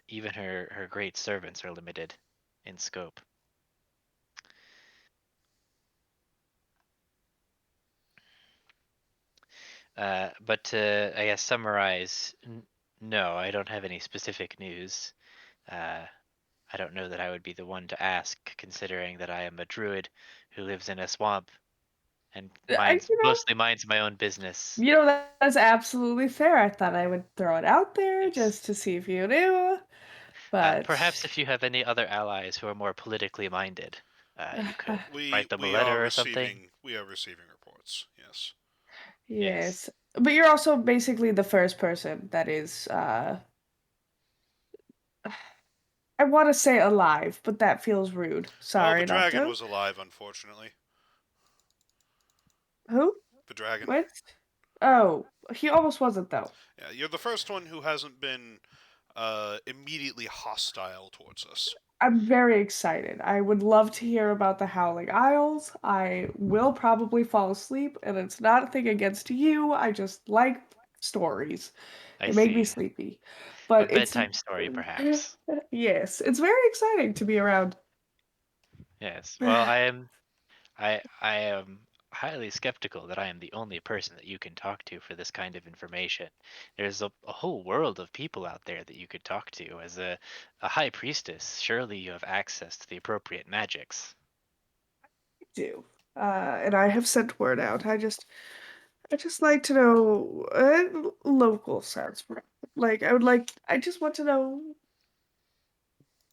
Even her great servants are limited in scope. But to, I guess, summarize, no, I don't have any specific news. Uh, I don't know that I would be the one to ask, considering that I am a druid who lives in a swamp and I, you know, mostly minds my own business. that's absolutely fair. I thought I would throw it out there Yes. just to see if you knew, but Perhaps if you have any other allies who are more politically minded, you could We write them a we are letter or something. receiving reports. Yes. Yes, yes. But you're also basically the first person that is I want to say alive, but that feels rude. Oh, the Sorry, dragon Noctem. was alive, unfortunately. Who? The dragon. What? Oh, he almost wasn't though. Yeah, you're the first one who hasn't been immediately hostile towards us. I'm very excited. I would love to hear about the Howling Isles. I will probably fall asleep, and it's not a thing against you. I just like stories. I They make me see. sleepy. A But it's bedtime story, perhaps. yes, it's very exciting to be around. Yes. Well, I am highly skeptical that I am the only person that you can talk to for this kind of information. There's a whole world of people out there that you could talk to. As a high priestess, surely you have access to the appropriate magics. Do. And I have sent word out. I just like to know local sounds. Like I just want to know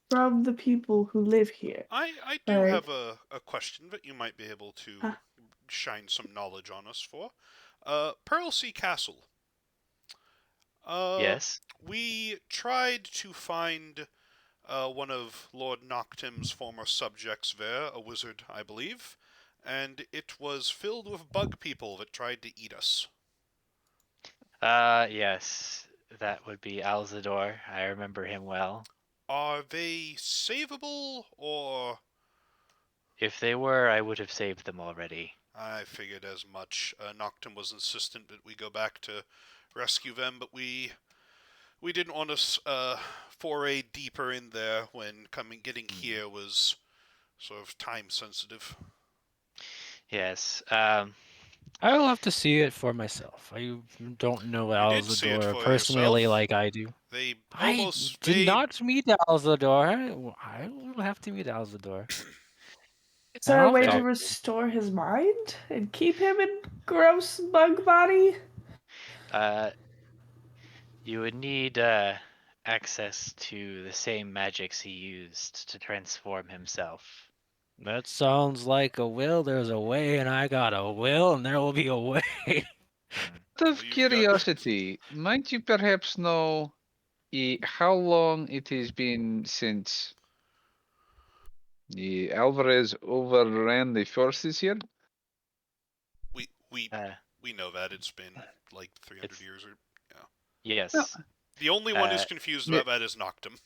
from the people who live here. I do Like, have a question that you might be able to uh, shine some knowledge on us for. Pearl Sea Castle. Uh, Yes. we tried to find one of Lord Noctem's former subjects there, a wizard, I believe, and it was filled with bug people that tried to eat us. Yes. That would be Alzador. I remember him well. Are they savable, or If they were, I would have saved them already. I figured as much. Noctem was insistent that we go back to rescue them, but we didn't want to foray deeper in there when getting here was sort of time sensitive. Yes. I will have to see it for myself. I don't know You did see it Alzador for personally yourself. like I do. They I almost did they not meet Alzador. I will have to meet Alzador. Is there a I'll way talk to to him. restore his mind and keep him in gross bug body? You would need access to the same magics he used to transform himself. That sounds like a will. There's a way, and I got a will, and there will be a way. Out Well, of you've got- curiosity, might you perhaps know how long it has been since the Alvarez overran the forces here? We know that it's been like 300 It's years or yes. the only one who's Uh, confused Yeah. about that is Noctem.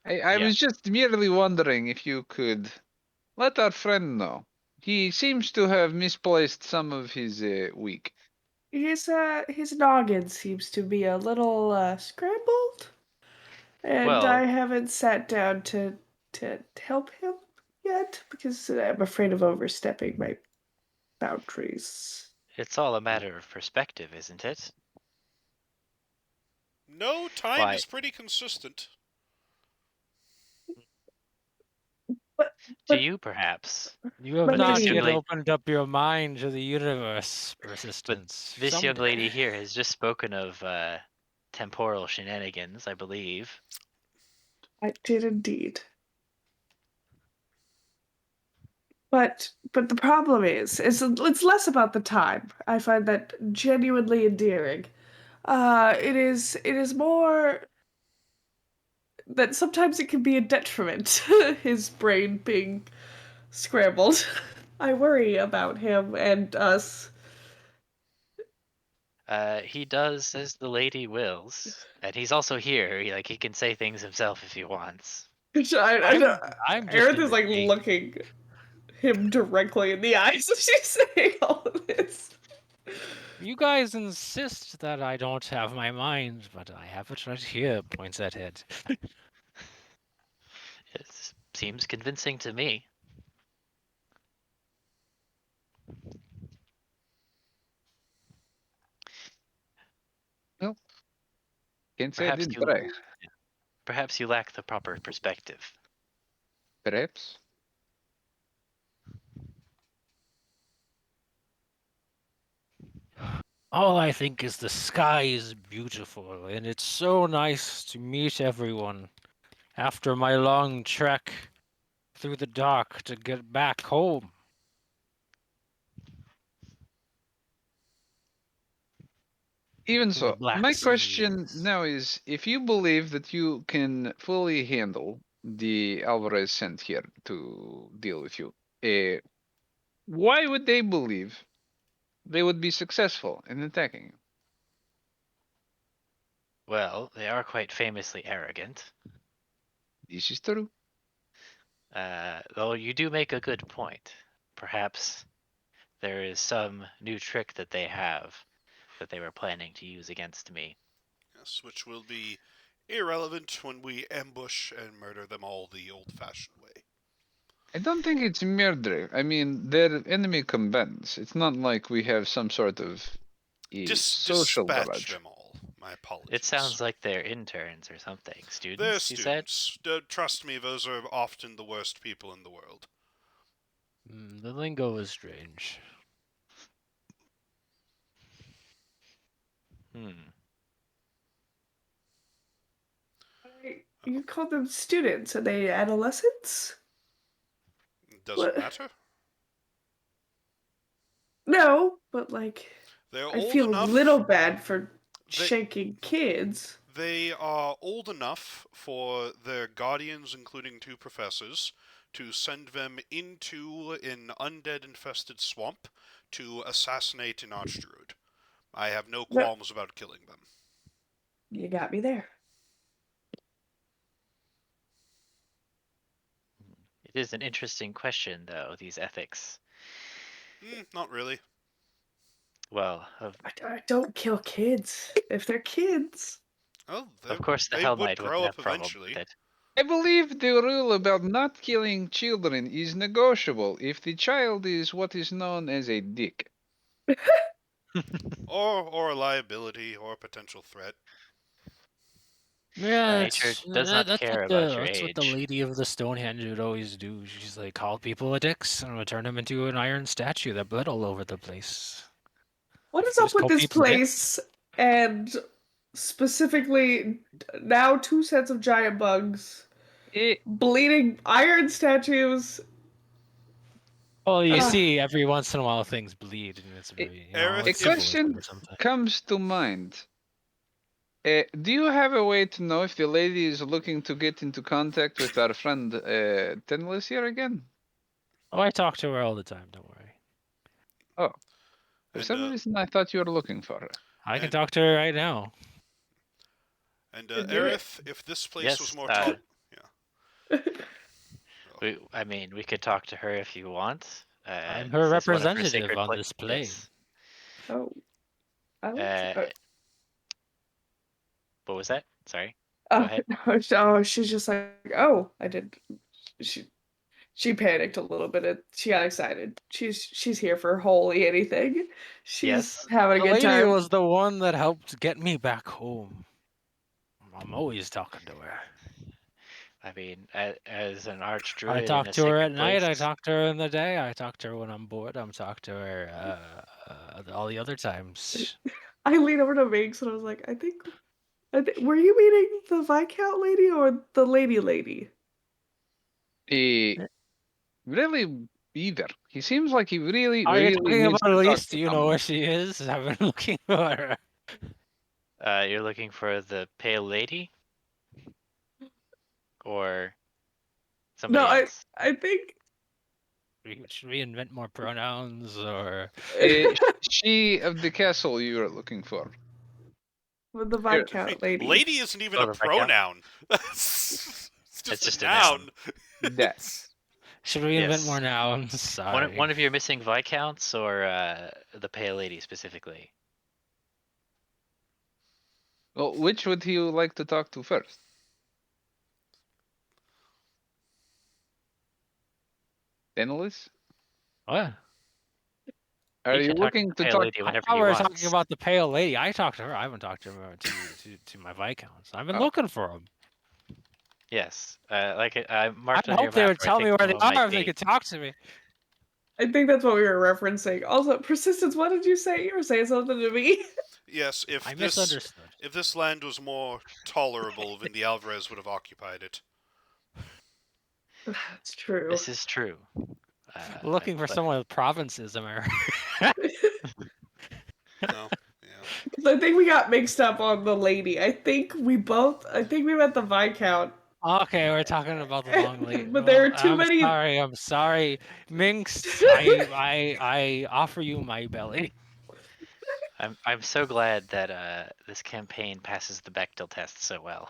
I Yeah. was just merely wondering if you could let our friend know. He seems to have misplaced some of his week. His noggin seems to be a little scrambled, and I Well, haven't sat down to help him yet because I'm afraid of overstepping my boundaries. it's all a matter of perspective, isn't it? No, time Why, is pretty consistent. But to but you perhaps, You have but but not this young yet maybe lady, opened up your mind to the universe. but Persistence. this young lady Someday. here has just spoken of temporal shenanigans, I believe. I did indeed. But the problem is it's less about the time. I find that genuinely endearing. It is more that sometimes it can be a detriment. His brain being scrambled. I worry about him and us. He does as the lady wills, and he's also here. He can say things himself if he wants. I know. I'm just Aerith in is the like game. looking him directly in the eyes as she's saying all of this. You guys insist that I don't have my mind, but I have it right here. Points at head. It seems convincing to me. Well, can't say I Perhaps didn't you, try. perhaps you lack the proper perspective. Perhaps. All I think is the sky is beautiful, and it's so nice to meet everyone after my long trek through the dark to get back home. Even To the so, Black my question Seas. now is if you believe that you can fully handle the Alvarez sent here to deal with you, why would they believe they would be successful in attacking you? Well, they are quite famously arrogant. This is true. Though you do make a good point. Perhaps there is some new trick that they have that they were planning to use against me. Yes, which will be irrelevant when we ambush and murder them all the old-fashioned way. I don't think it's murder. I mean, they're enemy combatants. It's not like we have some sort of social Dispatch grudge. them all. My apologies. It sounds like they're interns or something. They're Students, you said? students. Trust me, those are often the worst people in the world. The lingo is strange. Hmm. You call them students. Are they adolescents? It doesn't What? matter. No, but like, They're I old feel a enough. little bad for They, shanking kids. they are old enough for their guardians, including two professors, to send them into an undead-infested swamp to assassinate an archdruid. I have no No, qualms about killing them. you got me there. It is an interesting question, though, these ethics. Not really. Well, I don't kill kids if they're kids. Oh, of course the they Hell would Knight wouldn't grow up have problem with eventually. it. I believe the rule about not killing children is negotiable if the child is what is known as a dick. Or a liability, or a potential threat. Yeah, nature does not that's care what about your that's what the age. lady of the Stonehenge would always do. She's like, call people a dicks and would turn them into an iron statue that bled all over the place. What is You up just with call this people dicks. place and specifically now 2 sets of giant bugs, It, bleeding iron statues? Well, you Ugh. see, every once in a while things bleed, and it's very, Aerith, a it's if- symbolism question or something. comes to mind. Do you have a way to know if the lady is looking to get into contact with our friend Tenlis here again? Oh, I talk to her all the time. Don't worry. For And, some reason, I thought you were looking for her. I can And- talk to her right now. And Can do it. Aerith, if this place Yes, was more I mean, we could talk to her if you want. I'm her this is one of her representative sacred on pla- this plane. Yes. Oh. I like What was that? Sorry. oh, ahead. no, oh, she's just like, oh, I did. She panicked a little bit. She got excited. She's here for wholly anything. She's Yes. having a The good lady time. was the one that helped get me back home. I'm always talking to her. I mean, as an archdruid I in talk a to her sacred at night. I place, talk to her in the day. I talk to her when I'm bored. I'm talk to her all the other times. I leaned over to Minx and I was like, I think were you meeting the Viscount lady or the lady? Really, either. He seems like he really, Are you really talking needs about to talk Elise? to Do you know someone. where she is? I've been looking for her. you're looking for the pale lady, or somebody No, else. I think Should we invent more pronouns or? She of the castle you are looking for. with the Here. Viscount lady. lady isn't even Oh, a the Viscount? pronoun. it's It's just just a a noun. noun. That. Should we invent Yes. more nouns? Sorry. One of your missing viscounts, or the pale lady specifically. Well, which would he like to talk to first? Daenerys? What? Are He you can talk to looking the to pale talk? lady whenever I he were wants. talking about the pale lady. I talked to her. I haven't talked to her to my viscounts. I've been Oh. looking for them. Yes, like I I marked on your hope they map. would tell me where they some of 'em might are if they be. could talk to me. I think that's what we were referencing. Also, persistence. What did you say? You were saying something to me. Yes, I misunderstood. if this land was more tolerable, then the Alvarez would have occupied it. That's true. This is true. Looking for but- someone with provinces, am I right? No, yeah. Because I think we got mixed up on the lady. I think we met the Viscount. Okay, we're talking about the long lady. But there are too I'm many- Sorry, I'm sorry, Minx. I offer you my belly. I'm so glad that this campaign passes the Bechdel test so well.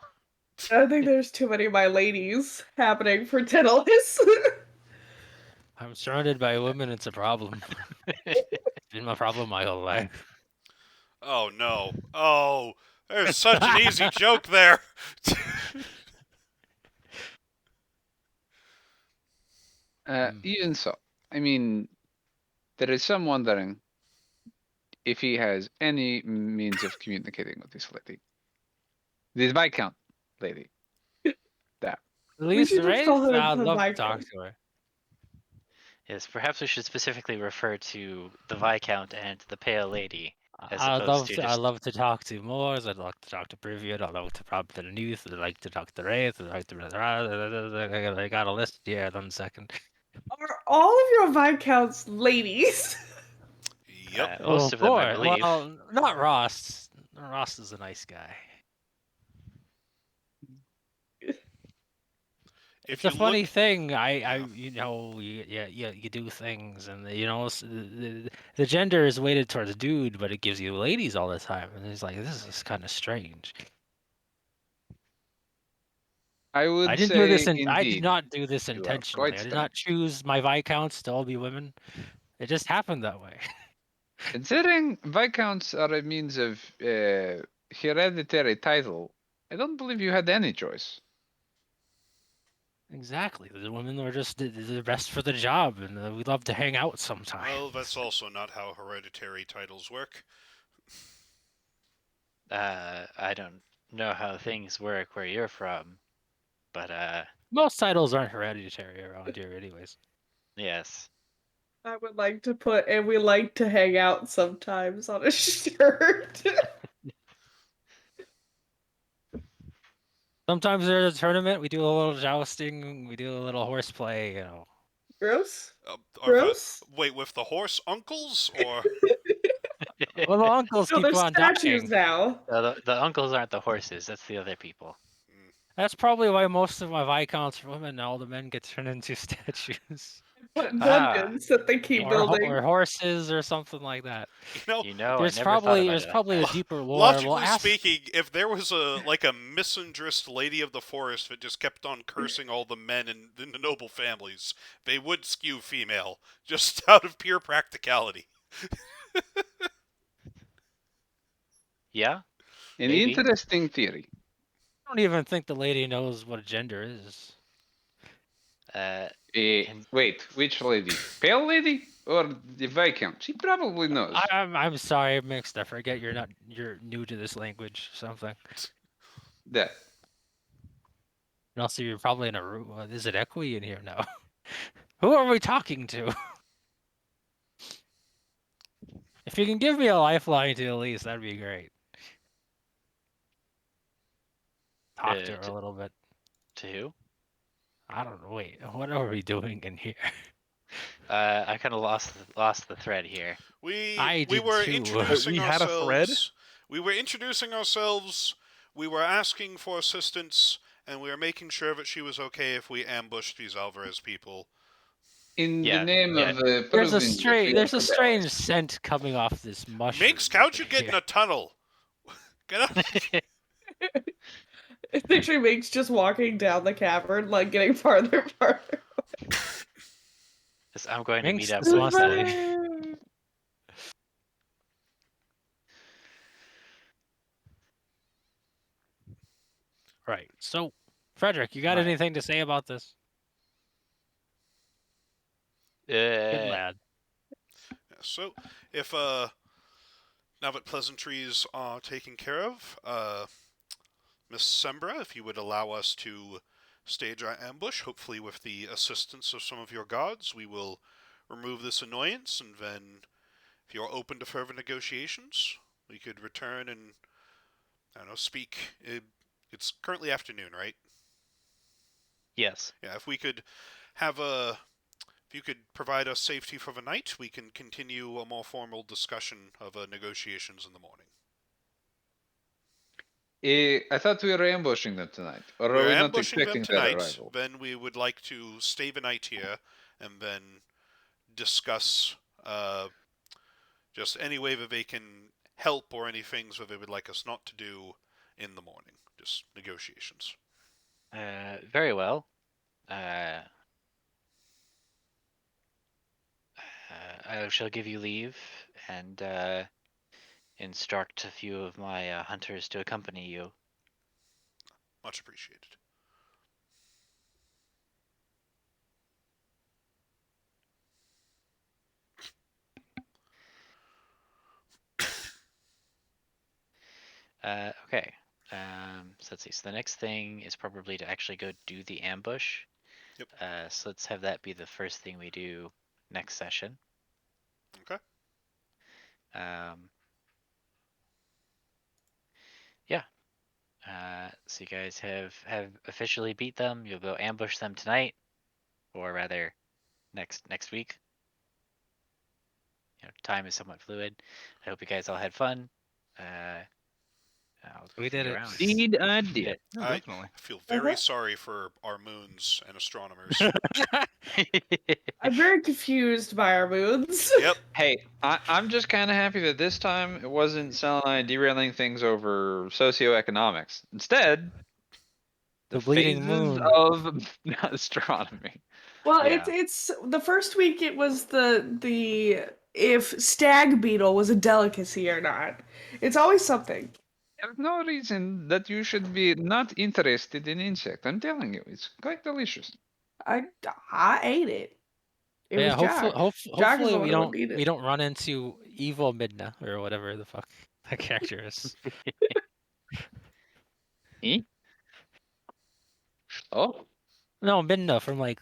I think there's too many my ladies happening for Daedalus. I'm surrounded by women. It's a problem. It's been my problem my whole life. Oh no. Oh, there's such an easy joke there. Even so, I mean, there is some wondering if he has any means of communicating with this lady. This Viscount lady. That. Elise should just Ray? call her I'd the love to Viscount. talk to her. Yes, perhaps we should specifically refer to the Viscount and the Pale Lady, as I'd opposed love to to. I'd just. love to talk to Moors. I'd like to talk to Privyat. I'd love to talk to the Newth. I'd like to talk to Wraith. I'd like to. I got a list here. 1 second. Are all of your Viscounts ladies? Yep. Most of them, I believe. Well, not Ross. Ross is a nice guy. If It's a you funny look, thing. Yeah. You do things, and the gender is weighted towards dude, but it gives you ladies all the time, and it's like this is kind of strange. I would I didn't say do this. indeed. I did not do this You are intentionally. quite I did not choose my viscounts to all be women. It just happened that way. Considering Viscounts are a means of hereditary title, I don't believe you had any choice. Exactly. The women were just the best for the job, and we love to hang out sometimes. well, that's also not how hereditary titles work. I don't know how things work where you're from, but Most titles aren't hereditary around here, anyways. yes. I would like to put, and we like to hang out sometimes on a shirt. Sometimes there's a tournament. We do a little jousting. We do a little horseplay. You know. Gross. Are the, Gross. wait, with the horse uncles or? Well, the uncles No, keep there's on statues dying. now. The uncles aren't the horses. That's the other people. That's probably why most of my viscounts are women. All the men get turned into statues. What Ah, dungeons that they keep or building? horses or something like that. You know, I There's never thought about there's it like probably a that. deeper lore. Logically Well, ask, speaking, if there was a misandrist lady of the forest that just kept on cursing all the men in the noble families, they would skew female, just out of pure practicality. Yeah, An maybe. interesting theory. I don't even think the lady knows what a gender is. Wait, which lady? Pale lady or the Viscount? She probably knows. I'm sorry, I'm mixed. I forget you're new to this language or something. That. And also, you're probably in a room. Is it Equi in here now? Who are we talking to? If you can give me a lifeline to Elise, that'd be great. Talk to her a little bit. To who? I don't know. Wait, what are we doing in here? I kind of lost the thread here. I We did were too. introducing We had a thread? ourselves. We were introducing ourselves. We were asking for assistance, and we were making sure that she was okay if we ambushed these Alvarez people. In Yeah, the name yeah. of There's a proving that we there's are a strange rebellious. scent coming off this mushroom. Mix, how'd you over get in here. a tunnel? Get up. I picture Minx just walking down the cavern, like getting farther and farther. 'Cause I'm going to Minx meet up this with. wants to leave. Right. So, Frederick, you got Right. anything to say about this? Good Uh, lad. So, if now that pleasantries are taken care of, Miss Sembra, if you would allow us to stage our ambush, hopefully with the assistance of some of your guards, we will remove this annoyance, and then, if you're open to further negotiations, we could return and, I don't know, speak. It's currently afternoon, right? yes. Yeah, if we could have if you could provide us safety for the night, we can continue a more formal discussion of negotiations in the morning. I thought we were ambushing them tonight. Or We're are we not ambushing them expecting their tonight. arrival? Then we would like to stay the night here and then discuss just any way that they can help or any things that they would like us not to do in the morning. Just negotiations. Very well. I shall give you leave and instruct a few of my hunters to accompany you. Much appreciated. Okay. So let's see. So the next thing is probably to actually go do the ambush. Yep. So let's have that be the first thing we do next session. Okay. Yeah. So you guys have officially beat them. You'll go ambush them tonight, or rather, next week. Time is somewhat fluid. I hope you guys all had fun. We did it. Indeed, I Did did. it. No, I definitely. feel very sorry for our moons and astronomers. I'm very confused by our moons. Yep. Hey, I'm just kind of happy that this time it wasn't derailing things over socioeconomics. Instead, The bleeding phases moon. of astronomy. Well, Yeah. it's the first week. It was the if stag beetle was a delicacy or not. It's always something. There's no reason that you should be not interested in insect. I'm telling you, it's quite delicious. I ate it. It Yeah, was Jack. Jack is hopefully the we one who would eat we it. don't run into evil Midna or whatever the fuck that character is. Me? Oh, No, Midna from like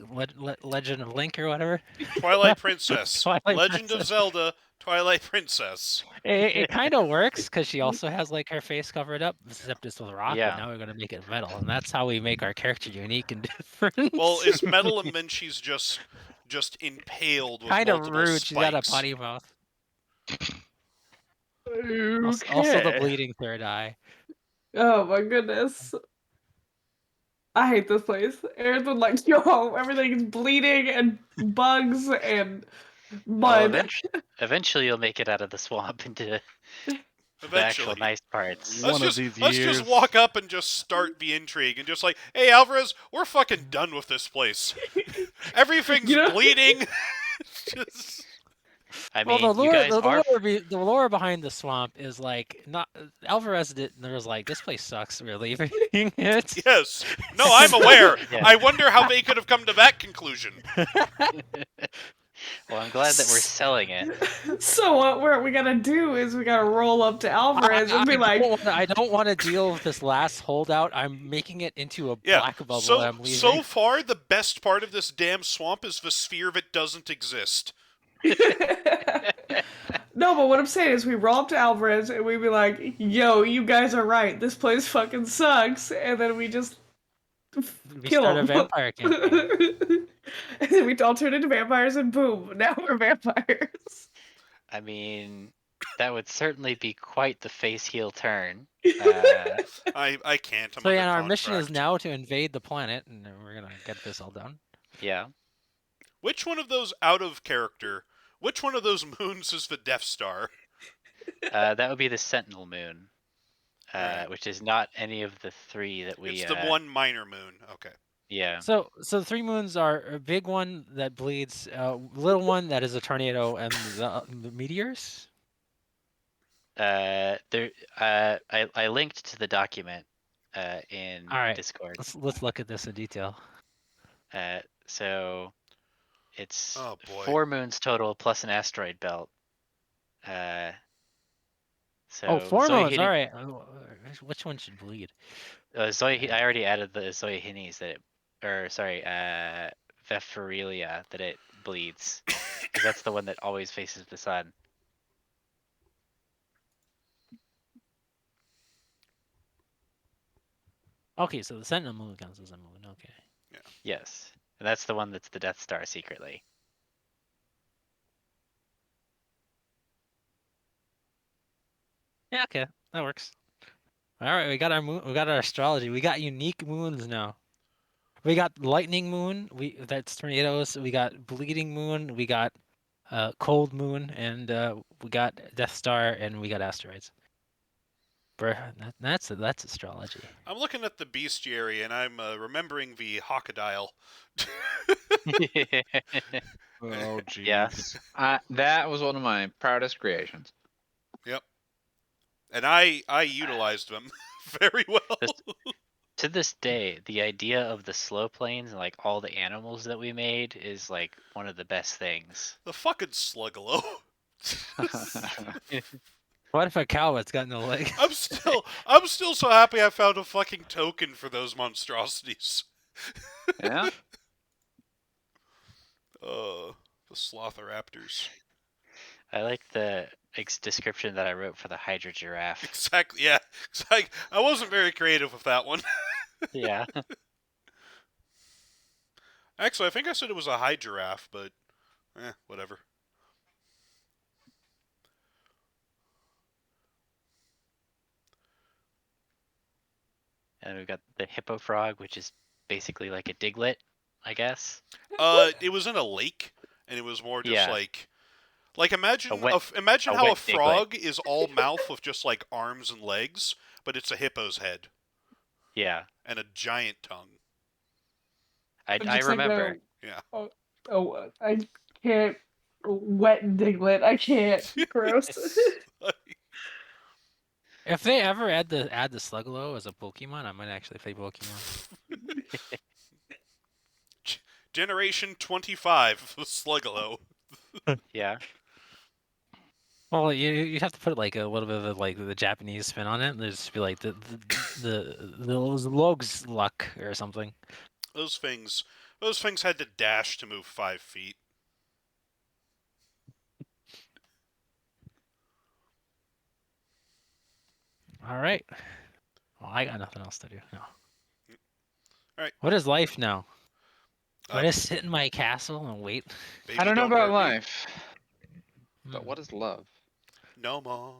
Legend of Link or whatever. Twilight Princess. Twilight Legend of Princess. Zelda. Twilight Princess. It kind of works because she also has like her face covered up, except it's with rock. Yeah. But now we're gonna make it metal, and that's how we make our character unique and different. Well, it's metal, and then she's just impaled with kind of multiple rude. spikes. She's got a potty mouth. okay. Also the bleeding third eye. Oh my goodness. I hate this place. Aaron's been like, yo, everything's bleeding and bugs and Well, mud. eventually you'll make it out of the swamp into the actual Eventually. nice parts. One Let's of just these let's years. just walk up and just start the intrigue and just like, hey Alvarez, we're fucking done with this place. Everything's You know- bleeding. Just... I Well, mean, you guys are. the lore behind the swamp is like not Alvarez did. There was like this place sucks. We're leaving it. Yes. No, I'm aware. Yeah. I wonder how they could have come to that conclusion. Well, I'm glad that we're selling it. So what we gotta do is we gotta roll up to Alvarez and be like, I don't want to deal with this last holdout. I'm making it into a Yeah. black bubble. So I'm leaving. so far, the best part of this damn swamp is the sphere that doesn't exist. no, but what I'm saying is we roll up to Alvarez and we be like, yo, you guys are right. This place fucking sucks. And then we just we kill start a him. vampire campaign. And then we all turn into vampires and boom, now we're vampires. I mean, that would certainly be quite the face heel turn. I can't. I'm So under yeah, our mission is contract. now to invade the planet, and then we're gonna get this all done. Yeah. Which one of those out of character? Which one of those moons is the Death Star? That would be the Sentinel Moon, Right. which is not any of the three that we. It's the one minor moon. Okay. Yeah. So the three moons are a big one that bleeds, little one that is a tornado, and the meteors. There. I linked to the document in All right. Discord. Let's look at this in detail. So it's Oh boy. 4 moons total plus an asteroid belt. So Oh, four Zoe moons. Hini- All right. Which one should bleed? Zoe, I already added the Zoe Hinis that it, or sorry, Vephirelia that it bleeds. 'Cause that's the one that always faces the sun. Okay, so the Sentinel moon counts as a moon. Okay. Yes, and that's the one that's the Death Star secretly. Yeah. Okay, that works. All right, we got our moon. We got our astrology. We got unique moons now. We got lightning moon. That's tornadoes. We got bleeding moon. We got cold moon, and we got Death Star, and we got asteroids. Bruh, that's astrology. I'm looking at the bestiary and I'm remembering the Hawkadile. Oh, jeez. Yeah. That was one of my proudest creations. And I utilized them very well. To this day, the idea of the slow planes and like all the animals that we made is like one of the best things. The fucking Sluggalo. What if a cow that's got no legs? I'm still so happy I found a fucking token for those monstrosities. Yeah. The Slothoraptors. I like the description that I wrote for the Hydra giraffe. Exactly. Yeah. I wasn't very creative with that one. Yeah. Actually, I think I said it was a high giraffe, but whatever. And we've got the hippo frog, which is basically like a diglet, I guess. It was in a lake, and it was more just Yeah. like imagine imagine a how a wet diglet. frog is all mouth with just like arms and legs, but it's a hippo's head Yeah. and a giant tongue. I Just like remember. Yeah. Oh, I can't. Wet diglet. I can't. Gross. If they ever add the Sluggalo as a Pokemon, I might actually play Pokemon. Generation 25 of Sluggalo. Yeah. Well, you have to put like a little bit of like the Japanese spin on it. There's just be like the Log's luck or something. Those things had to dash to move 5 feet. All right. Well, I got nothing else to do. No. All right. What is life now? Do I Uh, just sit in my castle and wait? Baby, I don't know don't about hurt me. life, but what is love? No more.